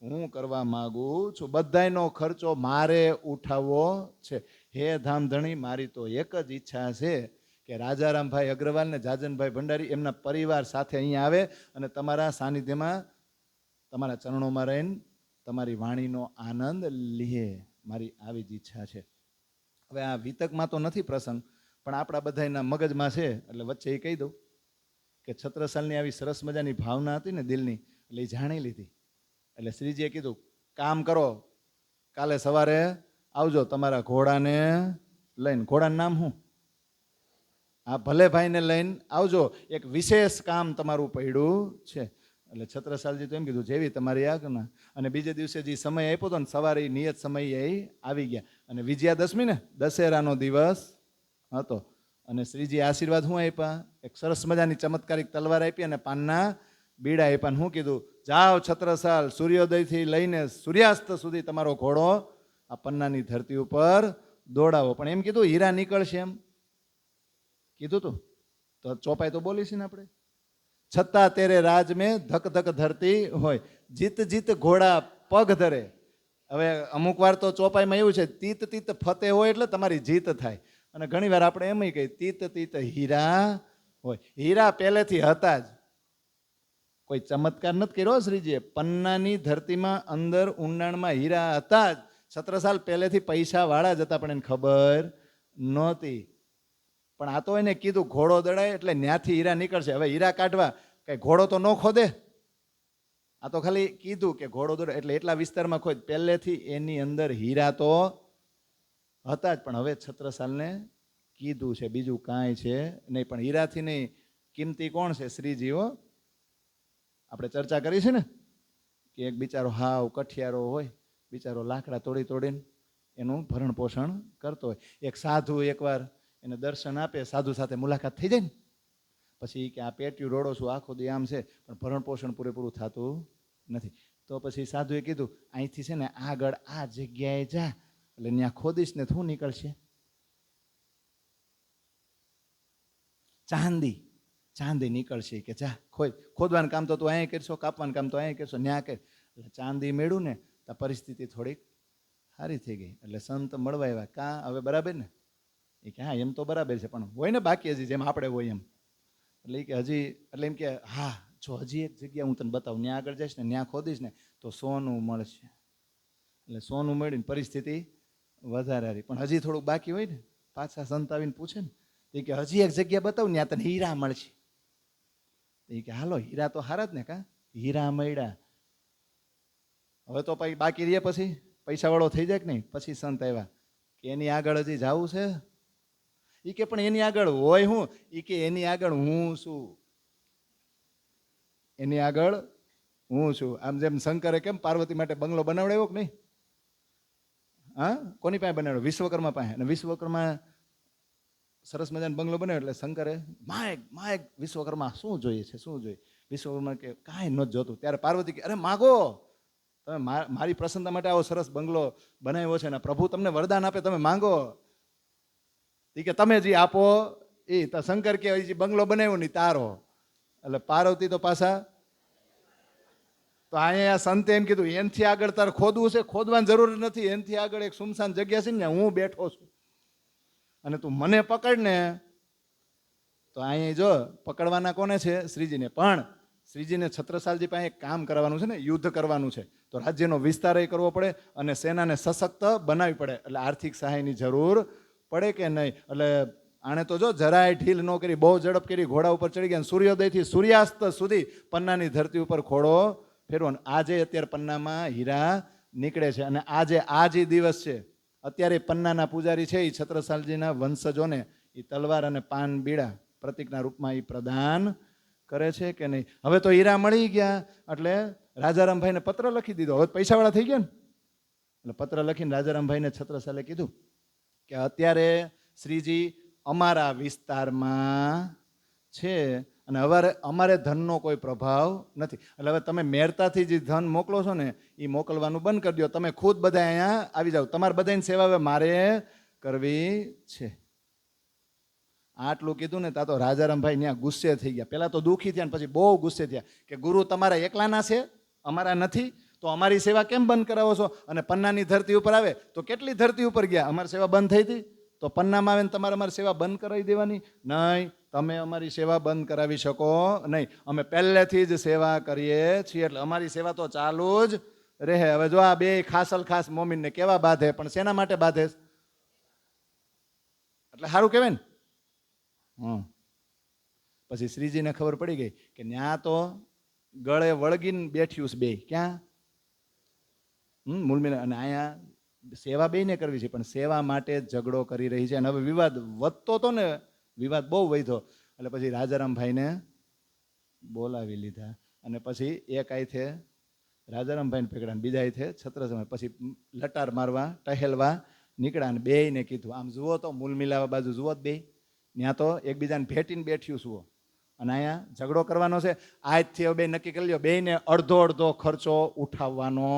હું કરવા માગું છું. બધાયનો ખર્ચો મારે ઉઠાવવો છે. હે ધામધણી, મારી તો એક જ ઈચ્છા છે કે રાજારામભાઈ અગ્રવાલ ને જાજનભાઈ ભંડારી એમના પરિવાર સાથે અહીંયા આવે અને તમારા સાનિધ્યમાં તમારા ચરણોમાં રહીને તમારી વાણીનો આનંદ લે. મારી આવી જ ઈચ્છા છે. હવે આ વિતકમાં તો નથી પ્રસંગ, પણ આપણા બધાના મગજમાં છે એટલે વચ્ચે એ કહી દઉં કે છત્રસાલની આવી સરસ મજાની ભાવના હતી ને દિલની, એટલે એ જાણી લીધી. એટલે શ્રીજીએ કીધું કામ કરો, કાલે સવારે આવજો તમારા ઘોડાને લઈને. ઘોડાનું નામ શું? હા, ભલે ભાઈને લઈને આવજો, એક વિશેષ કામ તમારું પડ્યું છે. એટલે છત્રસાલજી તો એમ કીધું જેવી તમારી આજ્ઞા. અને બીજે દિવસે જે સમય આપ્યો હતો ને સવારે નિયત સમય એ આવી ગયા. અને વિજયાદશમી ને દશેરાનો દિવસ હતો. અને શ્રીજી આશીર્વાદ શું આપ્યા? એક સરસ મજાની ચમત્કારિક તલવાર આપી અને પાનના બીડા આપ્યા. શું કીધું? જાઓ છત્રસાલ, સૂર્યોદયથી લઈને સૂર્યાસ્ત સુધી તમારો ઘોડો આ પન્નાની ધરતી ઉપર દોડાવો. પણ એમ કીધું હીરા નીકળશે એમ કીધું તું તો ચોપાઈ તો બોલી છે ને આપણે. છતાં તેરે રાજ મેં ધક ધક ધરતી હોય, જીત જીત ઘોડા પગ ધરે. હવે અમુક વાર તો ચોપાઈમાં એવું છે તીત તીત ફતેહ હોય એટલે તમારી જીત થાય. અને ઘણી વાર આપણે એમ કહીએ તીત તીત હીરા હોય. હીરા પહેલેથી હતા જ, કોઈ ચમત્કાર નથી કર્યો શ્રીજીએ. પન્નાની ધરતીમાં અંદર ઊંડાણમાં હીરા હતા જ. છત્રસાલ પહેલેથી પૈસા વાળા જ હતા પણ એને ખબર નહોતી. પણ આ તો એને કીધું ઘોડો દડાય એટલે ન્યાથી હીરા નીકળશે. હવે હીરા કાઢવા કઈ ઘોડો તો ન ખોદે. આ તો ખાલી કીધું કે ઘોડો દોડે એટલે એટલા વિસ્તારમાં ખોદ. પહેલેથી એની અંદર હીરા તો હતા જ, પણ હવે છત્રસાલને કીધું છે બીજું કાંઈ છે નહીં. પણ હીરાથી નહીં, કિંમતી કોણ છે? શ્રીજીઓ. આપણે ચર્ચા કરી છે ને કે એક બિચારો હાવ કઠિયારો હોય, બિચારો લાકડા તોડી તોડીને એનું ભરણ પોષણ કરતો હોય. એક સાધુ એકવાર એને દર્શન આપે, સાધુ સાથે મુલાકાત થઈ જાય ને પછી કે આ પેટ્યું રોડો છું આખો દી આમ છે પણ ભરણ પોષણ પૂરેપૂરું થતું નથી. તો પછી સાધુએ કીધું અહીંથી છે ને આગળ આ જગ્યાએ જા એટલે ત્યાં ખોદીશ ને શું નીકળશે? ચાંદી નીકળશે. કે જા ખોદવાનું કામ તો તું અહીંયા કરશો, કાપવાનું કામ તો અહીંયા કરશો, ન્યા કર. એટલે ચાંદી મેળ્યું ને તો પરિસ્થિતિ થોડીક સારી થઈ ગઈ. એટલે સંત મળવા આવ્યા. કાં હવે બરાબર ને? એ કે હા એમ તો બરાબર છે પણ હોય ને બાકી હજી જેમ આપણે હોય એમ. એટલે એ કે હજી, એટલે એમ કે હા જો હજી એક જગ્યા હું તને બતાવું, ત્યાં આગળ જઈશ ને ત્યાં ખોદીશ ને તો સોનું મળશે. એટલે સોનું મળીને પરિસ્થિતિ વધારે હારી. પણ હજી થોડુંક બાકી હોય ને પાછા સંત આવીને પૂછે ને એ કે હજી એક જગ્યા બતાવું ત્યાં તને હીરા મળશે. એ કે હાલો હીરા તો હારા જ ને. કા હીરા મળ્યા. હવે તો બાકી રહીએ પછી પૈસાવાળો થઈ જાય કે નહીં. પછી સંત આવ્યા કે એની આગળ હજી જવું છે. એ કે પણ એની આગળ હોય હું? એ કે એની આગળ હું છું. એની આગળ હું છું. આમ જેમ શંકરે કેમ પાર્વતી માટે બંગલો બનાવડાવ્યો કે નહીં? હા, કોની પાસે બનાવ્યો? વિશ્વકર્મા પાસે. અને વિશ્વકર્મા સરસ મજાનો બંગલો બનાવ્યો એટલે શંકરે માયક વિશ્વકર્મા શું જોઈએ છે, શું જોઈએ? વિશ્વકર્મા કે કાંઈ ન જોતું. ત્યારે પાર્વતી કે અરે માગો, તમે મારી પ્રસન્નતા માટે આવો સરસ બંગલો બનાવ્યો છે ને પ્રભુ તમને વરદાન આપે, તમે માંગો. એ કે તમે જે આપો એ. શંકર કે જે બંગલો બનાવ્યો નહીં તારો. એટલે પાર્વતી તો પાછા તો અહીંયા સંતે એમ કીધું એનથી આગળ તારે ખોદવું છે, ખોદવાની જરૂર નથી. એનથી આગળ એક સુમસાન જગ્યા છે ને હું બેઠો છું અને તું મને પકડ ને. તો અહીંયા જો પકડવાના કોને છે? શ્રીજીને. પણ શ્રીજીને છત્રસાલજી પાસે એક કામ કરવાનું છે ને, યુદ્ધ કરવાનું છે. તો રાજ્યનો વિસ્તાર કરવો પડે અને સેનાને સશક્ત બનાવવી પડે. એટલે આર્થિક સહાયની જરૂર પડે કે નહીં. એટલે આણે તો જો જરાય ઢીલ ન કરી, બહુ ઝડપ કરી, ઘોડા ઉપર ચડી ગયા. સૂર્યોદયથી સૂર્યાસ્ત સુધી પન્નાની ધરતી ઉપર ઘોડો ફેરવો. આજે અત્યારે પન્નામાં હીરા નીકળે છે અને આજે આ જે દિવસ છે અત્યારે પન્નાના પૂજારી છે એ છત્રસાલજીના વંશજોને એ તલવાર અને પાન બીડા પ્રતિકના રૂપમાં એ પ્રદાન કરે છે કે નહીં. હવે તો હીરા મળી ગયા એટલે રાજારામભાઈને પત્ર લખી દીધો. હવે પૈસાવાળા થઈ ગયા ને એટલે પત્ર લખીને રાજારામભાઈને છત્રસાલે કીધું કે અત્યારે શ્રીજી અમારા વિસ્તારમાં છે અને હવે અમારે ધનનો કોઈ પ્રભાવ નથી. એટલે હવે તમે મેરતાથી જે ધન મોકલો છો ને એ મોકલવાનું બંધ કરી દો. તમે ખુદ બધા અહીંયા આવી જાઓ. તમારે બધાની સેવા હવે મારે કરવી છે. આટલું કીધું ને તા તો રાજારામભાઈ ત્યાં ગુસ્સે થઈ ગયા. પહેલાં તો દુઃખી થયા ને પછી બહુ ગુસ્સે થયા કે ગુરુ તમારા એકલાના છે, અમારા નથી, તો અમારી સેવા કેમ બંધ કરાવો છો? અને પન્નાની ધરતી ઉપર આવે તો કેટલી ધરતી ઉપર ગયા, અમારી સેવા બંધ થઈ હતી. તો પન્નામાં આવે ને તમારે અમારી સેવા બંધ કરાવી દેવાની? નહીં, તમે અમારી સેવા બંધ કરાવી શકો નહીં. અમે પહેલેથી જ સેવા કરીએ છીએ એટલે અમારી સેવા તો ચાલુ જ રહે. હવે જો આ બે ખાસલ ખાસ મોમીનને કેવા બાંધે, પણ શેના માટે બાંધે? એટલે સારું કહેવાય ને. પછી શ્રીજીને ખબર પડી ગઈ કે ન્યા તો ગળે વળગીને બેઠ્યું છે બે. ક્યાં? મૂલમીના. અને અહીંયા સેવા બેયને કરવી છે પણ સેવા માટે ઝઘડો કરી રહી છે. અને હવે વિવાદ વધતો હતો ને, વિવાદ બહુ વધ્યો. એટલે પછી રાજારામભાઈને બોલાવી લીધા અને પછી એક આઈથે રાજારામભાઈને પકડ્યા, બીજા આઈથે છત્રસાલ. પછી લટાર મારવા ટહેલવા નીકળ્યા અને બેયને કીધું આમ જુઓ તો મૂલ મિલાવા બાજુ જુઓ બે, ત્યાં તો એકબીજાને ભેટીને બેઠ્યું છું અને અહીંયા ઝઘડો કરવાનો છે. આજથી હવે બે નક્કી કરી લ્યો, બેયને અડધો અડધો ખર્ચો ઉઠાવવાનો.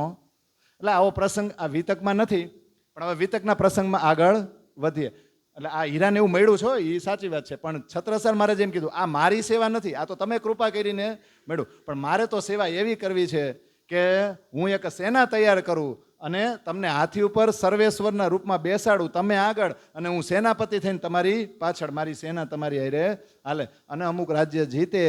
એટલે આવો પ્રસંગ આ વિતકમાં નથી પણ હવે વિતકના પ્રસંગમાં આગળ વધીએ. એટલે આ હીરાને એવું મળ્યું છે એ સાચી વાત છે, પણ છત્રસાલ મારે જેમ કીધું આ મારી સેવા નથી, આ તો તમે કૃપા કરીને મળ્યું. પણ મારે તો સેવા એવી કરવી છે કે હું એક સેના તૈયાર કરું અને તમને હાથી ઉપર સર્વેશ્વરના રૂપમાં બેસાડું, તમે આગળ અને હું સેનાપતિ થઈને તમારી પાછળ, મારી સેના તમારી હારે હાલે અને અમુક રાજ્ય જીતે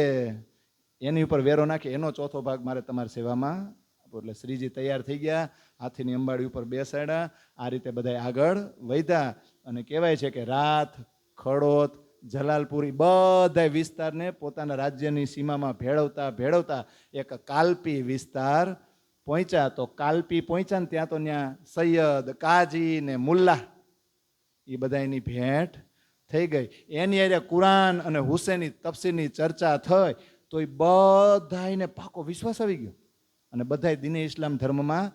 એની ઉપર વેરો નાખી એનો ચોથો ભાગ મારે તમારી સેવામાં. એટલે શ્રીજી તૈયાર થઈ ગયા, હાથીની અંબાડી ઉપર બેસાડ્યા. આ રીતે બધા આગળ વધ્યા અને કહેવાય છે કે રાત, ખડોત, જલાલપુરી બધા વિસ્તારને પોતાના રાજ્યની સીમામાં ભેળવતા ભેળવતા એક કાલપી વિસ્તાર પહોંચ્યા. તો કાલપી પહોંચ્યા ને ત્યાં તો ત્યાં સૈયદ, કાજી ને મુલ્લા એ બધા એની ભેટ થઈ ગઈ. એની અરે કુરાન અને હુસેની તફસીરની ચર્ચા થઈ તો એ બધા એને પાકો વિશ્વાસ આવી ગયો અને બધા દીને ઇસ્લામ ધર્મમાં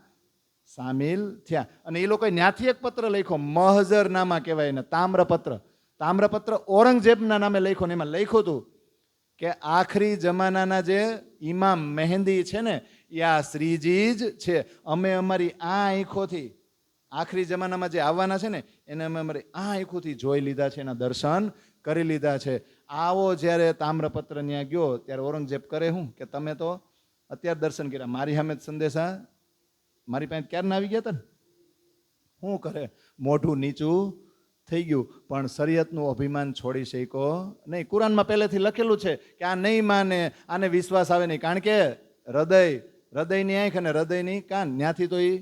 સામેલ થયા. અને એ લોકોએ ત્યાંથી એક પત્ર લખ્યો, મહજરનામા કહેવાય એને, તામ્રપત્ર. તામ્રપત્ર ઔરંગઝેબના નામે લખ્યો ને એમાં લખ્યું હતું કે આખરી જમાનાના જે ઇમામ મહેંદી છે ને એ આ શ્રીજી જ છે. અમે અમારી આ આંખોથી આખરી જમાનામાં જે આવવાના છે ને એને અમે અમારી આ આંખોથી જોઈ લીધા છે, એના દર્શન કરી લીધા છે. આવો જ્યારે તામ્રપત્ર ત્યાં ગયો ત્યારે ઔરંગઝેબ કરે શું કે તમે તો અત્યારે દર્શન કર્યા, મારી સામે સંદેશા મારી પાસે ક્યારના આવી ગયા હતા ને. શું કરે? મોઢું નીચું થઈ ગયું પણ શરીયતનું અભિમાન છોડી શક્યો નહીં. કુરાનમાં પહેલેથી લખેલું છે કે આ નહીં માને, આને વિશ્વાસ આવે નહીં, કારણ કે હૃદયની આંખ અને હૃદયની કાન ત્યાંથી તો એ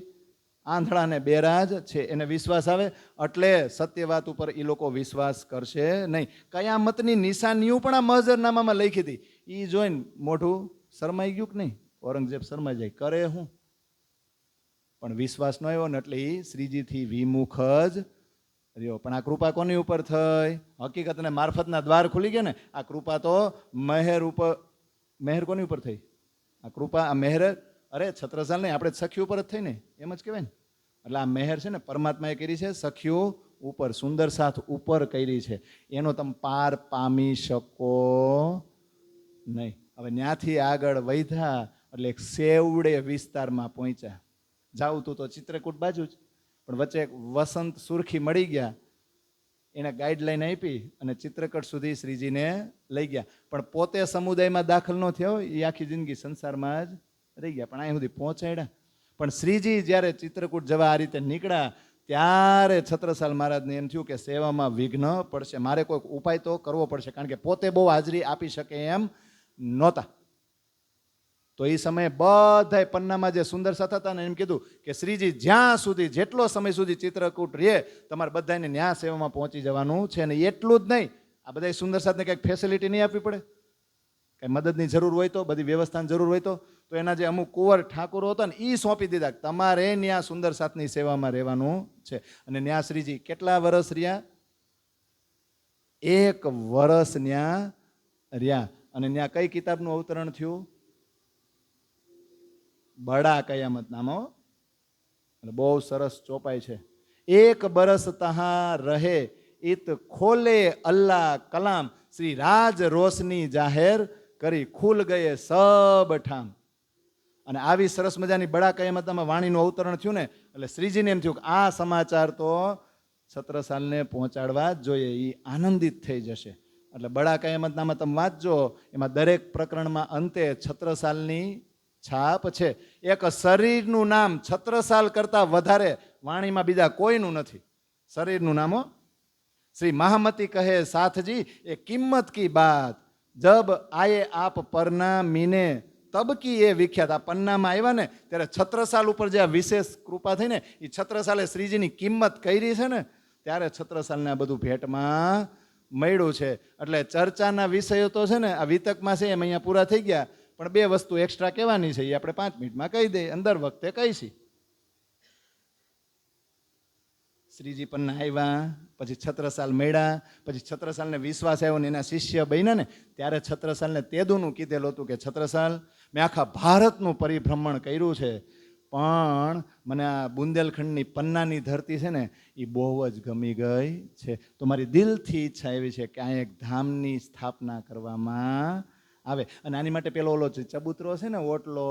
આંધળાને બેરાજ છે, એને વિશ્વાસ આવે એટલે સત્ય વાત ઉપર એ લોકો વિશ્વાસ કરશે નહીં. કયામતની નિશાનીઓ પણ આ મહજરનામામાં લખી હતી. એ જોઈને મોઢું શરમાઈ ગયું કે નહીં? ઔરંગઝેબ શરમાઈ જાય, કરે હું પણ વિશ્વાસ ન આવ્યો ને એટલે એ શ્રીજીથી વિમુખ જ રહ્યો. પણ આ કૃપા કોની ઉપર થઈ? હકીકતને મારફતના દ્વાર ખુલી ગયા ને. આ કૃપા તો મહેર ઉપર, મહેર કોની ઉપર થઈ? આ કૃપા, આ મહેર, અરે છત્રસાલ નહીં, આપણે સખી ઉપર જ થઈ ને, એમ જ કહેવાય ને. એટલે આ મહેર છે ને પરમાત્માએ કરી છે સખીઓ ઉપર, સુંદર સાથ ઉપર કરી છે. એનો તમે પાર પામી શકો નહીં. હવે ત્યાંથી આગળ વધ્યા એટલે એક સેવડે વિસ્તારમાં પહોંચ્યા. જાવું તું તો ચિત્રકૂટ બાજુ જ, પણ વચ્ચે એક વસંત સુરખી મળી ગયા, એને ગાઈડલાઈન આપી અને ચિત્રકૂટ સુધી શ્રીજીને લઈ ગયા. પણ પોતે સમુદાયમાં દાખલ ન થયો, એ આખી જિંદગી સંસારમાં જ રહી ગયા, પણ અહીં સુધી પહોંચાડ્યા. પણ શ્રીજી જ્યારે ચિત્રકૂટ જવા આ રીતે નીકળ્યા ત્યારે છત્રસાલ મહારાજને એમ થયું કે સેવામાં વિઘ્ન પડશે, મારે કોઈક ઉપાય તો કરવો પડશે, કારણ કે પોતે બહુ હાજરી આપી શકે એમ નહોતા. તો એ સમયે બધા પન્નામાં જે સુંદર સાથ હતા ને એમ કીધું કે શ્રીજી જ્યાં સુધી, જેટલો સમય સુધી ચિત્રકૂટ રહે, તમારે બધાને ન્યા સેવામાં પહોંચી જવાનું છે. ને એટલું જ નહીં, આ બધા સુંદર સાથને કંઈક ફેસિલિટી નહીં આપવી પડે? કંઈ મદદની જરૂર હોય તો, બધી વ્યવસ્થાની જરૂર હોય તો એના જે અમુક કુંવર ઠાકોરો હતા ને એ સોંપી દીધા, તમારે ન્યા સુંદર સાથની સેવામાં રહેવાનું છે. અને ન્યા શ્રીજી કેટલા વર્ષ રહ્યા? 1 વર્ષ ન્યા રહ્યા. અને ન્યા કઈ કિતાબનું અવતરણ થયું? બડા કયામત નામો. એટલે બહુ સરસ ચોપાઈ છે. 1 બરસ તહા રહે ઇત ખોલે અલ્લાહ કલામ, શ્રી રાજ રોશની જાહેર કરી, ખુલ ગયે સબ ઠામ. અને આવી સરસ મજાની બડા કયામતમાં વાણીનું અવતરણ થયું ને એટલે શ્રીજીને એમ થયું કે આ સમાચાર તો છત્રસાલને પહોંચાડવા જ જોઈએ, એ આનંદિત થઈ જશે. એટલે બડા કયામતનામાં તમે વાંચજો, એમાં દરેક પ્રકરણમાં અંતે છત્રસાલની છાપ છે. એક શરીરનું નામ છત્રસાલ કરતા વધારે વાણીમાં બીજા કોઈનું નથી. શરીરનું નામ શ્રી મહામતી કહે સાથજી એ કિંમત કી બાત, જબ આયે આપ પરના મીને તબકી એ વિખ્યાત. આ પન્નામાં આવ્યા ને ત્યારે છત્રસાલ ઉપર જે આ વિશેષ કૃપા થઈ ને, એ છત્રસાલે શ્રીજીની કિંમત કરી છે ને, ત્યારે છત્રસાલને આ બધું ભેટમાં મળ્યું છે. એટલે ચર્ચાના વિષયો તો છે ને આ વિતકમાં છે એમ અહીંયા પૂરા થઈ ગયા, પણ 2 વસ્તુ એક્સ્ટ્રા કહેવાની છે, એ આપણે 5 મિનિટમાં કહી દઈએ, અંદર વખતે કહીશી. શ્રીજી પન્ના આવ્યા, પછી છત્રસાલ મળ્યા, પછી છત્રસાલને વિશ્વાસ આવ્યો ને એના શિષ્ય બન્યા ને ત્યારે છત્રસાલને તેદુનું કીધેલું હતું કે છત્રસાલ, મેં આખા ભારતનું પરિભ્રમણ કર્યું છે, પણ મને આ બુંદેલખંડની પન્નાની ધરતી છે ને એ બહુ જ ગમી ગઈ છે. તો મારી દિલથી ઈચ્છા એવી છે કે અહીં એક ધામની સ્થાપના કરવામાં આવે. અને આની માટે પેલો ઓલો ચબૂતરો છે ને, ઓટલો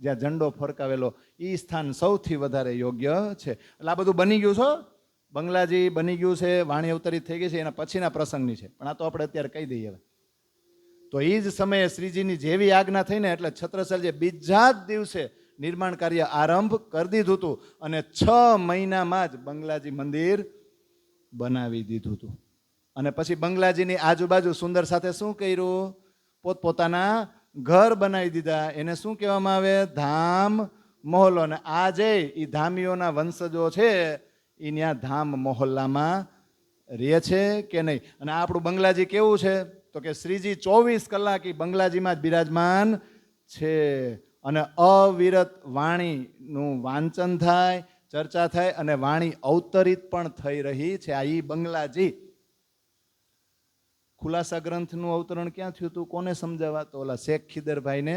જ્યાં ઝંડો ફરકાવેલો, એ સ્થાન સૌથી વધારે યોગ્ય છે. એટલે આ બધું બની ગયું છો, બંગલાજી બની ગયું છે, વાણી અવતરિત થઈ ગઈ છે, એના પછીના પ્રસંગની છે, પણ આ તો આપણે અત્યારે કહી દઈએ. હવે તો એ જ સમયે શ્રીજીની જેવી આજ્ઞા થઈને એટલે છત્રસાલજીએ બીજા જ દિવસે નિર્માણ કાર્ય આરંભ કરી દીધું હતું અને 6 મહિનામાં જ બંગલાજી મંદિર બનાવી દીધું હતું. અને પછી બંગલાજીની આજુબાજુ સુંદર સાથે શું કર્યું? પોતપોતાના ઘર બનાવી દીધા. એને શું કહેવામાં આવે? ધામ મહોલ્લો. અને આજે એ ધામીઓના વંશજો છે એ ત્યાં ધામ મહોલ્લામાં રહે છે કે નહીં? અને આપણું બંગલાજી કેવું છે? તો કે શ્રીજી 24 કલાક એ બંગલાજીમાં જ બિરાજમાન છે. અને અવિરત વાણીનું વાંચન થાય, ચર્ચા થાય અને વાણી અવતરિત પણ થઈ રહી છે. આ ઈ બંગલાજી. ખુલાસા ગ્રંથનું અવતરણ ક્યાં થયું હતું? કોને સમજાવવા? તો ઓલા શેખ ખીદરભાઈને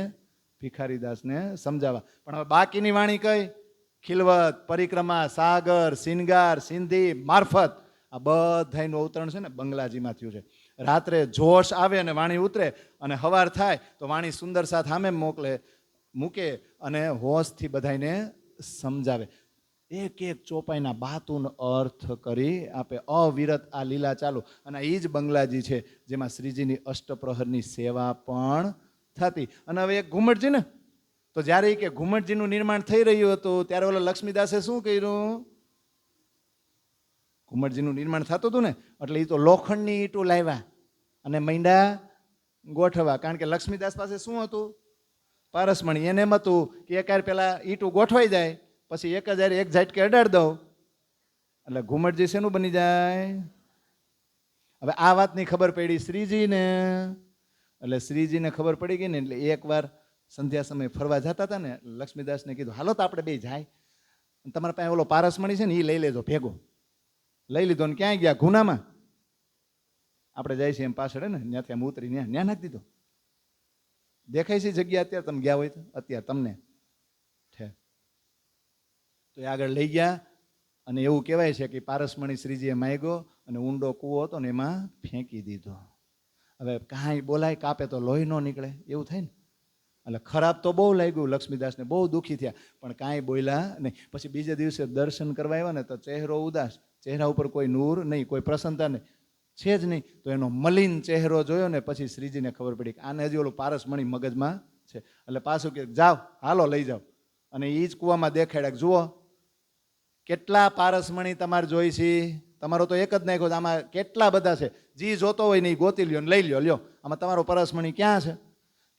ભિખારીદાસને સમજાવવા. પણ હવે બાકીની વાણી કઈ? ખિલવત, પરિક્રમા, સાગર, સિનગાર, સિંધી, મારફત, આ બધાનું અવતરણ છે ને બંગલાજીમાં થયું છે. રાત્રે જોશ આવે અને વાણી ઉતરે અને હવાર થાય તો વાણી સુંદર સાથ સામે મૂકે અને હોશથી બધાને સમજાવે. એક એક ચોપાઈના બાતુનો અર્થ કરી આપે. અવિરત આ લીલા ચાલુ. અને એ જ બંગલાજી છે જેમાં શ્રીજીની અષ્ટપ્રહરની સેવા પણ થતી. અને હવે એક ઘુમટજી ને, તો જ્યારે કે ઘુમટજીનું નિર્માણ થઈ રહ્યું હતું ત્યારે ઓલા લક્ષ્મીદાસે શું કર્યું? ઘુમટજીનું નિર્માણ થતું હતું ને એટલે એ તો લોખંડની ઈંટો લાવ્યા અને મૈંડા ગોઠવા. કારણ કે લક્ષ્મીદાસ પાસે શું હતું? પારસમણી. એને એમ હતું કે એક પેલા ઈંટું ગોઠવાઈ જાય પછી 1000 એક ઝાટકે અડાડ દઉં એટલે ઘુમટજી શેનું બની જાય? હવે આ વાતની ખબર પડી શ્રીજીને. એટલે શ્રીજીને ખબર પડી ગઈ ને એટલે એકવાર સંધ્યા સમયે ફરવા જતા હતા ને લક્ષ્મીદાસને કીધું હાલો તો આપણે બે જાય. તમારા પાસે ઓલો પારસમણી છે ને એ લઈ લેજો ભેગો. લઈ લીધો ને ક્યાંય ગયા? ગુનામાં. આપણે જાય છે એમ પાછળ ને ત્યાંથી આમ ઉતરી ત્યાં નાખી દીધો. દેખાય છે જગ્યા અત્યારે તમે ગયા હોય તો? અત્યારે તમને છે તો એ આગળ લઈ ગયા અને એવું કહેવાય છે કે પારસમણી શ્રીજીએ માગ્યો અને ઊંડો કૂવો હતો ને એમાં ફેંકી દીધો. હવે કાંઈ બોલાય, કાપે તો લોહી ન નીકળે, એવું થાય ને. એટલે ખરાબ તો બહુ લાગ્યું લક્ષ્મીદાસને, બહુ દુઃખી થયા, પણ કાંઈ બોલ્યા નહીં. પછી બીજે દિવસે દર્શન કરવા આવ્યા ને તો ચહેરો ઉદાસ, ચહેરા ઉપર કોઈ નૂર નહીં, કોઈ પ્રસન્નતા નહીં, છે જ નહીં. તો એનો મલિન ચહેરો જોયો ને પછી શ્રીજીને ખબર પડી કે આને હજી ઓલું પારસમણી મગજમાં છે. એટલે પાછું કે જાઓ, હાલો લઈ જાઓ. અને એ જ કૂવામાં દેખાડ્યા, જુઓ કેટલા પારસમણી તમારે જોઈ છે. તમારો તો એક જ નાખ્યો, આમાં કેટલા બધા છે. જી જોતો હોય ને એ ગોતી લ્યો ને લઈ લ્યો. લ્યો આમાં તમારો પરસમણી ક્યાં છે?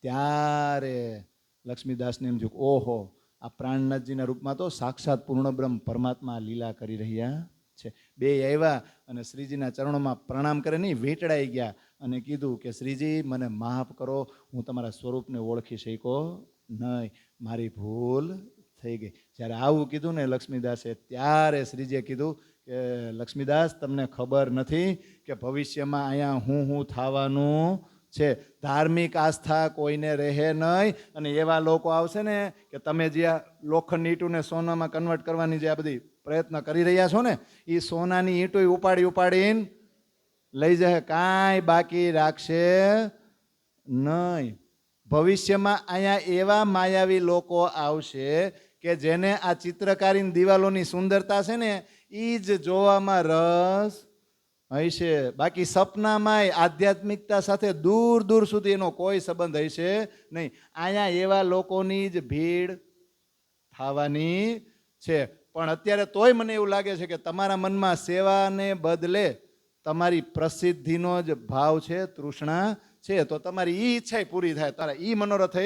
ત્યારે લક્ષ્મીદાસને એમ જોયું, ઓહો, આ પ્રાણનાથજીના રૂપમાં તો સાક્ષાત પૂર્ણ બ્રહ્મ પરમાત્મા લીલા કરી રહ્યા છે. બે આવ્યા અને શ્રીજીના ચરણોમાં પ્રણામ કરે નહીં, વેટડાઈ ગયા અને કીધું કે શ્રીજી મને માફ કરો, હું તમારા સ્વરૂપને ઓળખી શક્યો નહીં, મારી ભૂલ થઈ ગઈ. જ્યારે આવું કીધું ને લક્ષ્મીદાસે, ત્યારે શ્રીજીએ કીધું કે લક્ષ્મીદાસ, તમને ખબર નથી કે ભવિષ્યમાં અહીંયા હું થવાનું છે. ધાર્મિક આસ્થા કોઈને રહે નહીં અને એવા લોકો આવશે ને કે તમે જે લોખંડની ઈંટુને સોનામાં કન્વર્ટ કરવાની જે આ બધી પ્રયત્ન કરી રહ્યા છો ને, એ સોનાની ઈંટો ઉપાડીને લઈ જાય, કાંઈ બાકી રાખશે નહીં. ભવિષ્યમાં અહીંયા એવા માયાવી લોકો આવશે કે જેને આ ચિત્રકારીની દિવાલોની સુંદરતા છે ને એ જ જોવામાં રસ હશે. બાકી સપનામાંય આધ્યાત્મિકતા સાથે દૂર દૂર સુધી એનો કોઈ સંબંધ હશે નહીં. અહીંયા એવા લોકોની જ ભીડ થવાની છે. પણ અત્યારે તોય મને એવું લાગે છે કે તમારા મનમાં સેવાને બદલે તમારી પ્રસિદ્ધિનો જ ભાવ છે, તૃષ્ણા છે. તો તમારી એ ઈચ્છા પૂરી થાય, તારા એ મનોરથ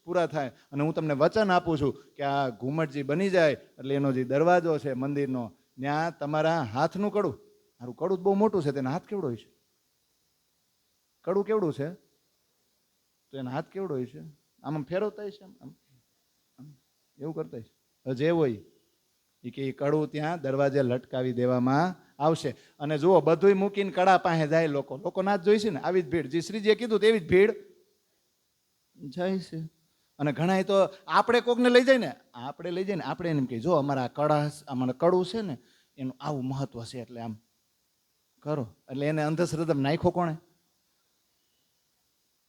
પૂરા થાય. અને હું તમને વચન આપું છું કે આ ઘુમટજી બની જાય એટલે એનો જે દરવાજો છે મંદિરનો, ત્યાં તમારા હાથનું કડું, મારું કડું બહુ મોટું છે, તેના હાથ કેવડો હોય છે? કડું કેવડું છે તો એના હાથ કેવડો હોય છે? આમ ફેરવતા છે, આમ એવું કરતા છે. જે હોય એ કે કડું ત્યાં દરવાજે લટકાવી દેવામાં આવશે. અને જુઓ, બધું મૂકીને કડા પાસે જાય લોકો. લોકો ના જ જોઈશે ને આવી જ ભીડ. જે શ્રીજીએ કીધું તેવી જ ભીડ જાય છે. અને ઘણા તો આપણે કોકને લઈ જાય ને, આપણે એમ કહીએ, જો અમારા કડા, અમારા કડું છે ને એનું આવું મહત્વ છે એટલે આમ કરો. એટલે એને અંધશ્રદ્ધા નાખ્યો કોણે?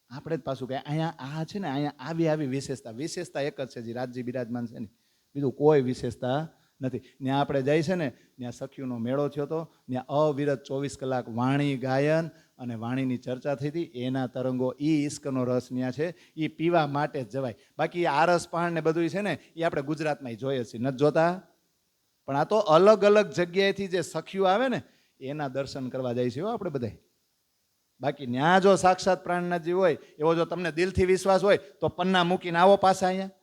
આપણે જ પાછું કે અહીંયા આ છે ને, અહીંયા આવી વિશેષતા એક જ છે, જે રાજજી બિરાજમાન છે ને, બીજું કોઈ વિશેષતા નથી. ત્યાં આપણે જાય છે ને, ત્યાં સખીઓનો મેળો થયો હતો, ત્યાં અવિરત 24 કલાક વાણી ગાયન અને વાણીની ચર્ચા થઈ હતી. એના તરંગો, ઈશ્કનો રસ ત્યાં છે, એ પીવા માટે જ જવાય. બાકી આરસ પાણ ને બધું છે ને એ આપણે ગુજરાતમાં જોઈએ છીએ, નથી જોતા. પણ આ તો અલગ અલગ જગ્યાએથી જે સખીઓ આવે ને એના દર્શન કરવા જાય છે આપણે બધા. બાકી ત્યાં જો સાક્ષાત પ્રાણનાથજી હોય એવો જો તમને દિલથી વિશ્વાસ હોય તો પન્ના મૂકીને આવો પાછા અહીંયા.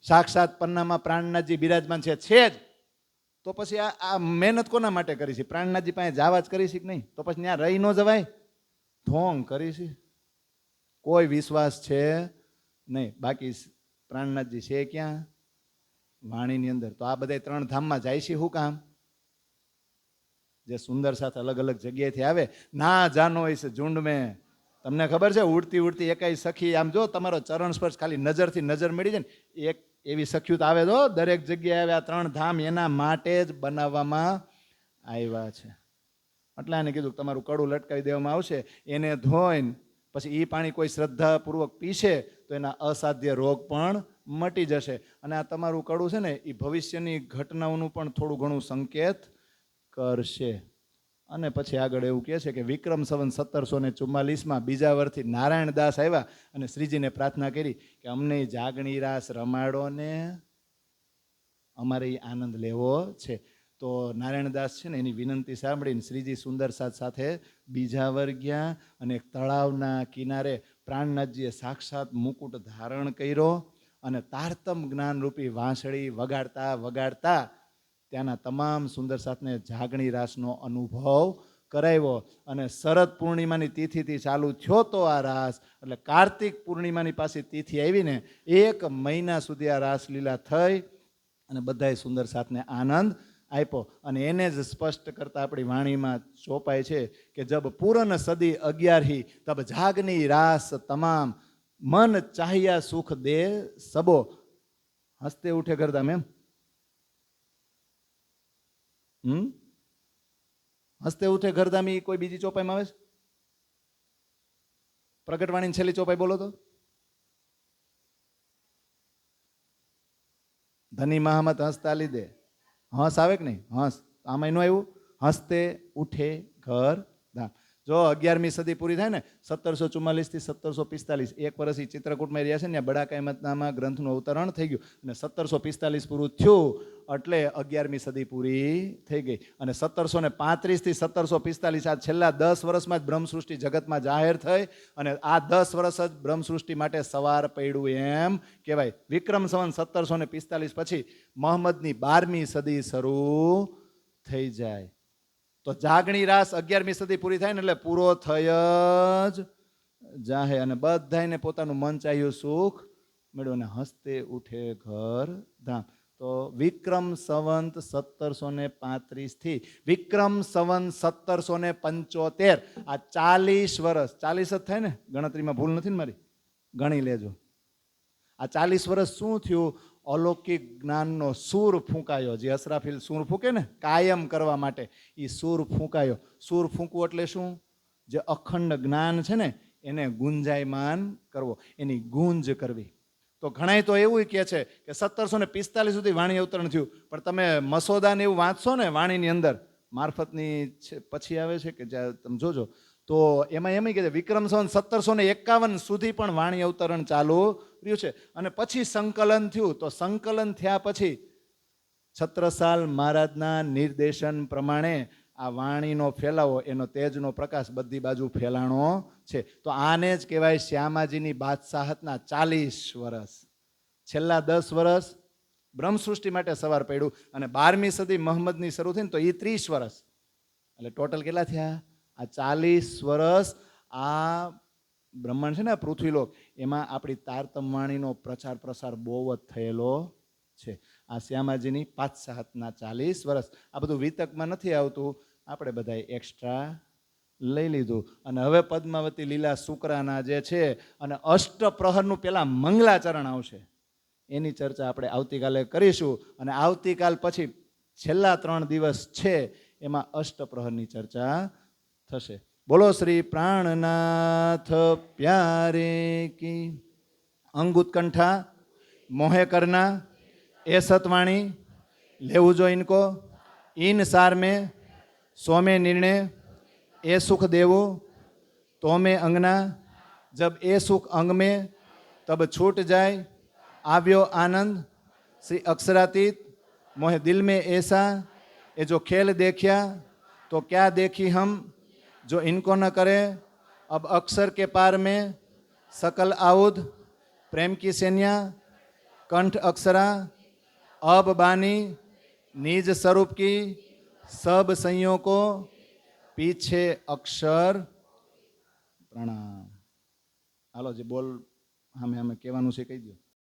સાક્ષાત પન્નામાં પ્રાણનાથજી બિરાજમાન છે જ. તો પછી આ મહેનત કોના માટે કરી છે? પ્રાણનાથજી પાસે જવા જ કરી છે કે નહીં? તો પછી ત્યાં રહી ન જવાય? ઢોંગ કરી છે, કોઈ વિશ્વાસ છે નહીં. બાકી પ્રાણનાથજી છે ક્યાં? વાણીની અંદર. તો આ બધા 3 ધામમાં જાય છે શું કામ? જે સુંદર સાથે અલગ અલગ જગ્યાએથી આવે. ના જાનો હોય છે ઝુંડ મેં, તમને ખબર છે, ઉડતી ઉડતી એકાઈ સખી, આમ જો તમારો ચરણ સ્પર્શ ખાલી નજરથી નજર મળી જાય ને, એક એવી સખીઓ તો આવે. જો દરેક જગ્યાએ આવે. આ 3 ધામ એના માટે જ બનાવવામાં આવ્યા છે. એટલે આને કીધું તમારું કડું લટકાવી દેવામાં આવશે. એને ધોઈને પછી એ પાણી કોઈ શ્રદ્ધાપૂર્વક પીશે તો એના અસાધ્ય રોગ પણ મટી જશે. અને આ તમારું કડું છે ને એ ભવિષ્યની ઘટનાઓનું પણ થોડું ઘણું સંકેત કરશે. અને પછી આગળ એવું કહે છે કે વિક્રમ સંવત 1744માં બીજા વર્ષથી નારાયણદાસ આવ્યા અને શ્રીજીને પ્રાર્થના કરી કે અમને જાગણી રાસ રમાડો ને, અમારે આનંદ લેવો છે. તો નારાયણદાસ છે ને એની વિનંતી સાંભળીને શ્રીજી સુંદર સાથે બીજા વર ગયા અને એક તળાવના કિનારે પ્રાણનાથજીએ સાક્ષાત મુકુટ ધારણ કર્યો અને તારતમ જ્ઞાનરૂપી વાંસળી વગાડતા ત્યાંના તમામ સુંદર સાથને જાગણી રાસનો અનુભવ કરાવ્યો અને શરદ પૂર્ણિમાની તિથિથી ચાલુ થયો તો આ રાસ, એટલે કાર્તિક પૂર્ણિમાની પાછી તિથિ આવીને 1 મહિના સુધી આ રાસલીલા થઈ અને બધાએ સુંદર સાથને આનંદ આપ્યો. અને એને જ સ્પષ્ટ કરતા આપણી વાણીમાં ચોપાય છે કે જબ પૂરન સદી 11 તબ જાગની રાસ તમામ, મન ચાહ્યા સુખ દે સબો. હસતે ઉઠે કરતા મેમ હસતે ઉઠે ઘરધામી કોઈ બીજી ચોપાઈમાં આવે છે? પ્રગટવાણીની છેલ્લી ચોપાઈ બોલો તો. ધની મહામત હસતા લીધે હસ આવે કે નહીં? હસ આમાં એનું આવ્યું હસતે ઉઠે ઘર ધામ. જો 11મી સદી પૂરી થાય ને 1744 થી 1745, 1 વર્ષ ચિત્રકૂટમાં રહ્યા છે ને, બડાકા અહેમદનામા ગ્રંથનું અવતરણ થઈ ગયું અને 1745 પૂરું થયું એટલે 11મી સદી પૂરી થઈ ગઈ. અને 1735 થી 1745 આ છેલ્લા 10 વર્ષમાં જ બ્રહ્મસૃષ્ટિ જગતમાં જાહેર થઈ અને આ 10 વર્ષ જ બ્રહ્મસૃષ્ટિ માટે સવાર પડ્યું એમ કહેવાય. વિક્રમ સંવત 1745 પછી મોહમ્મદની 12મી સદી શરૂ થઈ જાય. તો જાગણી રાસ 11મી સદી પૂરી થાય ને એટલે પૂરો થઈ જ જાહે અને બધાને પોતાનું મન ચાહ્યું સુખ મળ્યું અને હસતે ઉઠે ઘર ધામ. તો વિક્રમ સંવત 1735 થી વિક્રમ સંવત 1775 આ 40 વર્ષ, 40 જ થાય ને, ગણતરીમાં ભૂલ નથી ને મારી, ગણી લેજો. આ 40 વર્ષ શું થયું? અલૌકિક જ્ઞાનનો સૂર ફૂંકાયો. જે અસરાફીલ સૂર ફૂંકે ને કાયમ કરવા માટે, એ સૂર ફૂંકાયો. સૂર ફૂંકવું એટલે શું? જે અખંડ જ્ઞાન છે ને એને ગુંજાયમાન કરવો, એની ગુંજ કરવી. તો ઘણાય તો એવું કહે છે કે 1745 સુધી વાણી અવતરણ થયું, પણ તમે મસોદાને એવું વાંચશો ને વાણીની અંદર, મારફતની પછી આવે છે કે જ્યાં તમે જોજો તો એમાં એમ કહે છે વિક્રમ સંવત 1751 સુધી પણ વાણી અવતરણ ચાલુ રહ્યું છે. અને પછી સંકલન થયું. તો સંકલન થયા પછી છત્રસાલ મહારાજના નિર્દેશન પ્રમાણે આ વાણીનો ફેલાવો, એનો તેજનો પ્રકાશ બધી બાજુ ફેલાણો છે. તો આને જ કહેવાય શ્યામાજીની બાદશાહતના 40 વર્ષ. છેલ્લા 10 વર્ષ બ્રહ્મસૃષ્ટિ માટે સવાર પડ્યું અને 12મી સદી મોહમ્મદની શરૂ થઈ ને તો એ 30 વર્ષ. એટલે ટોટલ કેટલા થયા? આ 40 વર્ષ આ બ્રહ્માંડ છે ને, પૃથ્વીલોક, એમાં આપણી તારતમ વાણીનો પ્રચાર પ્રસાર બહુ જ થયેલો છે. આ શ્યામાજીની બાદશાહતના 40 વર્ષ. આ બધું વિતકમાં નથી આવતું, આપણે બધાએ એક્સ્ટ્રા લઈ લીધું. અને હવે પદ્માવતી લીલા શુક્રાના જે છે અને અષ્ટપ્રહરનું પેલા મંગલાચરણ આવશે, એની ચર્ચા આપણે આવતીકાલે કરીશું. અને આવતીકાલ પછી છેલ્લા 3 દિવસ છે એમાં અષ્ટપ્રહરની ચર્ચા થશે. બોલો શ્રી પ્રાણનાથ પ્યારે કી. અંગ ઉત્કંઠા મોહે કરના એ સતવાણી લેવું જો ઇनको इन सार में सो में निर्णय ए सुख देवो तो में अंगना जब ए सुख अंग में तब छूट जाए आव्यो आनंद श्री अक्षरातीत मोहे दिल में ऐसा ये जो खेल देखिया तो क्या देखी हम जो इनको न करे अब अक्षर के पार में सकल आउद प्रेम की सेन्या कंठ अक्षरा अब बानी निज स्वरूप की सब संयोग को पीछे अक्षर प्रणाम. हालो जे बोल हमें कहवानुं छे कही दो.